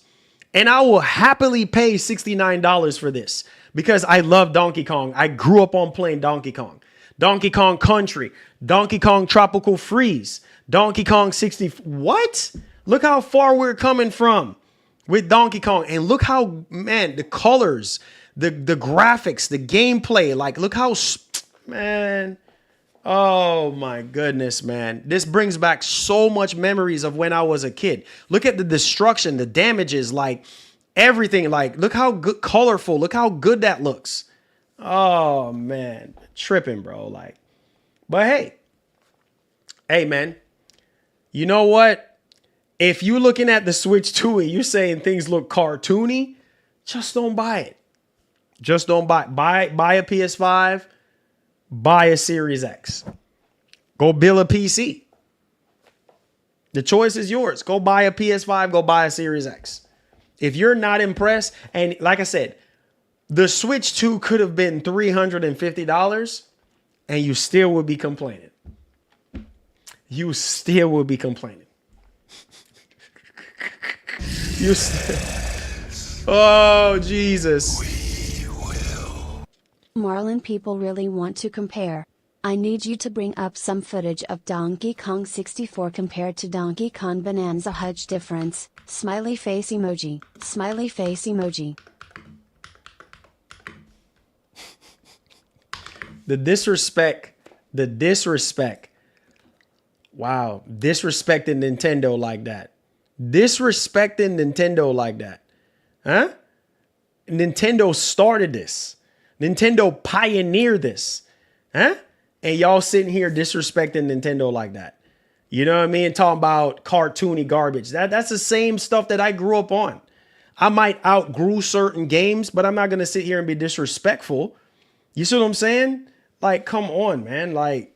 And I will happily pay $69 for this because I love Donkey Kong. I grew up on playing Donkey Kong. Donkey Kong Country, Donkey Kong Tropical Freeze, Donkey Kong 60. What? Look how far we're coming from with Donkey Kong. And look how, man, the colors, the graphics, the gameplay, like look how, man. Oh my goodness, man. This brings back so much memories of when I was a kid. Look at the destruction, the damages, like everything. Like, look how good, colorful. Look how good that looks. Oh man, tripping, bro. Like, but hey, man, you know what? If you're looking at the Switch 2 and you're saying things look cartoony, just don't buy it. Just don't buy it. Buy a PS5. Buy a Series X. Go build a PC. The choice is yours. Go buy a PS5. Go buy a Series X. If you're not impressed, and like I said, the Switch 2 could have been $350 and you still would be complaining. You still would be complaining. Oh, Jesus. Marlon, people really want to compare. I need you to bring up some footage of Donkey Kong 64 compared to Donkey Kong Bonanza. Huge difference. Smiley face emoji. Smiley face emoji. The disrespect. Wow. Disrespecting Nintendo like that. Huh? Nintendo started this. Nintendo pioneered this. Huh? And y'all sitting here disrespecting Nintendo like that. You know what I mean? Talking about cartoony garbage. That's the same stuff that I grew up on. I might outgrew certain games, but I'm not going to sit here and be disrespectful. You see what I'm saying? Like, come on, man. Like,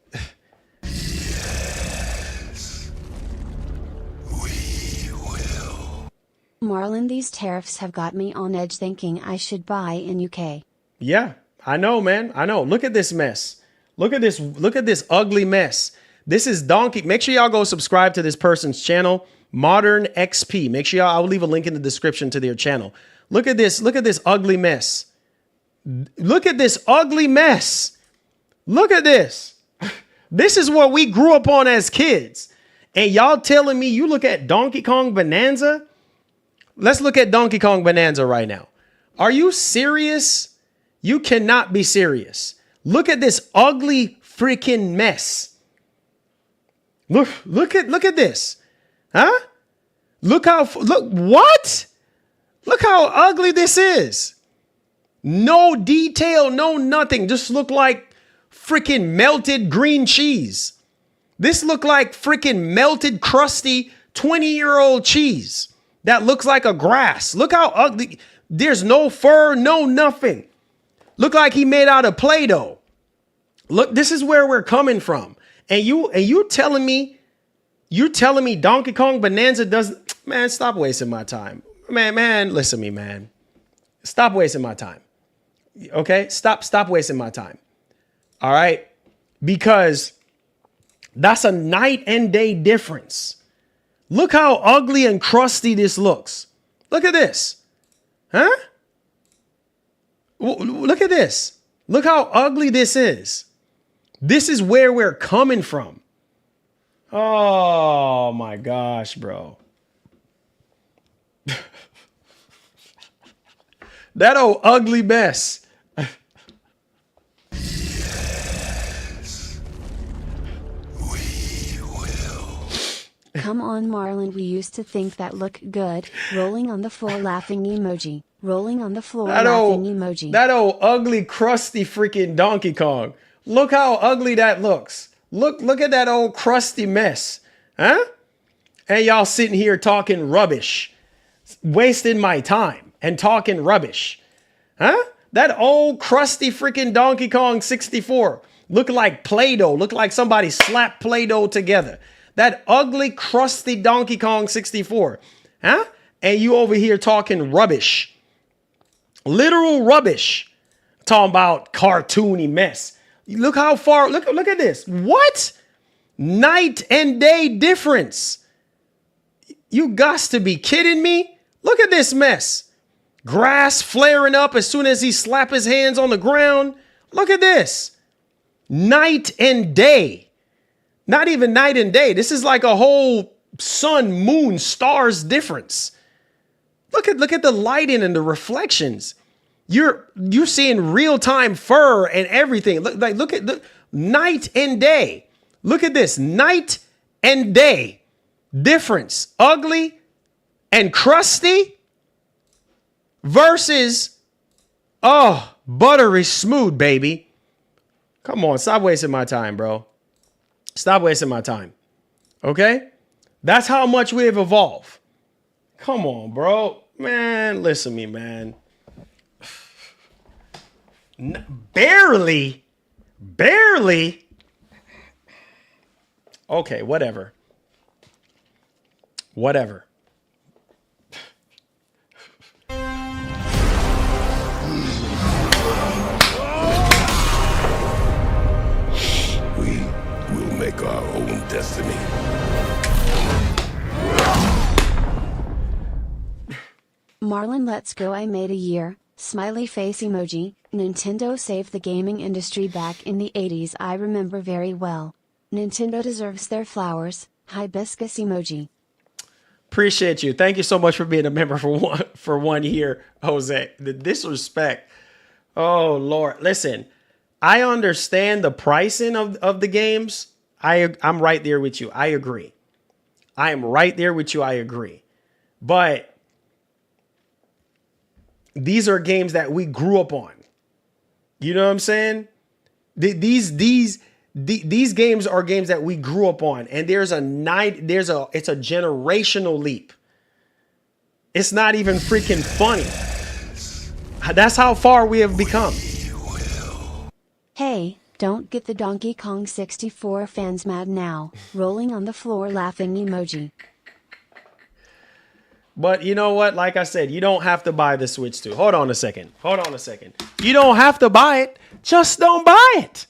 Marlon, these tariffs have got me on edge thinking I should buy in UK. yeah, I know, man. I know. Look at this mess. Look at this ugly mess. This is Donkey. Make sure y'all go subscribe to this person's channel, Modern XP. Make sure I'll leave a link in the description to their channel. Look at this. Look at this ugly mess. Look at this ugly mess. Look at this. This is what we grew up on as kids. And y'all telling me you look at Donkey Kong Bonanza? Let's look at Donkey Kong Bonanza right now. Are you serious? You cannot be serious. Look at this ugly freaking mess. Look at this. Huh? Look what? Look how ugly this is. No detail, no nothing. Just look like freaking melted green cheese. This look like freaking melted, crusty 20-year-old cheese that looks like a grass. Look how ugly. There's no fur, no nothing. Look like he made out of Play-Doh. Look, this is where we're coming from. And you telling me Donkey Kong Bonanza doesn't, man, stop wasting my time. Man, listen to me, man. Stop wasting my time. Okay? Stop wasting my time. All right? Because that's a night and day difference. Look how ugly and crusty this looks. Look at this. Huh? Look at this. Look how ugly this is. This is where we're coming from. Oh my gosh, bro. That old ugly mess. Come on, Marlon, we used to think that looked good. Rolling on the floor laughing emoji. Rolling on the floor laughing emoji. That old ugly crusty freaking Donkey Kong. Look how ugly that looks. Look at that old crusty mess. Huh? And y'all sitting here talking rubbish. Wasting my time and talking rubbish. Huh? That old crusty freaking Donkey Kong 64 look like Play-Doh. Look like somebody slapped Play-Doh together. That ugly, crusty Donkey Kong 64. Huh? And you over here talking rubbish. Literal rubbish. Talking about cartoony mess. Look how far, look at this. What? Night and day difference. You got to be kidding me. Look at this mess. Grass flaring up as soon as he slap his hands on the ground. Look at this. Night and day. Not even night and day. This is like a whole sun, moon, stars difference. Look at the lighting and the reflections. You're seeing real-time fur and everything. Look at the night and day. Look at this. Night and day difference. Ugly and crusty versus, oh, buttery smooth, baby. Come on, stop wasting my time, bro. Stop wasting my time. Okay? That's how much we have evolved. Come on, bro. Man, listen to me, man. Barely. Okay, whatever. We will make our own destiny. Marlon, let's go. I made a year. Smiley face emoji. Nintendo saved the gaming industry back in the 80s. I remember very well. Nintendo deserves their flowers. Hibiscus emoji. Appreciate you. Thank you so much for being a member for 1 year, Jose. The disrespect. Oh, Lord. Listen, I understand the pricing of the games. I'm right there with you. I agree. I am right there with you. I agree. But these are games that we grew up on. You know what I'm saying? These games are games that we grew up on, and it's a generational leap. It's not even freaking funny. That's how far we have become. Hey, don't get the Donkey Kong 64 fans mad now. Rolling on the floor laughing emoji. But you know what? Like I said, you don't have to buy the Switch 2. Hold on a second. You don't have to buy it. Just don't buy it.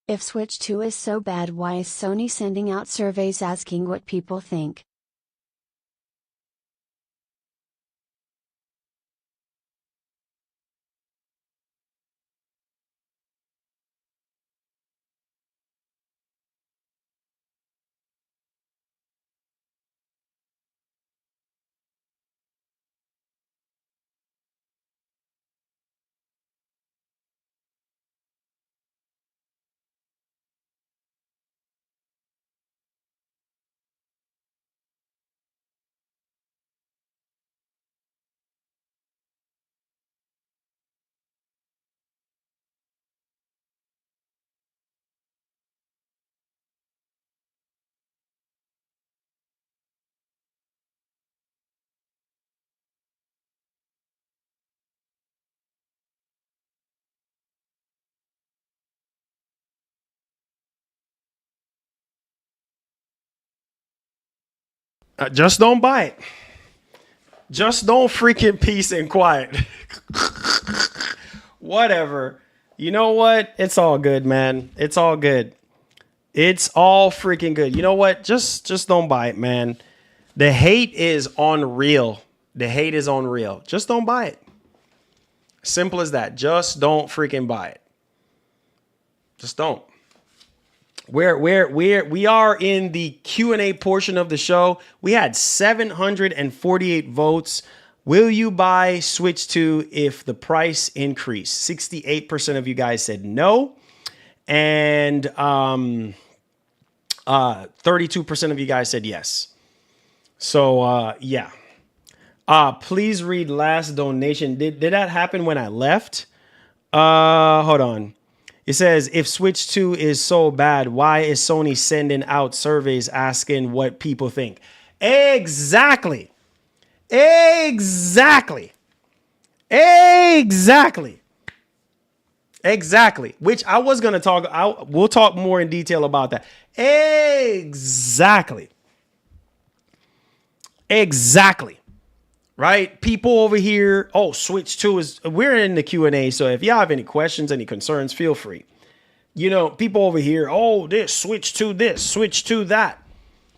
If Switch 2 is so bad, why is Sony sending out surveys asking what people think? Just don't buy it. Just don't freaking peace and quiet. Whatever. You know what? It's all good, man. It's all good. It's all freaking good. You know what? Just don't buy it, man. The hate is unreal. Just don't buy it. Simple as that. Just don't freaking buy it. Just don't. We are in the Q&A portion of the show. We had 748 votes. Will you buy Switch 2 if the price increased? 68% of you guys said no. And 32% of you guys said yes. So yeah. Please read last donation. Did that happen when I left? Hold on. It says, if Switch 2 is so bad, why is Sony sending out surveys asking what people think? Exactly. Exactly. Exactly. Exactly. Which I was going to talk. We'll talk more in detail about that. Exactly. Exactly. Right? People over here. Oh, Switch 2 is. We're in the Q&A. So if y'all have any questions, any concerns, feel free. You know, people over here. Oh, this Switch 2, this Switch 2, that.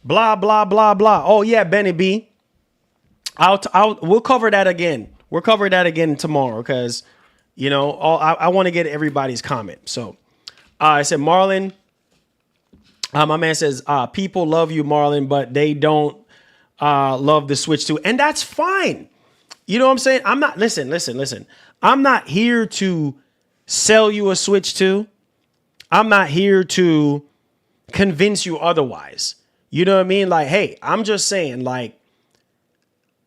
Blah, blah, blah, blah. Oh, yeah, Benny B. We'll cover that again. We'll cover that again tomorrow because, you know, I want to get everybody's comment. So I said, Marlon. My man says, people love you, Marlon, but they don't love the Switch 2. And that's fine. You know what I'm saying? I'm not, listen. I'm not here to sell you a Switch 2. I'm not here to convince you otherwise. You know what I mean? Like, hey, I'm just saying, like,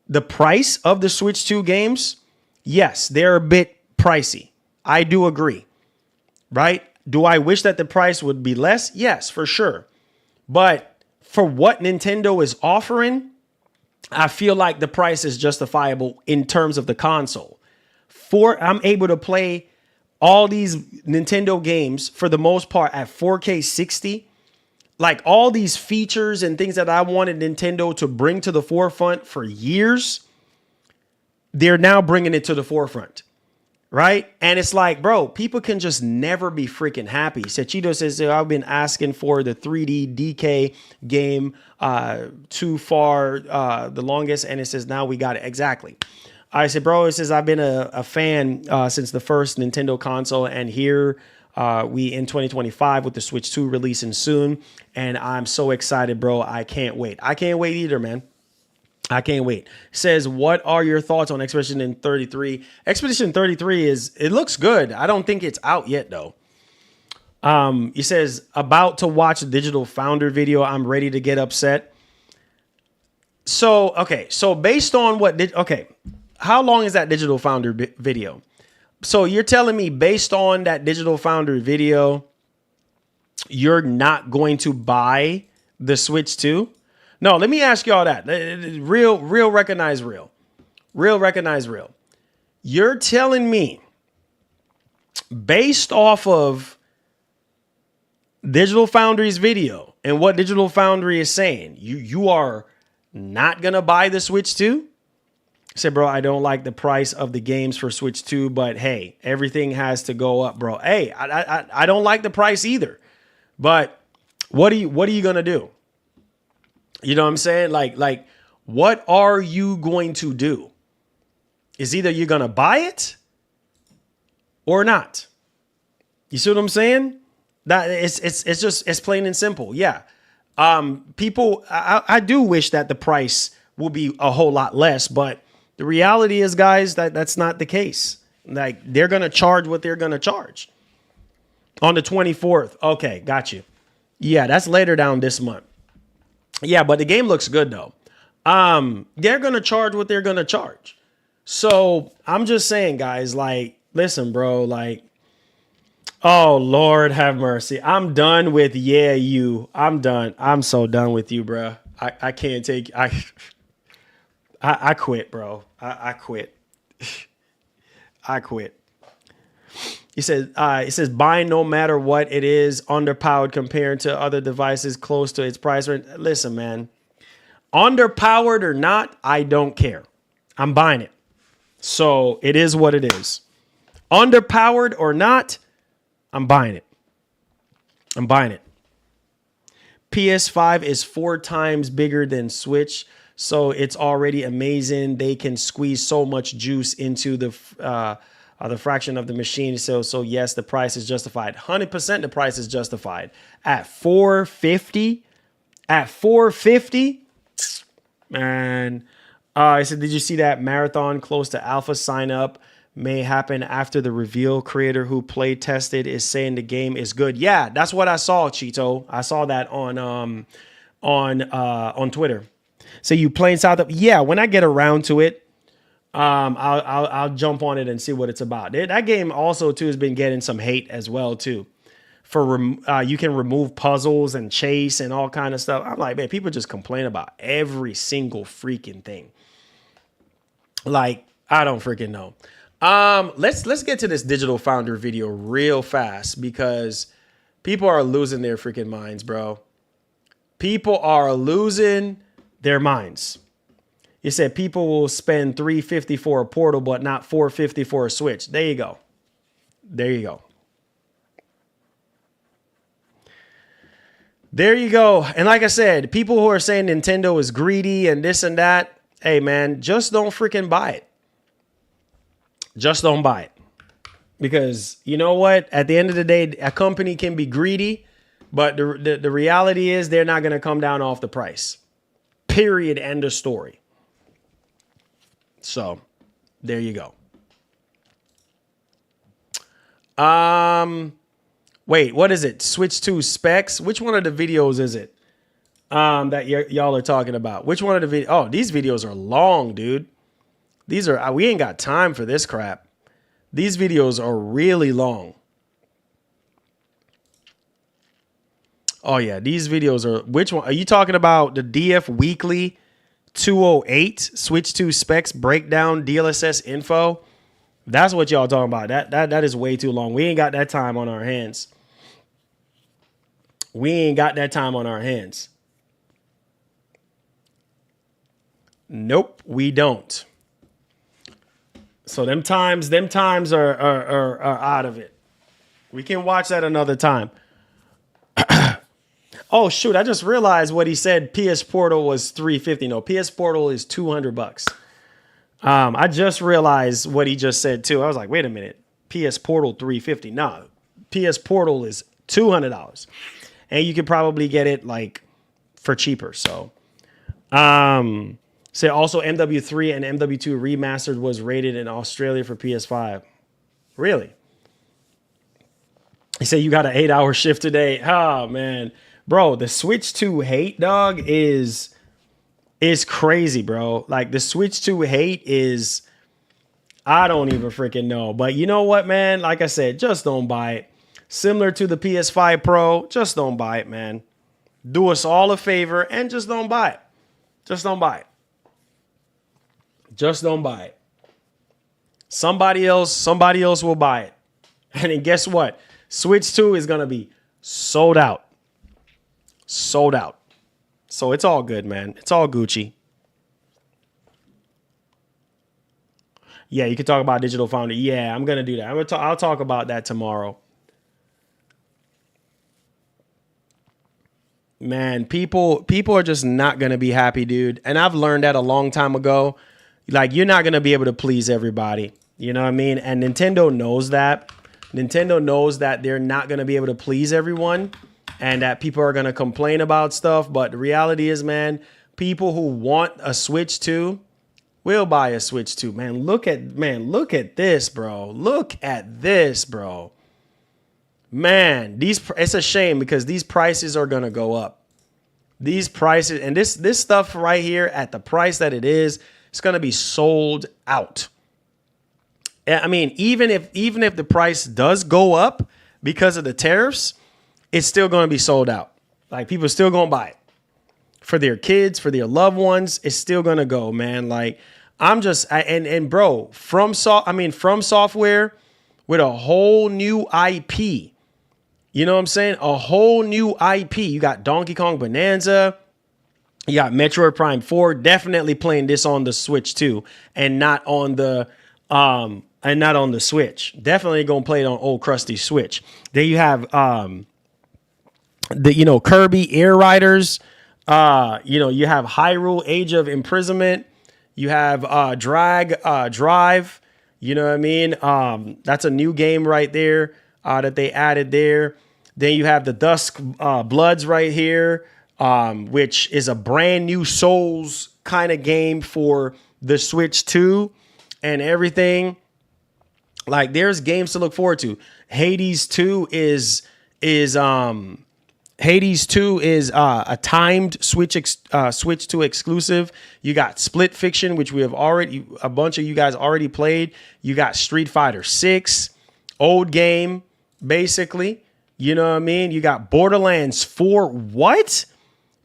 the price of the Switch 2 games, yes, they're a bit pricey. I do agree. Right? Do I wish that the price would be less? Yes, for sure. But for what Nintendo is offering, I feel like the price is justifiable in terms of the console. I'm able to play all these Nintendo games for the most part at 4K 60. Like all these features and things that I wanted Nintendo to bring to the forefront for years, they're now bringing it to the forefront. Right? And it's like, bro, people can just never be freaking happy. Sechito says, I've been asking for the 3D DK game too far, the longest. And it says, now we got it. Exactly. I said, bro, it says, I've been a fan since the first Nintendo console. And here we in 2025 with the Switch 2 releasing soon. And I'm so excited, bro. I can't wait. I can't wait either, man. I can't wait. Says, what are your thoughts on Expedition 33? Expedition 33 it looks good. I don't think it's out yet though. He says, about to watch a Digital Founder video. I'm ready to get upset. So, okay. So based on how long is that Digital Founder video? So you're telling me based on that Digital Founder video, you're not going to buy the Switch 2? No, let me ask y'all that. Real recognize real. Real recognize real. You're telling me based off of Digital Foundry's video and what Digital Foundry is saying, you are not going to buy the Switch 2? I said, bro, I don't like the price of the games for Switch 2, but hey, everything has to go up, bro. Hey, I don't like the price either. But what are you going to do? You know what I'm saying? Like, what are you going to do? Is either you're going to buy it or not. You see what I'm saying? That it's plain and simple. Yeah. People, I do wish that the price will be a whole lot less, but the reality is, guys, that's not the case. Like, they're going to charge what they're going to charge on the 24th. Okay. Got you. Yeah. That's later down this month. Yeah, but the game looks good though. They're going to charge what they're going to charge. So I'm just saying, guys, like, listen, bro, like, oh, Lord have mercy. I'm done with you. I'm done. I'm so done with you, bro. I can't take, I quit, bro. I quit. I quit. It says buying no matter what it is, underpowered compared to other devices close to its price range. Listen, man, underpowered or not, I don't care. I'm buying it. So it is what it is. Underpowered or not, I'm buying it. I'm buying it. PS5 is 4 times bigger than Switch, so it's already amazing. They can squeeze so much juice into the fraction of the machine. So yes, the price is justified. 100% the price is justified. At $450, man. I said, did you see that marathon close to alpha sign up may happen after the reveal. Creator who play tested is saying the game is good. Yeah, that's what I saw, Cheeto. I saw that on Twitter. So you playing South of, yeah, when I get around to it, I'll jump on it and see what it's about. That game also too has been getting some hate as well too. For you can remove puzzles and chase and all kind of stuff. I'm like, man, people just complain about every single freaking thing. Like, I don't freaking know. Let's get to this Digital Founder video real fast because people are losing their freaking minds, bro. People are losing their minds. You said people will spend $350 for a Portal, but not $450 for a Switch. There you go. There you go. There you go. And like I said, people who are saying Nintendo is greedy and this and that, hey, man, just don't freaking buy it. Just don't buy it. Because you know what? At the end of the day, a company can be greedy, but the reality is they're not going to come down off the price. Period. End of story. So there you go. Wait, what is it? Switch 2 specs? Which one of the videos is it that y'all are talking about? Which one of the videos? Oh, these videos are long, dude. These are, we ain't got time for this crap. These videos are really long. Oh yeah, these videos are, which one? Are you talking about the DF Weekly 208 Switch 2 specs breakdown DLSS info? That's what y'all talking about. That is way too long. We ain't got that time on our hands. We ain't got that time on our hands. Nope, we don't. So them times are out of it. We can watch that another time. Oh shoot, I just realized what he said. PS Portal was $350. No, PS Portal is $200. I just realized what he just said too. I was like, wait a minute. PS Portal $350. No, PS Portal is $200. And you could probably get it like for cheaper. So say also MW3 and MW2 Remastered was rated in Australia for PS5. Really? He said you got an 8-hour shift today. Oh man. Bro, the Switch 2 hate, dog, is crazy, bro. Like the Switch 2 hate is, I don't even freaking know. But you know what, man? Like I said, just don't buy it. Similar to the PS5 Pro, just don't buy it, man. Do us all a favor and just don't buy it. Just don't buy it. Just don't buy it. Somebody else will buy it. And then guess what? Switch 2 is going to be sold out. Sold out. So it's all good, man. It's all Gucci. Yeah, you can talk about Digital Foundry. Yeah, I'm going to do that. I'll talk about that tomorrow. Man, people are just not going to be happy, dude. And I've learned that a long time ago. Like, you're not going to be able to please everybody. You know what I mean? And Nintendo knows that. Nintendo knows that they're not going to be able to please everyone and that people are going to complain about stuff. But the reality is, man, people who want a Switch 2 will buy a Switch 2. Man, look at this, bro. Look at this, bro. Man, it's a shame because these prices are going to go up. These prices and this stuff right here at the price that it is, it's going to be sold out. I mean, even if the price does go up because of the tariffs, it's still going to be sold out. Like, people are still going to buy it for their kids, for their loved ones. It's still going to go, man. Like, bro, from Software with a whole new IP. You know what I'm saying? A whole new IP. You got Donkey Kong Bonanza. You got Metroid Prime 4. Definitely playing this on the Switch 2 and not on the Switch. Definitely gonna play it on old crusty Switch. Then you have Kirby Air Riders. You have Hyrule Age of Imprisonment. You have Drive. You know what I mean? That's a new game right there that they added there. Then you have the Dusk Bloods right here, which is a brand new Souls kind of game for the Switch 2 and everything. Like there's games to look forward to. Hades 2 is a timed switch to exclusive. You got Split Fiction, which we have already, a bunch of you guys already played. You got Street Fighter 6, old game, basically. You know what I mean? You got Borderlands 4. What?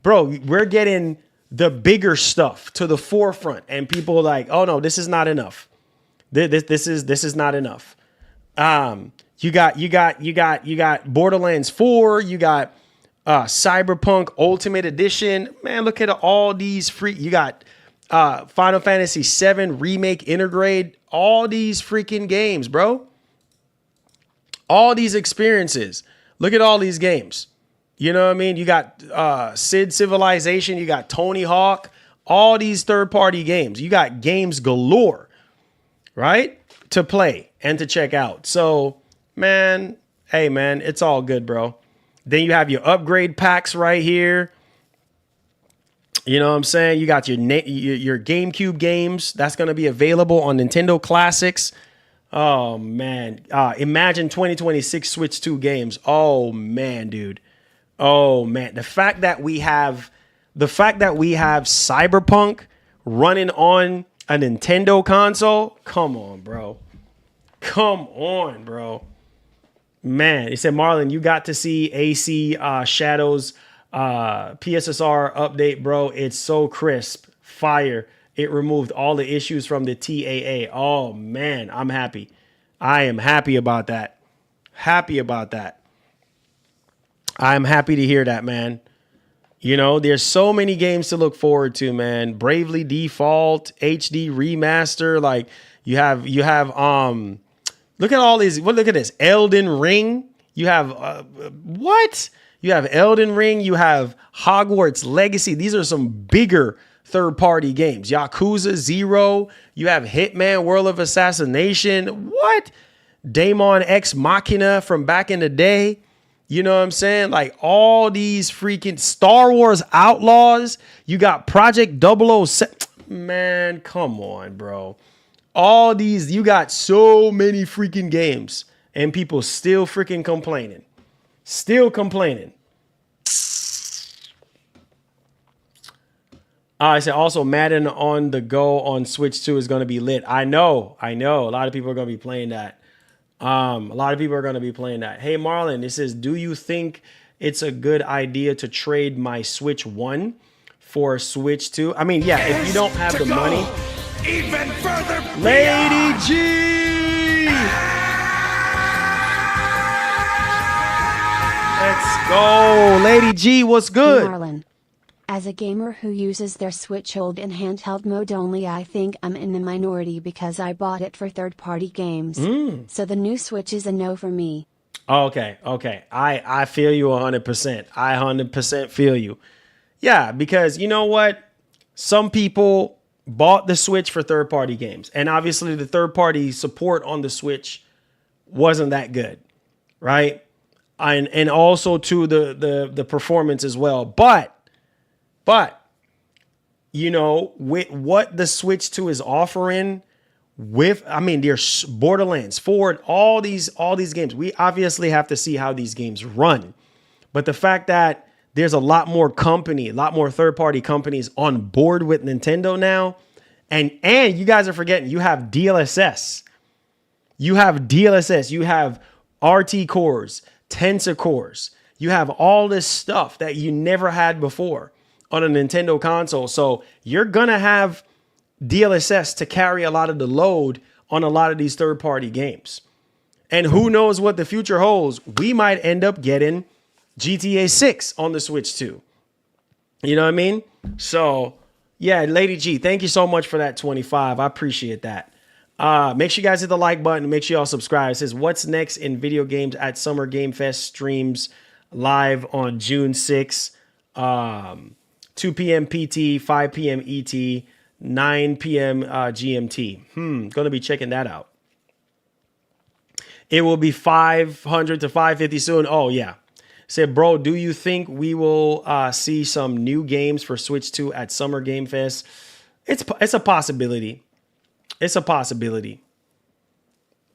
Bro, we're getting the bigger stuff to the forefront, and people are like, oh no, this is not enough. This is not enough. You got Borderlands 4, you got Cyberpunk Ultimate Edition. Man, look at all these free. You got Final Fantasy 7 Remake Intergrade. All these freaking games, bro. All these experiences. Look at all these games. You know what I mean? You got Sid Civilization, you got Tony Hawk, all these third-party games. You got games galore, right? To play and to check out. So, man, hey, man, it's all good, bro. Then you have your upgrade packs right here. You know what I'm saying? You got your GameCube games. That's going to be available on Nintendo Classics. Oh, man. Imagine 2026 Switch 2 games. Oh, man, dude. Oh, man. The fact that we have Cyberpunk running on a Nintendo console. Come on, bro. Come on, bro. Man, it said, Marlon, you got to see AC Shadows PSSR update, bro. It's so crisp. Fire. It removed all the issues from the TAA. Oh, man, I'm happy. I am happy about that. Happy about that. I'm happy to hear that, man. You know, there's so many games to look forward to, man. Bravely Default, HD Remaster. Like, you have look at all these. Well, look at this. Elden Ring. You have what? You have Elden Ring. You have Hogwarts Legacy. These are some bigger third-party games. Yakuza 0. You have Hitman World of Assassination. What? Daemon X Machina from back in the day. You know what I'm saying? Like all these freaking Star Wars Outlaws. You got Project 007. Man, come on, bro. All these, you got so many freaking games and people still freaking complaining. Still complaining. I said also Madden on the go on Switch 2 is going to be lit. I know. A lot of people are going to be playing that. Hey, Marlon, it says, do you think it's a good idea to trade my Switch 1 for Switch 2? I mean, yeah, if you don't have the money. Even further. Lady G! Let's go. Lady G, what's good? Marlon. As a gamer who uses their Switch OLED in handheld mode only, I think I'm in the minority because I bought it for third-party games. So the new Switch is a no for me. Okay. I feel you 100%. I 100% feel you. Yeah, because you know what? Some people bought the Switch for third-party games. And obviously the third-party support on the Switch wasn't that good, right? And also to the performance as well. But you know, with what the Switch 2 is offering, there's Borderlands 4, all these games. We obviously have to see how these games run. But the fact that there's a lot more third-party companies on board with Nintendo now, and you guys are forgetting, you have DLSS. You have RT cores, Tensor cores. You have all this stuff that you never had before on a Nintendo console. So you're going to have DLSS to carry a lot of the load on a lot of these third-party games. And who knows what the future holds? We might end up getting GTA 6 on the Switch too. You know what I mean? So, yeah, Lady G, thank you so much for that 25. I appreciate that. Make sure you guys hit the like button. Make sure y'all subscribe. It says, what's next in video games at Summer Game Fest streams live on June 6th. 2 p.m. PT, 5 p.m. ET, 9 p.m. GMT. Gonna be checking that out. It will be 500 to 550 soon. Oh, yeah. Said, bro, do you think we will see some new games for Switch 2 at Summer Game Fest? It's a possibility. It's a possibility.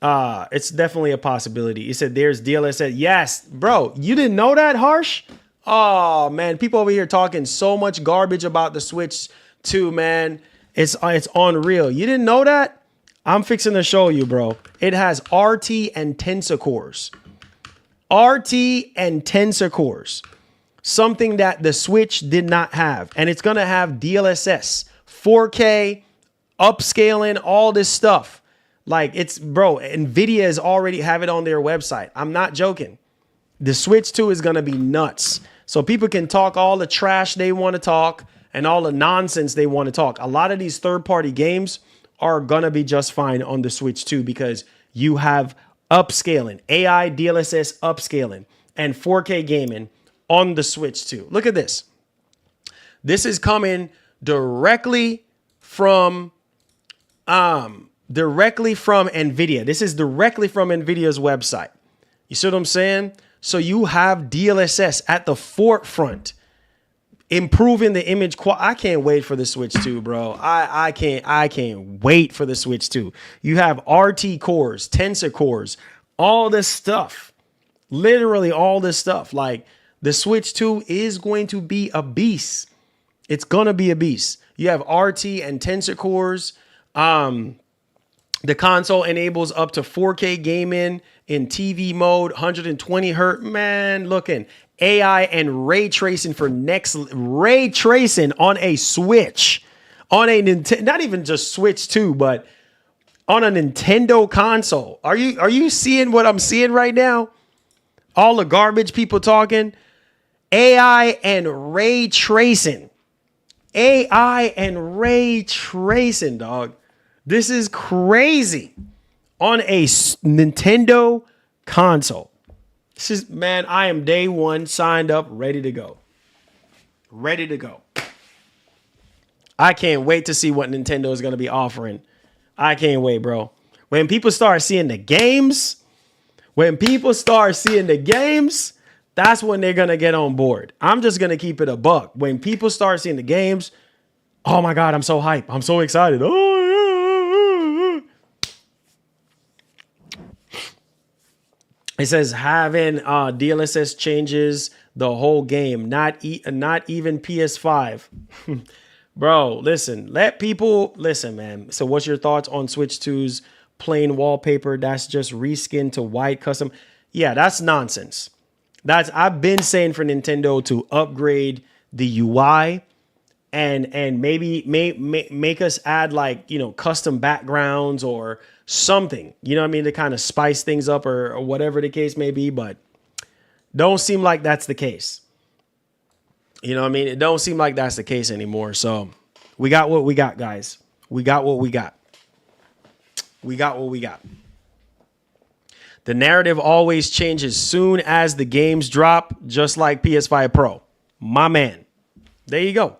It's definitely a possibility. He said there's DLSS. Yes, bro. You didn't know that, Harsh? Oh man, people over here talking so much garbage about the Switch 2, man. It's unreal. You didn't know that? I'm fixing to show you, bro. It has RT and Tensor cores. RT and Tensor cores. Something that the Switch did not have. And it's going to have DLSS, 4K, upscaling, all this stuff. Like it's, bro, NVIDIA is already have it on their website. I'm not joking. The Switch 2 is going to be nuts. So people can talk all the trash they want to talk and all the nonsense they want to talk. A lot of these third-party games are going to be just fine on the Switch 2 because you have upscaling, AI, DLSS upscaling, and 4K gaming on the Switch 2. Look at this. This is coming directly from NVIDIA. This is directly from NVIDIA's website. You see what I'm saying? So you have DLSS at the forefront, improving the image quality. I can't wait for the Switch 2, bro. I can't wait for the Switch 2. You have RT cores, Tensor cores, all this stuff. Literally all this stuff. Like the Switch 2 is going to be a beast. It's going to be a beast. You have RT and Tensor cores. The console enables up to 4K gaming in TV mode, 120 hertz. Man, looking AI and ray tracing for next ray tracing on a Switch, on a Nintendo, not even just Switch 2, but on a Nintendo console. Are you seeing what I'm seeing right now? All the garbage people talking. AI and ray tracing. AI and ray tracing, dog. This is crazy on a Nintendo console. This is, man, I am day one signed up, ready to go. Ready to go. I can't wait to see what Nintendo is going to be offering. I can't wait, bro. When people start seeing the games, that's when they're going to get on board. I'm just going to keep it a buck. When people start seeing the games, oh my God, I'm so hyped. I'm so excited. Oh, yeah. It says having DLSS changes the whole game, not even PS5. Bro, listen, listen, man. So what's your thoughts on Switch 2's plain wallpaper? That's just reskin to white custom. Yeah, that's nonsense. I've been saying for Nintendo to upgrade the UI and maybe make us add like, custom backgrounds or something, you know what I mean, to kind of spice things up or whatever the case may be, but don't seem like that's the case. You know what I mean? It don't seem like that's the case anymore. So we got what we got, guys. We got what we got. The narrative always changes soon as the games drop, just like PS5 Pro. My man. There you go.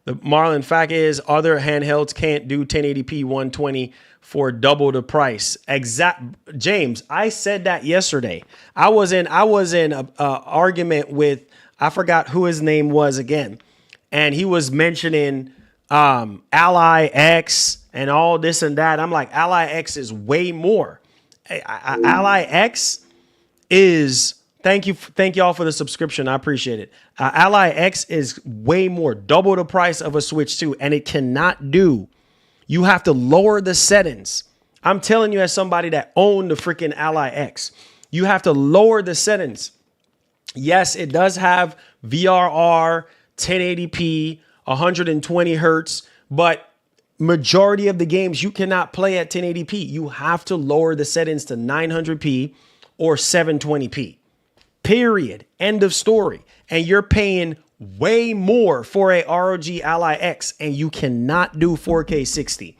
The Marlon fact is other handhelds can't do 1080p 120 for double the price. James, I said that yesterday. I was in a argument with, I forgot who his name was again, and he was mentioning Ally X and all this and that. I'm like, Ally X is way more. Ally X is, thank y'all for the subscription. I appreciate it. Ally X is way more, double the price of a Switch 2, and it cannot do. You have to lower the settings. I'm telling you, as somebody that owned the freaking Ally X, you have to lower the settings. Yes, it does have VRR, 1080p, 120 hertz, but majority of the games you cannot play at 1080p. You have to lower the settings to 900p or 720p. Period. End of story. And you're paying way more for a ROG Ally X, and you cannot do 4K 60.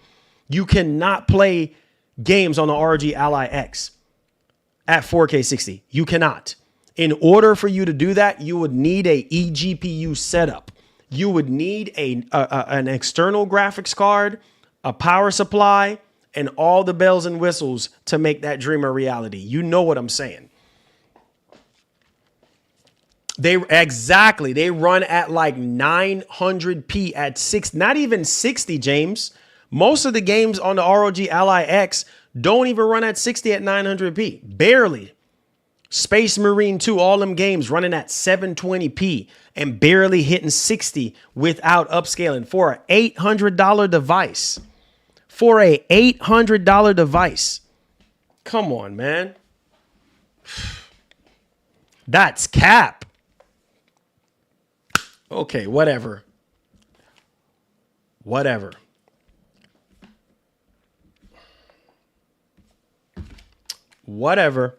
You cannot play games on the ROG Ally X at 4K 60. You cannot. In order for you to do that, you would need a eGPU setup. You would need an external graphics card, a power supply, and all the bells and whistles to make that dream a reality. You know what I'm saying? They run at like 900p at not even 60, James. Most of the games on the ROG Ally X don't even run at 60 at 900p. Barely. Space Marine 2, all them games running at 720p and barely hitting 60 without upscaling for an $800 device. For a $800 device. Come on, man. That's cap. Okay, whatever. Whatever. Whatever.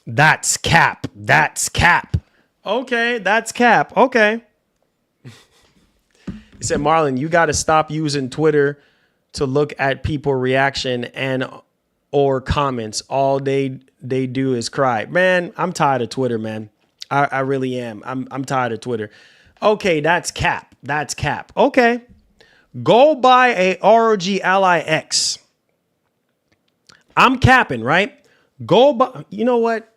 That's cap. That's cap. Okay, that's cap. Okay. He said, Marlon, you got to stop using Twitter to look at people reaction and or comments. All they do is cry. Man, I'm tired of Twitter, man. I really am. I'm tired of Twitter. Okay, that's cap. That's cap. Okay. Go buy a ROG Ally X. I'm capping, right? Go buy, you know what?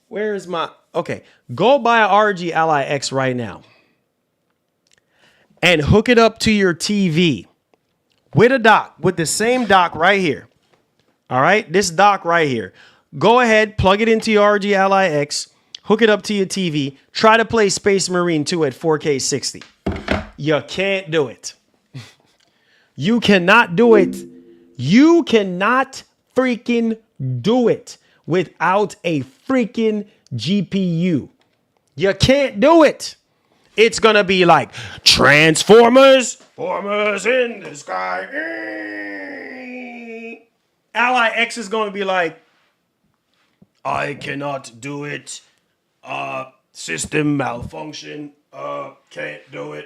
Where is my, okay. Go buy a ROG Ally X right now. And hook it up to your TV with a dock, with the same dock right here. All right, this dock right here. Go ahead, plug it into your ROG Ally X, hook it up to your TV, try to play Space Marine 2 at 4K 60. You can't do it. You cannot do it. You cannot freaking do it without a freaking GPU. You can't do it. It's going to be like Transformers in the sky. Ally X is going to be like, I cannot do it. System malfunction. Can't do it.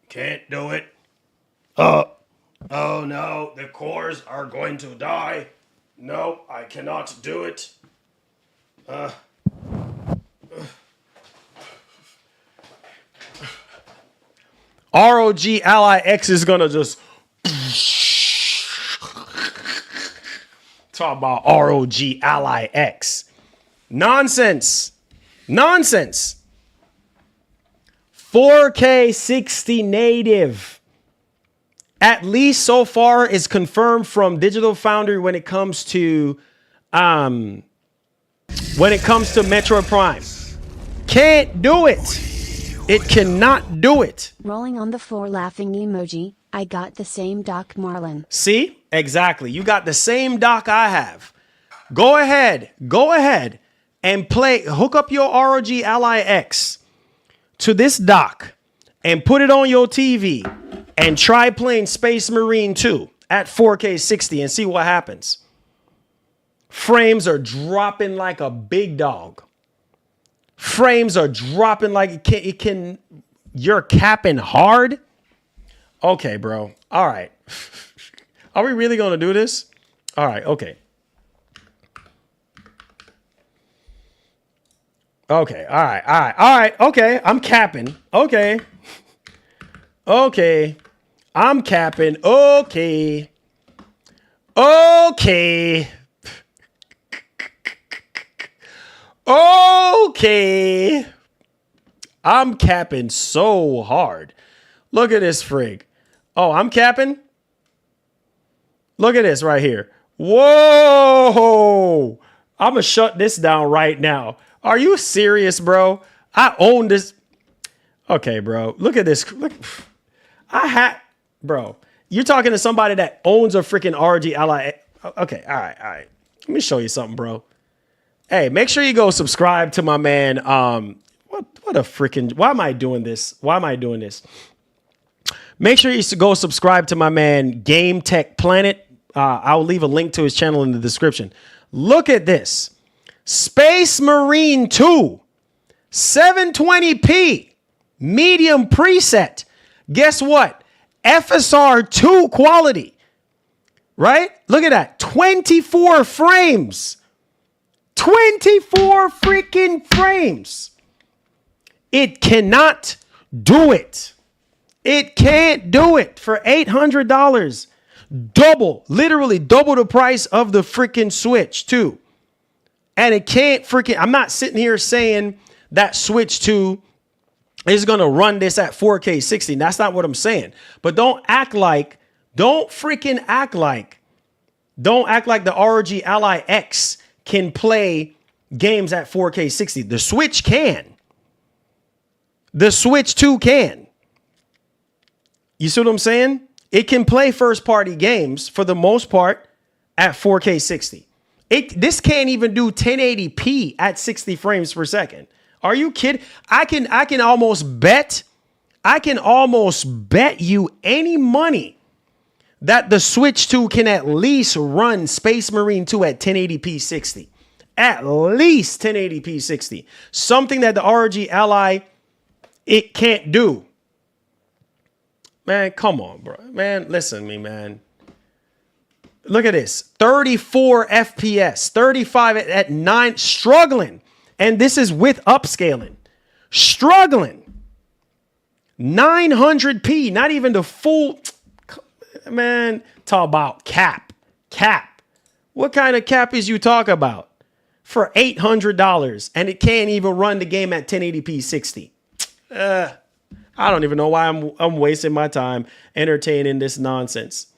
Can't do it. Oh no, the cores are going to die. No, I cannot do it. ROG Ally X is gonna just talk about ROG Ally X. Nonsense. Nonsense. 4K 60 native. At least so far is confirmed from Digital Foundry when it comes to Metroid Prime. Can't do it. It cannot do it. Rolling on the floor laughing emoji. I got the same dock, Marlon. See? Exactly. You got the same dock I have. Go ahead and hook up your ROG Ally X to this dock and put it on your TV and try playing Space Marine 2 at 4K 60 and see what happens. Frames are dropping like a big dog. Frames are dropping like it can. You're capping hard. Okay, bro. All right. Are we really going to do this? All right. Okay. Okay. All right. All right. All right. Okay. I'm capping. Okay. Okay. I'm capping. Okay. Okay. Okay. I'm capping so hard. Look at this frig. Oh, I'm capping? Look at this right here. Whoa. I'm going to shut this down right now. Are you serious, bro? I own this. Okay, bro. Look at this. Look. Bro, you're talking to somebody that owns a freaking ROG Ally. Okay, all right, all right. Let me show you something, bro. Hey, make sure you go subscribe to my man. What a freaking, why am I doing this? Why am I doing this? Make sure you go subscribe to my man, Game Tech Planet. I'll leave a link to his channel in the description. Look at this. Space Marine 2, 720p, medium preset. Guess what? FSR 2 quality, right? Look at that. 24 frames. 24 freaking frames. It cannot do it. It can't do it for $800. Literally double the price of the freaking Switch 2. And it can't freaking, I'm not sitting here saying that Switch 2 is going to run this at 4K 60. That's not what I'm saying. But don't act like the ROG Ally X can play games at 4K 60. The Switch can. The Switch 2 can. You see what I'm saying? It can play first party games for the most part at 4K 60. This can't even do 1080p at 60 frames per second. Are you kidding? I can almost bet you any money that the Switch 2 can at least run Space Marine 2 at 1080p 60. At least 1080p 60. Something that the ROG Ally, it can't do. Man, come on, bro. Man, listen to me, man. Look at this. 34 FPS, 35 at 9, struggling. And this is with upscaling. Struggling. 900p, not even the full. Man, talk about cap. Cap. What kind of cap is you talk about? For $800, and it can't even run the game at 1080p 60. I don't even know why I'm wasting my time entertaining this nonsense.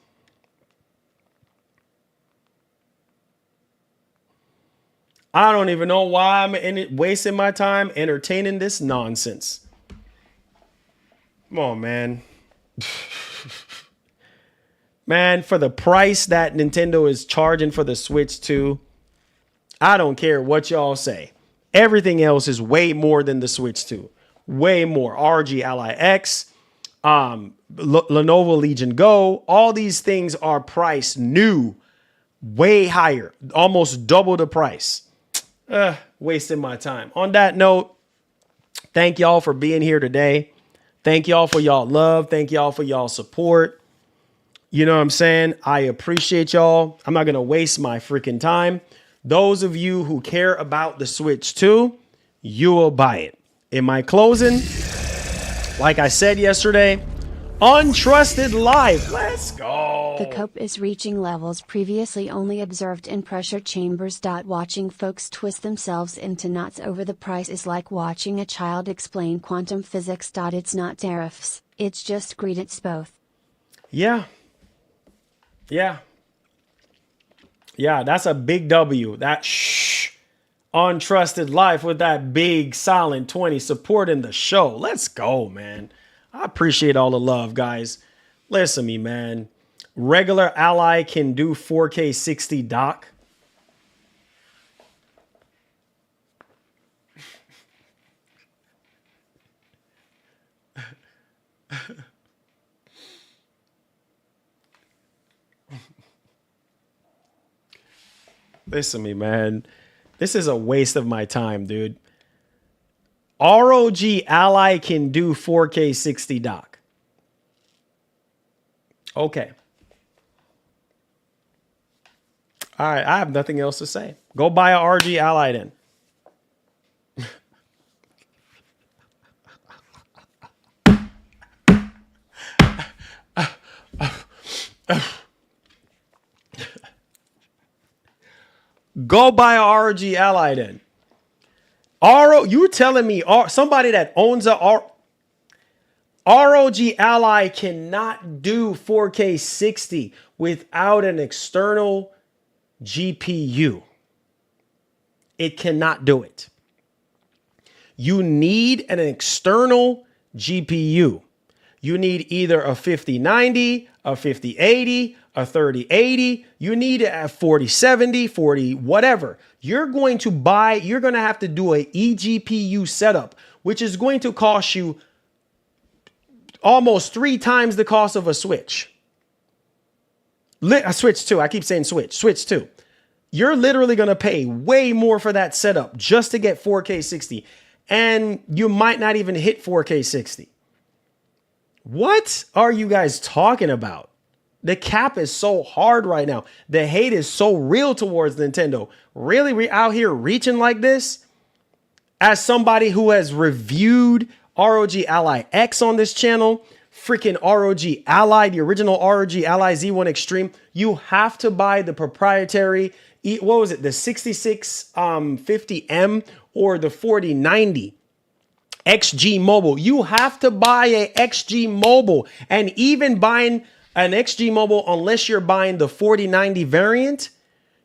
I don't even know why I'm wasting my time entertaining this nonsense. Come on, man. Man, for the price that Nintendo is charging for the Switch 2, I don't care what y'all say. Everything else is way more than the Switch 2. Way more. ROG Ally X, Lenovo Legion Go, all these things are priced new, way higher, almost double the price. Wasting my time. On that note, thank y'all for being here today. Thank y'all for y'all love. Thank y'all for y'all support. You know what I'm saying? I appreciate y'all. I'm not going to waste my freaking time. Those of you who care about the Switch 2, you will buy it. In my closing, like I said yesterday, untrusted life. Let's go. The cope is reaching levels previously only observed in pressure chambers. Watching folks twist themselves into knots over the price is like watching a child explain quantum physics. It's not tariffs, it's just greed. It's both. Yeah, that's a big W. That untrusted life with that big silent 20 supporting the show. Let's go, man. I appreciate all the love, guys. Listen to me, man. Regular Ally can do 4K 60 dock. Listen to me, man. This is a waste of my time, dude. ROG Ally can do 4K 60 dock. Okay. All right, I have nothing else to say. Go buy a ROG Ally then. Go buy a ROG Ally then. You telling me somebody that owns a ROG Ally cannot do 4K 60 without an external GPU? It cannot do it. You need an external GPU. You need either a 5090, a 5080, a 3080. You need it at 4070, 40, whatever. You're going to have to do a eGPU setup, which is going to cost you almost 3 times the cost of a Switch. A Switch 2. I keep saying Switch. Switch 2. You're literally going to pay way more for that setup just to get 4K 60. And you might not even hit 4K 60. What are you guys talking about? The cap is so hard right now. The hate is so real towards Nintendo. Really, we out here reaching like this? As somebody who has reviewed ROG Ally X on this channel, freaking ROG Ally, the original ROG Ally Z1 Extreme, you have to buy the proprietary, what was it, the 6650M or the 4090 XG Mobile. You have to buy a XG Mobile, and even buying an XG Mobile, unless you're buying the 4090 variant,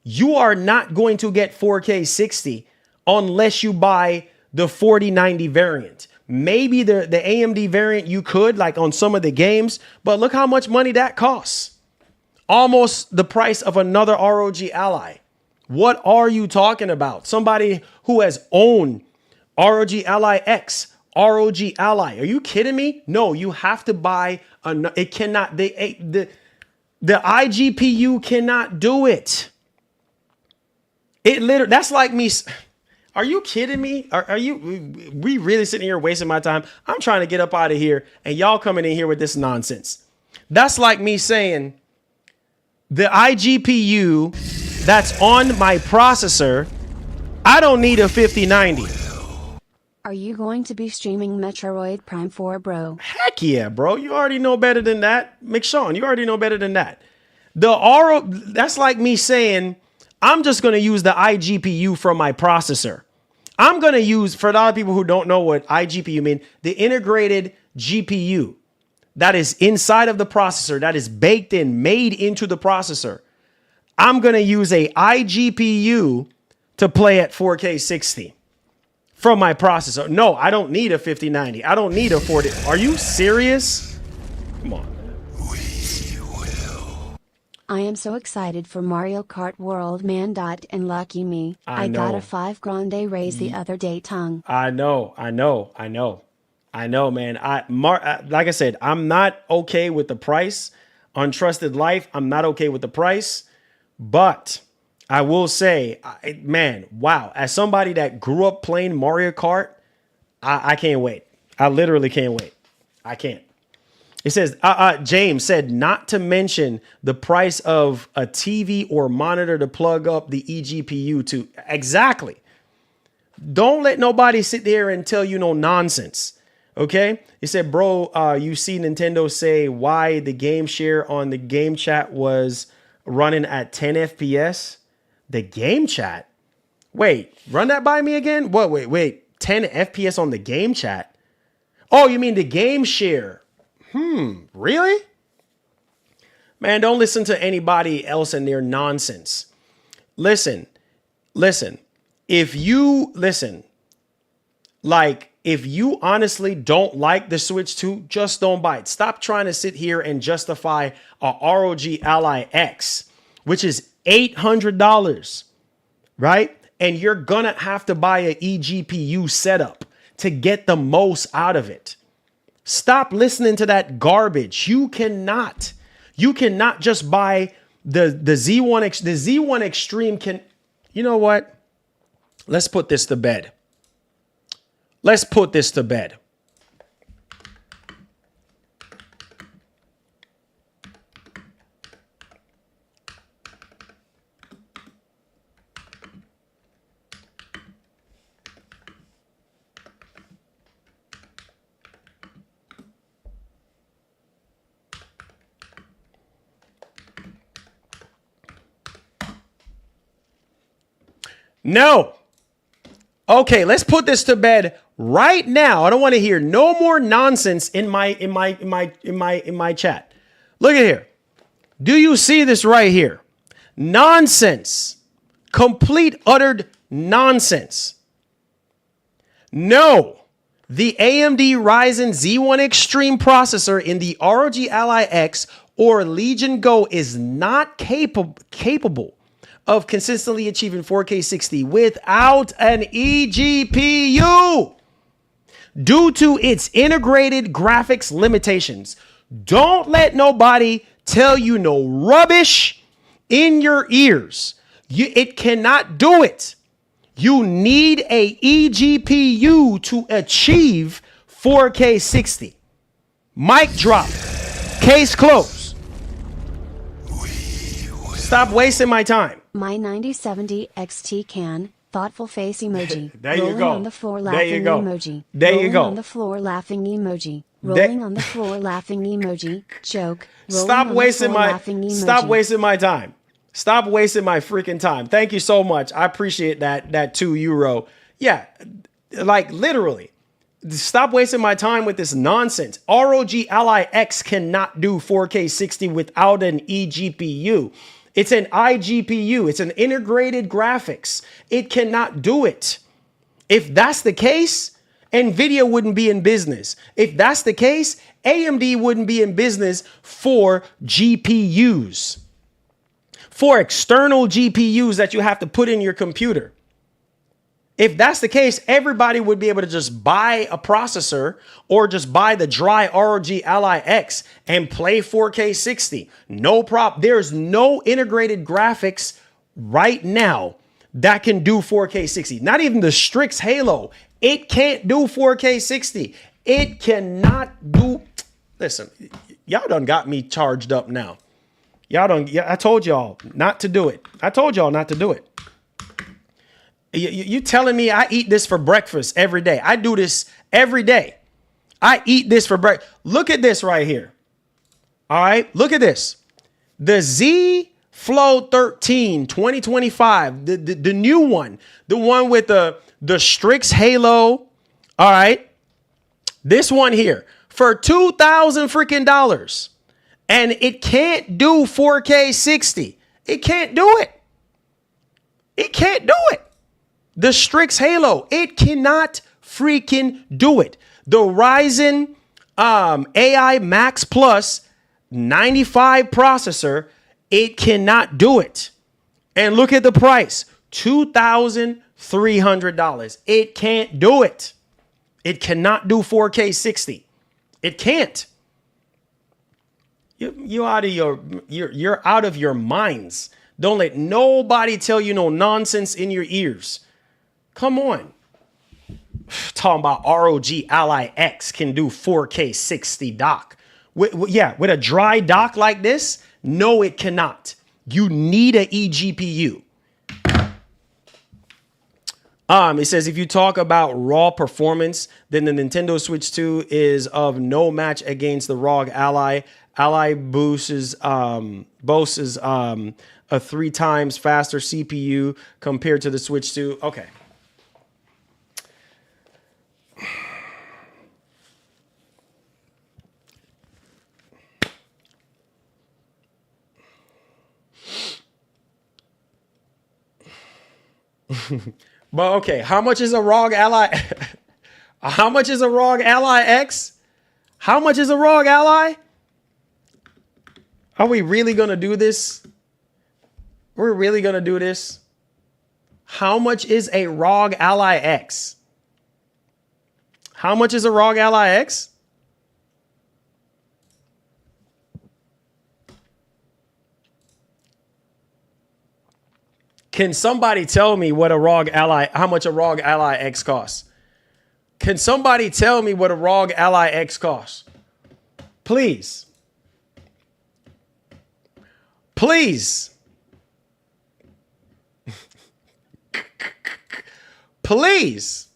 you are not going to get 4K 60 unless you buy the 4090 variant. Maybe the AMD variant you could, like on some of the games, but look how much money that costs. Almost the price of another ROG Ally. What are you talking about? Somebody who has owned ROG Ally X, ROG Ally. Are you kidding me? No, you have to buy it cannot, the iGPU cannot do it. It literally, that's like me. Are you kidding me? Are we really sitting here wasting my time? I'm trying to get up out of here and y'all coming in here with this nonsense. That's like me saying the iGPU that's on my processor, I don't need a 5090. Are you going to be streaming Metroid Prime 4, bro? Heck yeah, bro. You already know better than that. McShawn, you already know better than that. That's like me saying, I'm just going to use the iGPU from my processor. I'm going to use, for a lot of people who don't know what iGPU mean, the integrated GPU that is inside of the processor, that is baked in, made into the processor. I'm going to use a iGPU to play at 4K 60 from my processor. No, I don't need a 5090. I don't need a 40. Are you serious? Come on. I am so excited for Mario Kart World, man. And lucky me, I got a 5 grande raise the other day, tongue. I know, man. Like I said, I'm not okay with the price. Untrusted Life, I'm not okay with the price. But I will say, man, wow. As somebody that grew up playing Mario Kart, I can't wait. I literally can't wait. I can't. It says, James said, not to mention the price of a TV or monitor to plug up the eGPU to. Exactly. Don't let nobody sit there and tell you no nonsense. Okay. It said, bro, you see Nintendo say why the game share on the game chat was running at 10 FPS. The game chat? Wait, run that by me again? What? Wait. 10 FPS on the game chat? Oh, you mean the game share? Really? Man, don't listen to anybody else and their nonsense. Listen. If you honestly don't like the Switch 2, just don't buy it. Stop trying to sit here and justify a ROG Ally X, which is $800, right? And you're gonna have to buy an eGPU setup to get the most out of it. Stop listening to that garbage. You cannot just buy the Z1 the Z1 Extreme can. You know what? Let's put this to bed. No. Okay, let's put this to bed right now. I don't want to hear no more nonsense in my chat. Look at here. Do you see this right here? Nonsense. Complete uttered nonsense. No. The AMD Ryzen Z1 Extreme processor in the ROG Ally X or Legion Go is not capable of consistently achieving 4K 60 without an eGPU due to its integrated graphics limitations. Don't let nobody tell you no rubbish in your ears. It cannot do it. You need a eGPU to achieve 4K 60. Mic drop. Case closed. Stop wasting my time. My 9070 XT can, thoughtful face emoji. There you Rolling go. on the floor There laughing you go. emoji. There you Rolling go. on the floor laughing emoji. Rolling on the floor laughing emoji. Joke. Rolling Stop on wasting the floor my laughing emoji. stop wasting my time. Stop wasting my freaking time. Thank you so much. I appreciate that €2. Yeah, like literally. Stop wasting my time with this nonsense. ROG Ally X cannot do 4K 60 without an eGPU. It's an iGPU. It's an integrated graphics. It cannot do it. If that's the case, NVIDIA wouldn't be in business. If that's the case, AMD wouldn't be in business for GPUs, for external GPUs that you have to put in your computer. If that's the case, everybody would be able to just buy a processor or just buy the dry ROG Ally X and play 4K 60. No problem. There's no integrated graphics right now that can do 4K 60. Not even the Strix Halo. It can't do 4K 60. It cannot do. Listen, y'all done got me charged up now. Y'all done. I told y'all not to do it. I told y'all not to do it. You telling me I eat this for breakfast every day? I do this every day. I eat this for breakfast. Look at this right here. All right, look at this. The Z Flow 13 2025, the new one, the one with the Strix Halo. All right, this one here for $2,000 freaking dollars, and it can't do 4K 60. It can't do it. It can't do it. The Strix Halo, it cannot freaking do it. The Ryzen AI Max Plus 95 processor, it cannot do it. And look at the price, $2,300. It can't do it. It cannot do 4K 60. It can't. You're out of your minds. Don't let nobody tell you no nonsense in your ears. Come on. Talking about ROG Ally X can do 4K 60 dock. With a dry dock like this, no, it cannot. You need an eGPU. It says if you talk about raw performance, then the Nintendo Switch 2 is of no match against the ROG Ally. Ally boasts a 3 times faster CPU compared to the Switch 2. Okay. But okay, how much is a ROG Ally? How much is a ROG Ally X? How much is a ROG Ally? Are we really gonna do this? We're really gonna do this? How much is a ROG Ally X? How much is a ROG Ally X? Can somebody tell me what how much a ROG Ally X costs? Can somebody tell me what a ROG Ally X costs? Please. Please. Please.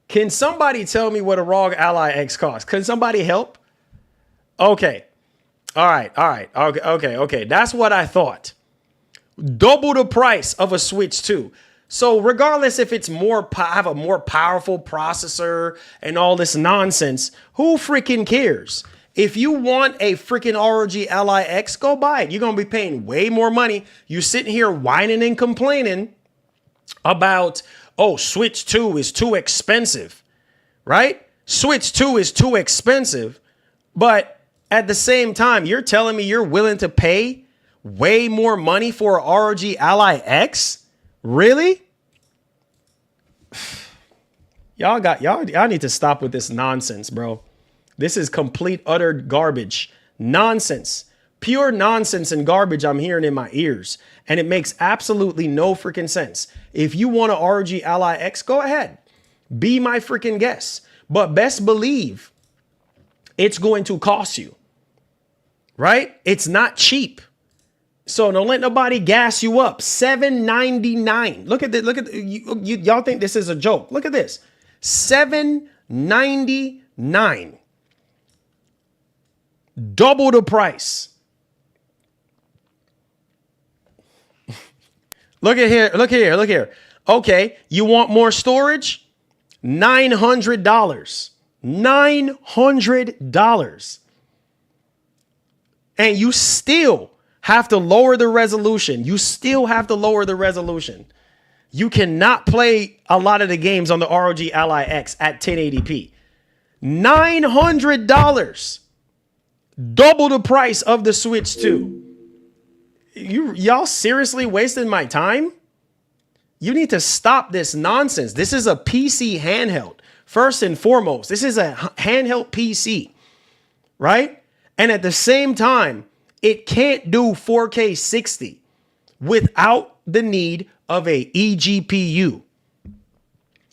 Can somebody tell me what a ROG Ally X costs? Can somebody help? Okay. All right. Okay. That's what I thought. Double the price of a Switch 2. So regardless if it's have a more powerful processor and all this nonsense, who freaking cares? If you want a freaking ROG Ally X, go buy it. You're going to be paying way more money. You sitting here whining and complaining about, oh, Switch 2 is too expensive, right? Switch 2 is too expensive, but at the same time, you're telling me you're willing to pay way more money for a ROG Ally X? Really? Y'all need to stop with this nonsense, bro. This is complete, utter garbage. Nonsense. Pure nonsense and garbage I'm hearing in my ears. And it makes absolutely no freaking sense. If you want a ROG Ally X, go ahead. Be my freaking guest. But best believe it's going to cost you. Right? It's not cheap. So don't let nobody gas you up. $799. Look at this. Y'all think this is a joke. Look at this. $799. $299. Double the price. Look at here. Look here. Look here. Okay. You want more storage? $900. $900. And you still have to lower the resolution. You still have to lower the resolution. You cannot play a lot of the games on the ROG Ally X at 1080p. $900. Double the price of the Switch 2. Y'all seriously wasting my time? You need to stop this nonsense. This is a PC handheld. First and foremost, this is a handheld PC, right? And at the same time, it can't do 4K 60 without the need of a eGPU.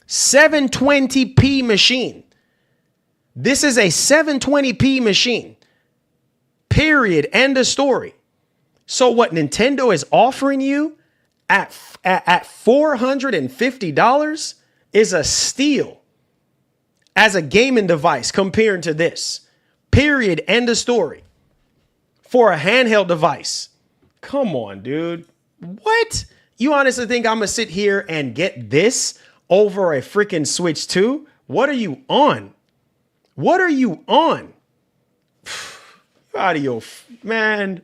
720p machine. This is a 720p machine. Period. End of story. So what Nintendo is offering you at $450 is a steal as a gaming device compared to this. Period. End of story. For a handheld device. Come on, dude. What? You honestly think I'm going to sit here and get this over a freaking Switch 2? What are you on? What are you on? Out of your man.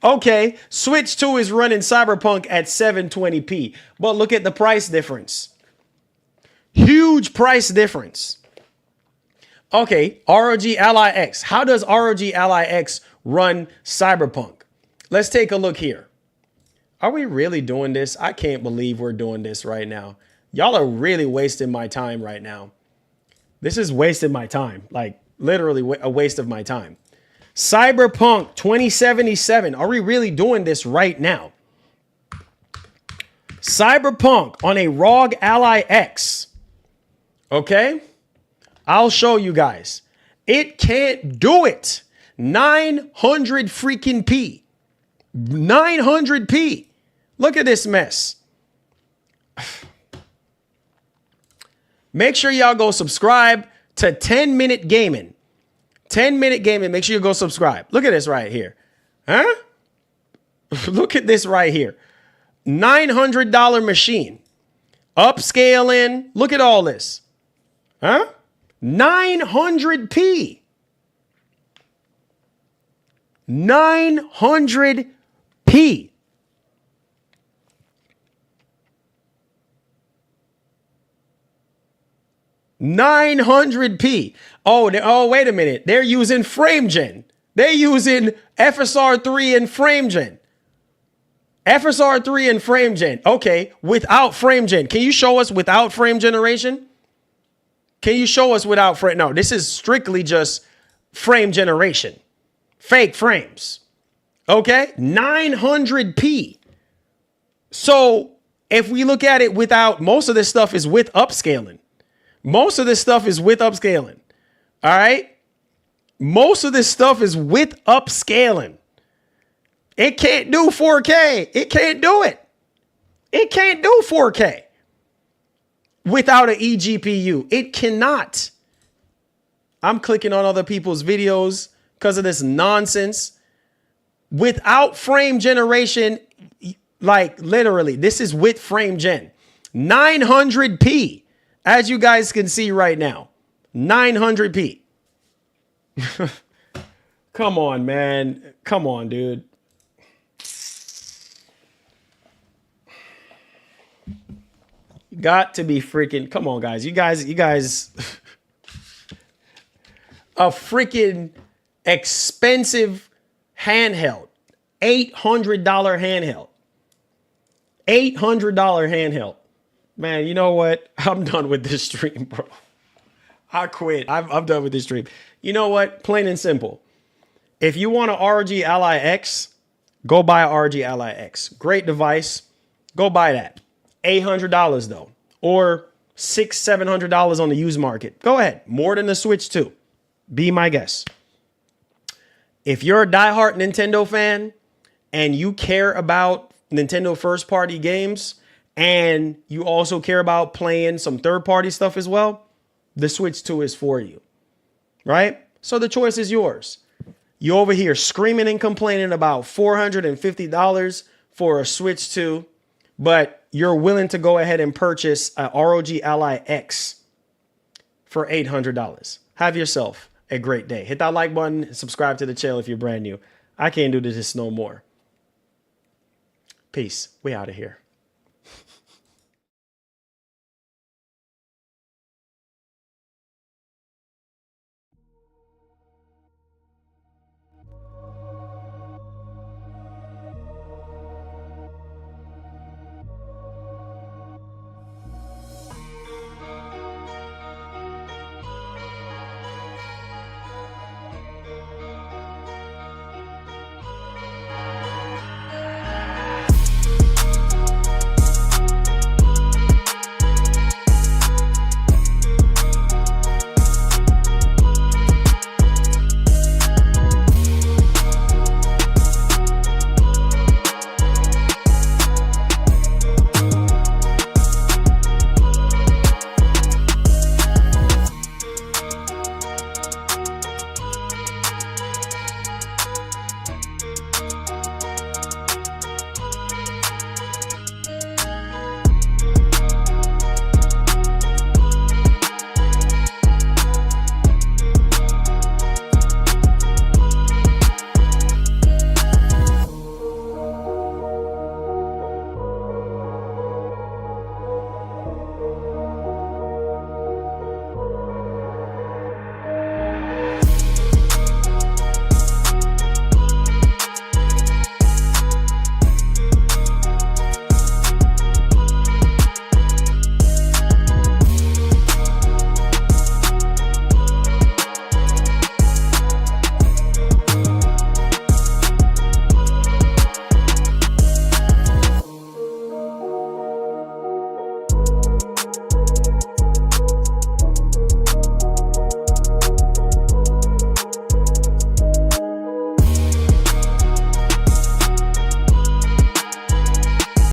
Okay, Switch 2 is running Cyberpunk at 720p, but look at the price difference. Huge price difference. Okay, ROG Ally X. How does ROG Ally X run Cyberpunk? Let's take a look here. Are we really doing this? I can't believe we're doing this right now. Y'all are really wasting my time right now. This is wasting my time. Like literally a waste of my time. Cyberpunk 2077. Are we really doing this right now? Cyberpunk on a ROG Ally X. Okay. I'll show you guys. It can't do it. 900 freaking P. 900p. Look at this mess. Make sure y'all go subscribe to 10 Minute Gaming. 10 Minute Gaming. Make sure you go subscribe. Look at this right here. Huh? Look at this right here. $900 machine. Upscaling. Look at all this. Huh? 900p. 900p. $900p. Oh, wait a minute. They're using FrameGen. They're using FSR3 and FrameGen. FSR3 and FrameGen. Okay, without FrameGen. Can you show us without frame generation? Can you show us without frame? No, this is strictly just frame generation. Fake frames. Okay, 900p. So if we look at it without, most of this stuff is with upscaling. Most of this stuff is with upscaling. All right. Most of this stuff is with upscaling. It can't do 4K. It can't do it. It can't do 4K without an eGPU. It cannot. I'm clicking on other people's videos because of this nonsense. Without frame generation, like literally, this is with frame gen. 900p. As you guys can see right now, 900p. Come on, man. Come on, dude. You got to be freaking, come on, guys. You guys, a freaking expensive handheld, $800 handheld, $800 handheld. Man, you know what? I'm done with this stream, bro. I quit. I'm done with this stream. You know what? Plain and simple. If you want a ROG Ally X, go buy a ROG Ally X. Great device. Go buy that. $800 though, or $600-700 on the used market. Go ahead. More than the Switch 2. Be my guest. If you're a diehard Nintendo fan and you care about Nintendo first-party games, and you also care about playing some third-party stuff as well, the Switch 2 is for you, right? So the choice is yours. You over here screaming and complaining about $450 for a Switch 2, but you're willing to go ahead and purchase a ROG Ally X for $800. Have yourself a great day. Hit that like button and subscribe to the channel if you're brand new. I can't do this no more. Peace. We out of here.